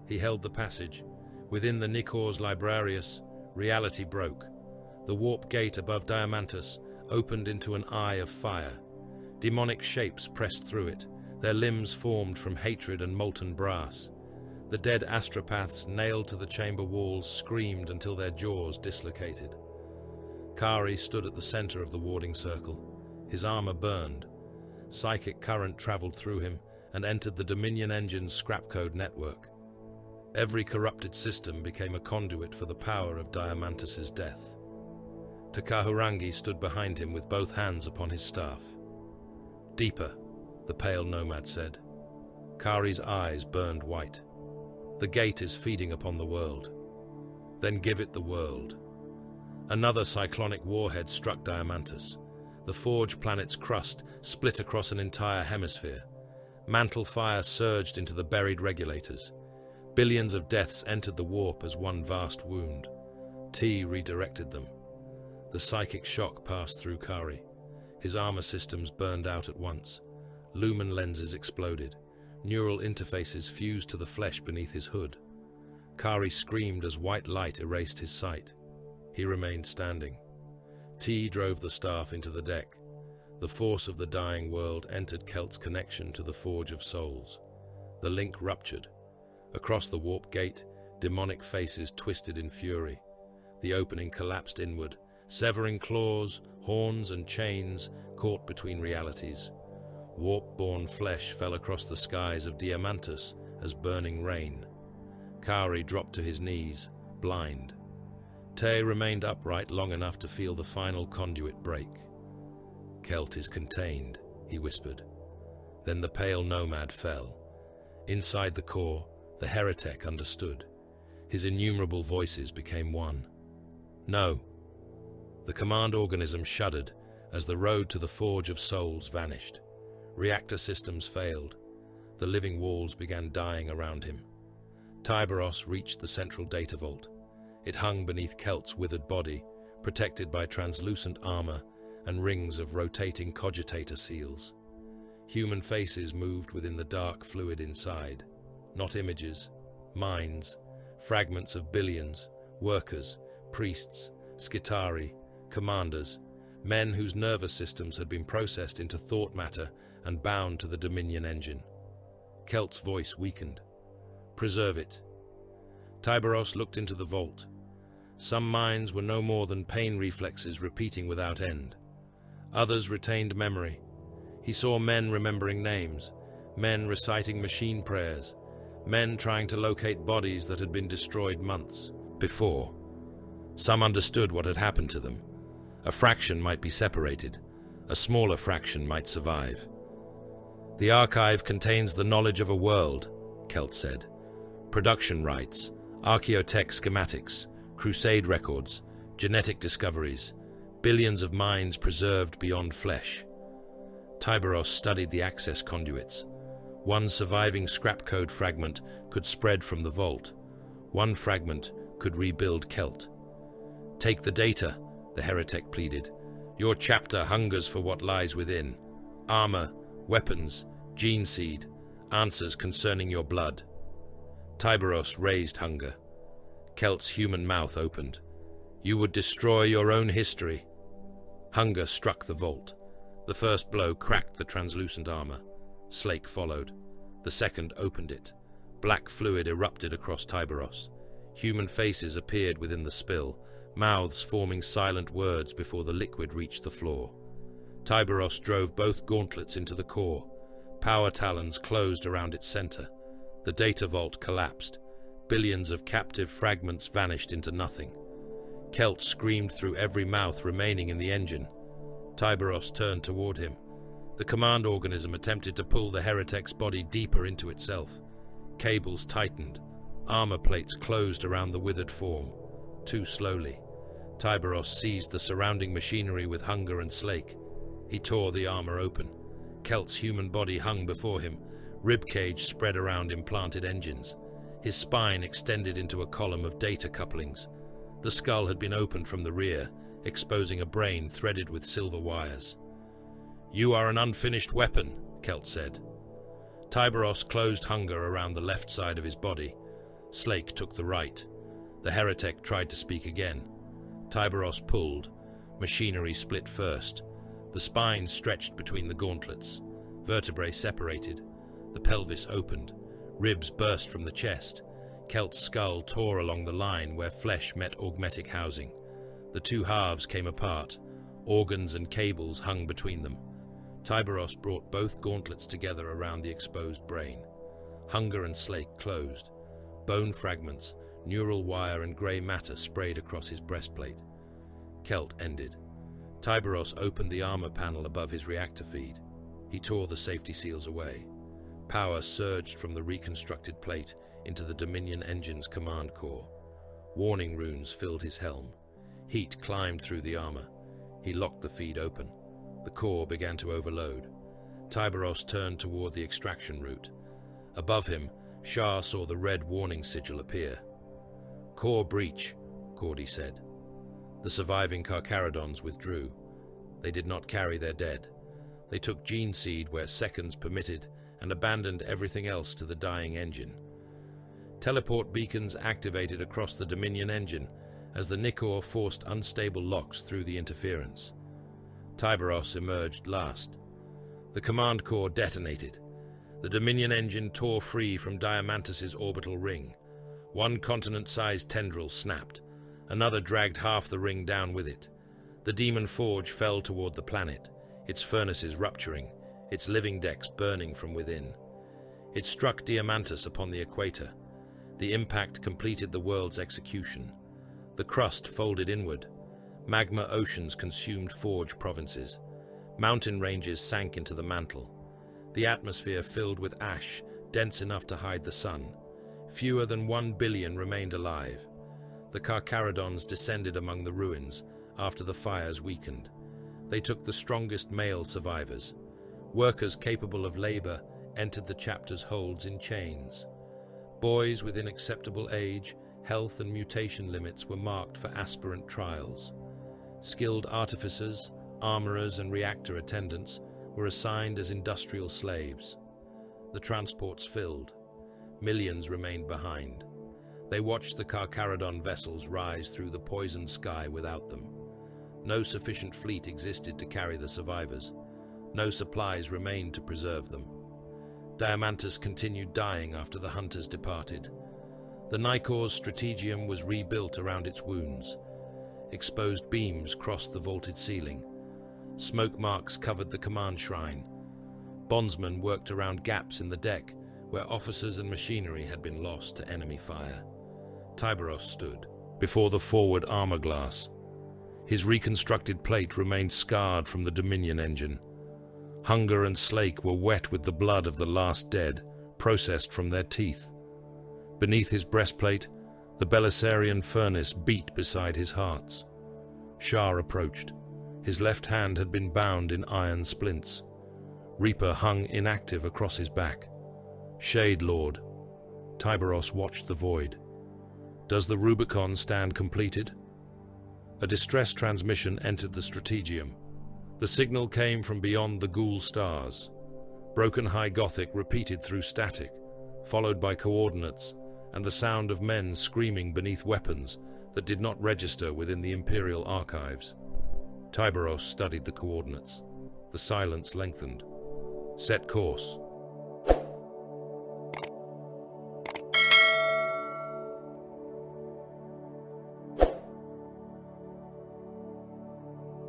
He held the passage. Within the Nicors Librarius, reality broke. The warp gate above Diamantus opened into an eye of fire. Demonic shapes pressed through it, their limbs formed from hatred and molten brass. The dead astropaths nailed to the chamber walls screamed until their jaws dislocated. Kari stood at the center of the warding circle. His armor burned. Psychic current traveled through him and entered the Dominion engine's scrap code network. Every corrupted system became a conduit for the power of Diamantus's death. Takahurangi stood behind him with both hands upon his staff. "Deeper," the pale nomad said. Kari's eyes burned white. "The gate is feeding upon the world. Then give it the world." Another cyclonic warhead struck Diamantus. The Forge planet's crust split across an entire hemisphere. Mantle fire surged into the buried regulators. Billions of deaths entered the warp as one vast wound. T redirected them. The psychic shock passed through Kari. His armor systems burned out at once. Lumen lenses exploded. Neural interfaces fused to the flesh beneath his hood. Kari screamed as white light erased his sight. He remained standing. T drove the staff into the deck. The force of the dying world entered Kelt's connection to the Forge of Souls. The link ruptured. Across the warp gate, demonic faces twisted in fury. The opening collapsed inward, severing claws, horns, and chains caught between realities. Warp-born flesh fell across the skies of Diamantus as burning rain. Kari dropped to his knees, blind. Te remained upright long enough to feel the final conduit break. "Kelt is contained," he whispered. Then the pale nomad fell. Inside the core, the Heretek understood. His innumerable voices became one. "No." The command organism shuddered as the road to the Forge of Souls vanished. Reactor systems failed. The living walls began dying around him. Tyberos reached the central data vault. It hung beneath Kelt's withered body, protected by translucent armor and rings of rotating cogitator seals. Human faces moved within the dark fluid inside. Not images, minds, fragments of billions, workers, priests, Skitarii, commanders, men whose nervous systems had been processed into thought matter and bound to the Dominion engine. Kelt's voice weakened. "Preserve it." Tyberos looked into the vault. Some minds were no more than pain reflexes repeating without end. Others retained memory. He saw men remembering names, men reciting machine prayers, men trying to locate bodies that had been destroyed months before. Some understood what had happened to them. A fraction might be separated. A smaller fraction might survive. "The archive contains the knowledge of a world," Kelt said. "Production rights, archaeotech schematics, crusade records, genetic discoveries, billions of minds preserved beyond flesh." Tyberos studied the access conduits. One surviving scrap code fragment could spread from the vault. One fragment could rebuild Kelt. "Take the data," the Heretek pleaded. "Your chapter hungers for what lies within. Armor, weapons, gene seed, answers concerning your blood." Tyberos raised hunger. Kelt's human mouth opened. "You would destroy your own history." Hunger struck the vault. The first blow cracked the translucent armor. Slake followed. The second opened it. Black fluid erupted across Tyberos. Human faces appeared within the spill, mouths forming silent words before the liquid reached the floor. Tyberos drove both gauntlets into the core. Power talons closed around its center. The data vault collapsed. Billions of captive fragments vanished into nothing. Kelt screamed through every mouth remaining in the engine. Tyberos turned toward him. The command organism attempted to pull the Heretek's body deeper into itself. Cables tightened. Armor plates closed around the withered form. Too slowly. Tyberos seized the surrounding machinery with hunger and slake. He tore the armor open. Kelt's human body hung before him. Ribcage spread around implanted engines. His spine extended into a column of data couplings. The skull had been opened from the rear, exposing a brain threaded with silver wires. "You are an unfinished weapon," Kelt said. Tyberos closed hunger around the left side of his body. Slake took the right. The Heretek tried to speak again. Tyberos pulled. Machinery split first. The spine stretched between the gauntlets. Vertebrae separated. The pelvis opened. Ribs burst from the chest. Kelt's skull tore along the line where flesh met augmetic housing. The two halves came apart. Organs and cables hung between them. Tyberos brought both gauntlets together around the exposed brain. Hunger and Slake closed. Bone fragments, neural wire and grey matter sprayed across his breastplate. Kelt ended. Tyberos opened the armor panel above his reactor feed. He tore the safety seals away. Power surged from the reconstructed plate into the Dominion engine's command core. Warning runes filled his helm. Heat climbed through the armor. He locked the feed open. The core began to overload. Tyberos turned toward the extraction route. Above him, Shah saw the red warning sigil appear. "Core breach," Cordy said. The surviving Carcharodons withdrew. They did not carry their dead. They took gene seed where seconds permitted and abandoned everything else to the dying engine. Teleport beacons activated across the Dominion engine as the Nikor forced unstable locks through the interference. Tyberos emerged last. The command core detonated. The Dominion engine tore free from Diamantis' orbital ring. One continent-sized tendril snapped. Another dragged half the ring down with it. The Demon Forge fell toward the planet, its furnaces rupturing, its living decks burning from within. It struck Diamantis upon the equator. The impact completed the world's execution. The crust folded inward. Magma oceans consumed Forge provinces. Mountain ranges sank into the mantle. The atmosphere filled with ash, dense enough to hide the sun. Fewer than 1 billion remained alive. The Carcharodons descended among the ruins after the fires weakened. They took the strongest male survivors. Workers capable of labor entered the chapter's holds in chains. Boys within acceptable age, health and mutation limits were marked for aspirant trials. Skilled artificers, armorers and reactor attendants were assigned as industrial slaves. The transports filled. Millions remained behind. They watched the Carcharodon vessels rise through the poisoned sky without them. No sufficient fleet existed to carry the survivors. No supplies remained to preserve them. Diamantis continued dying after the hunters departed. The Nikor's strategium was rebuilt around its wounds. Exposed beams crossed the vaulted ceiling. Smoke marks covered the command shrine. Bondsmen worked around gaps in the deck where officers and machinery had been lost to enemy fire. Tyberos stood before the forward armor glass. His reconstructed plate remained scarred from the Dominion engine. Hunger and Slake were wet with the blood of the last dead, processed from their teeth. Beneath his breastplate, the Belisarian furnace beat beside his hearts. Shah approached. His left hand had been bound in iron splints. Reaper hung inactive across his back. Shade Lord. Tyberos watched the void. Does the Rubicon stand completed? A distress transmission entered the strategium. The signal came from beyond the Ghoul stars. Broken High Gothic repeated through static, followed by coordinates, and the sound of men screaming beneath weapons that did not register within the Imperial archives. Tyberos studied the coordinates. The silence lengthened. Set course.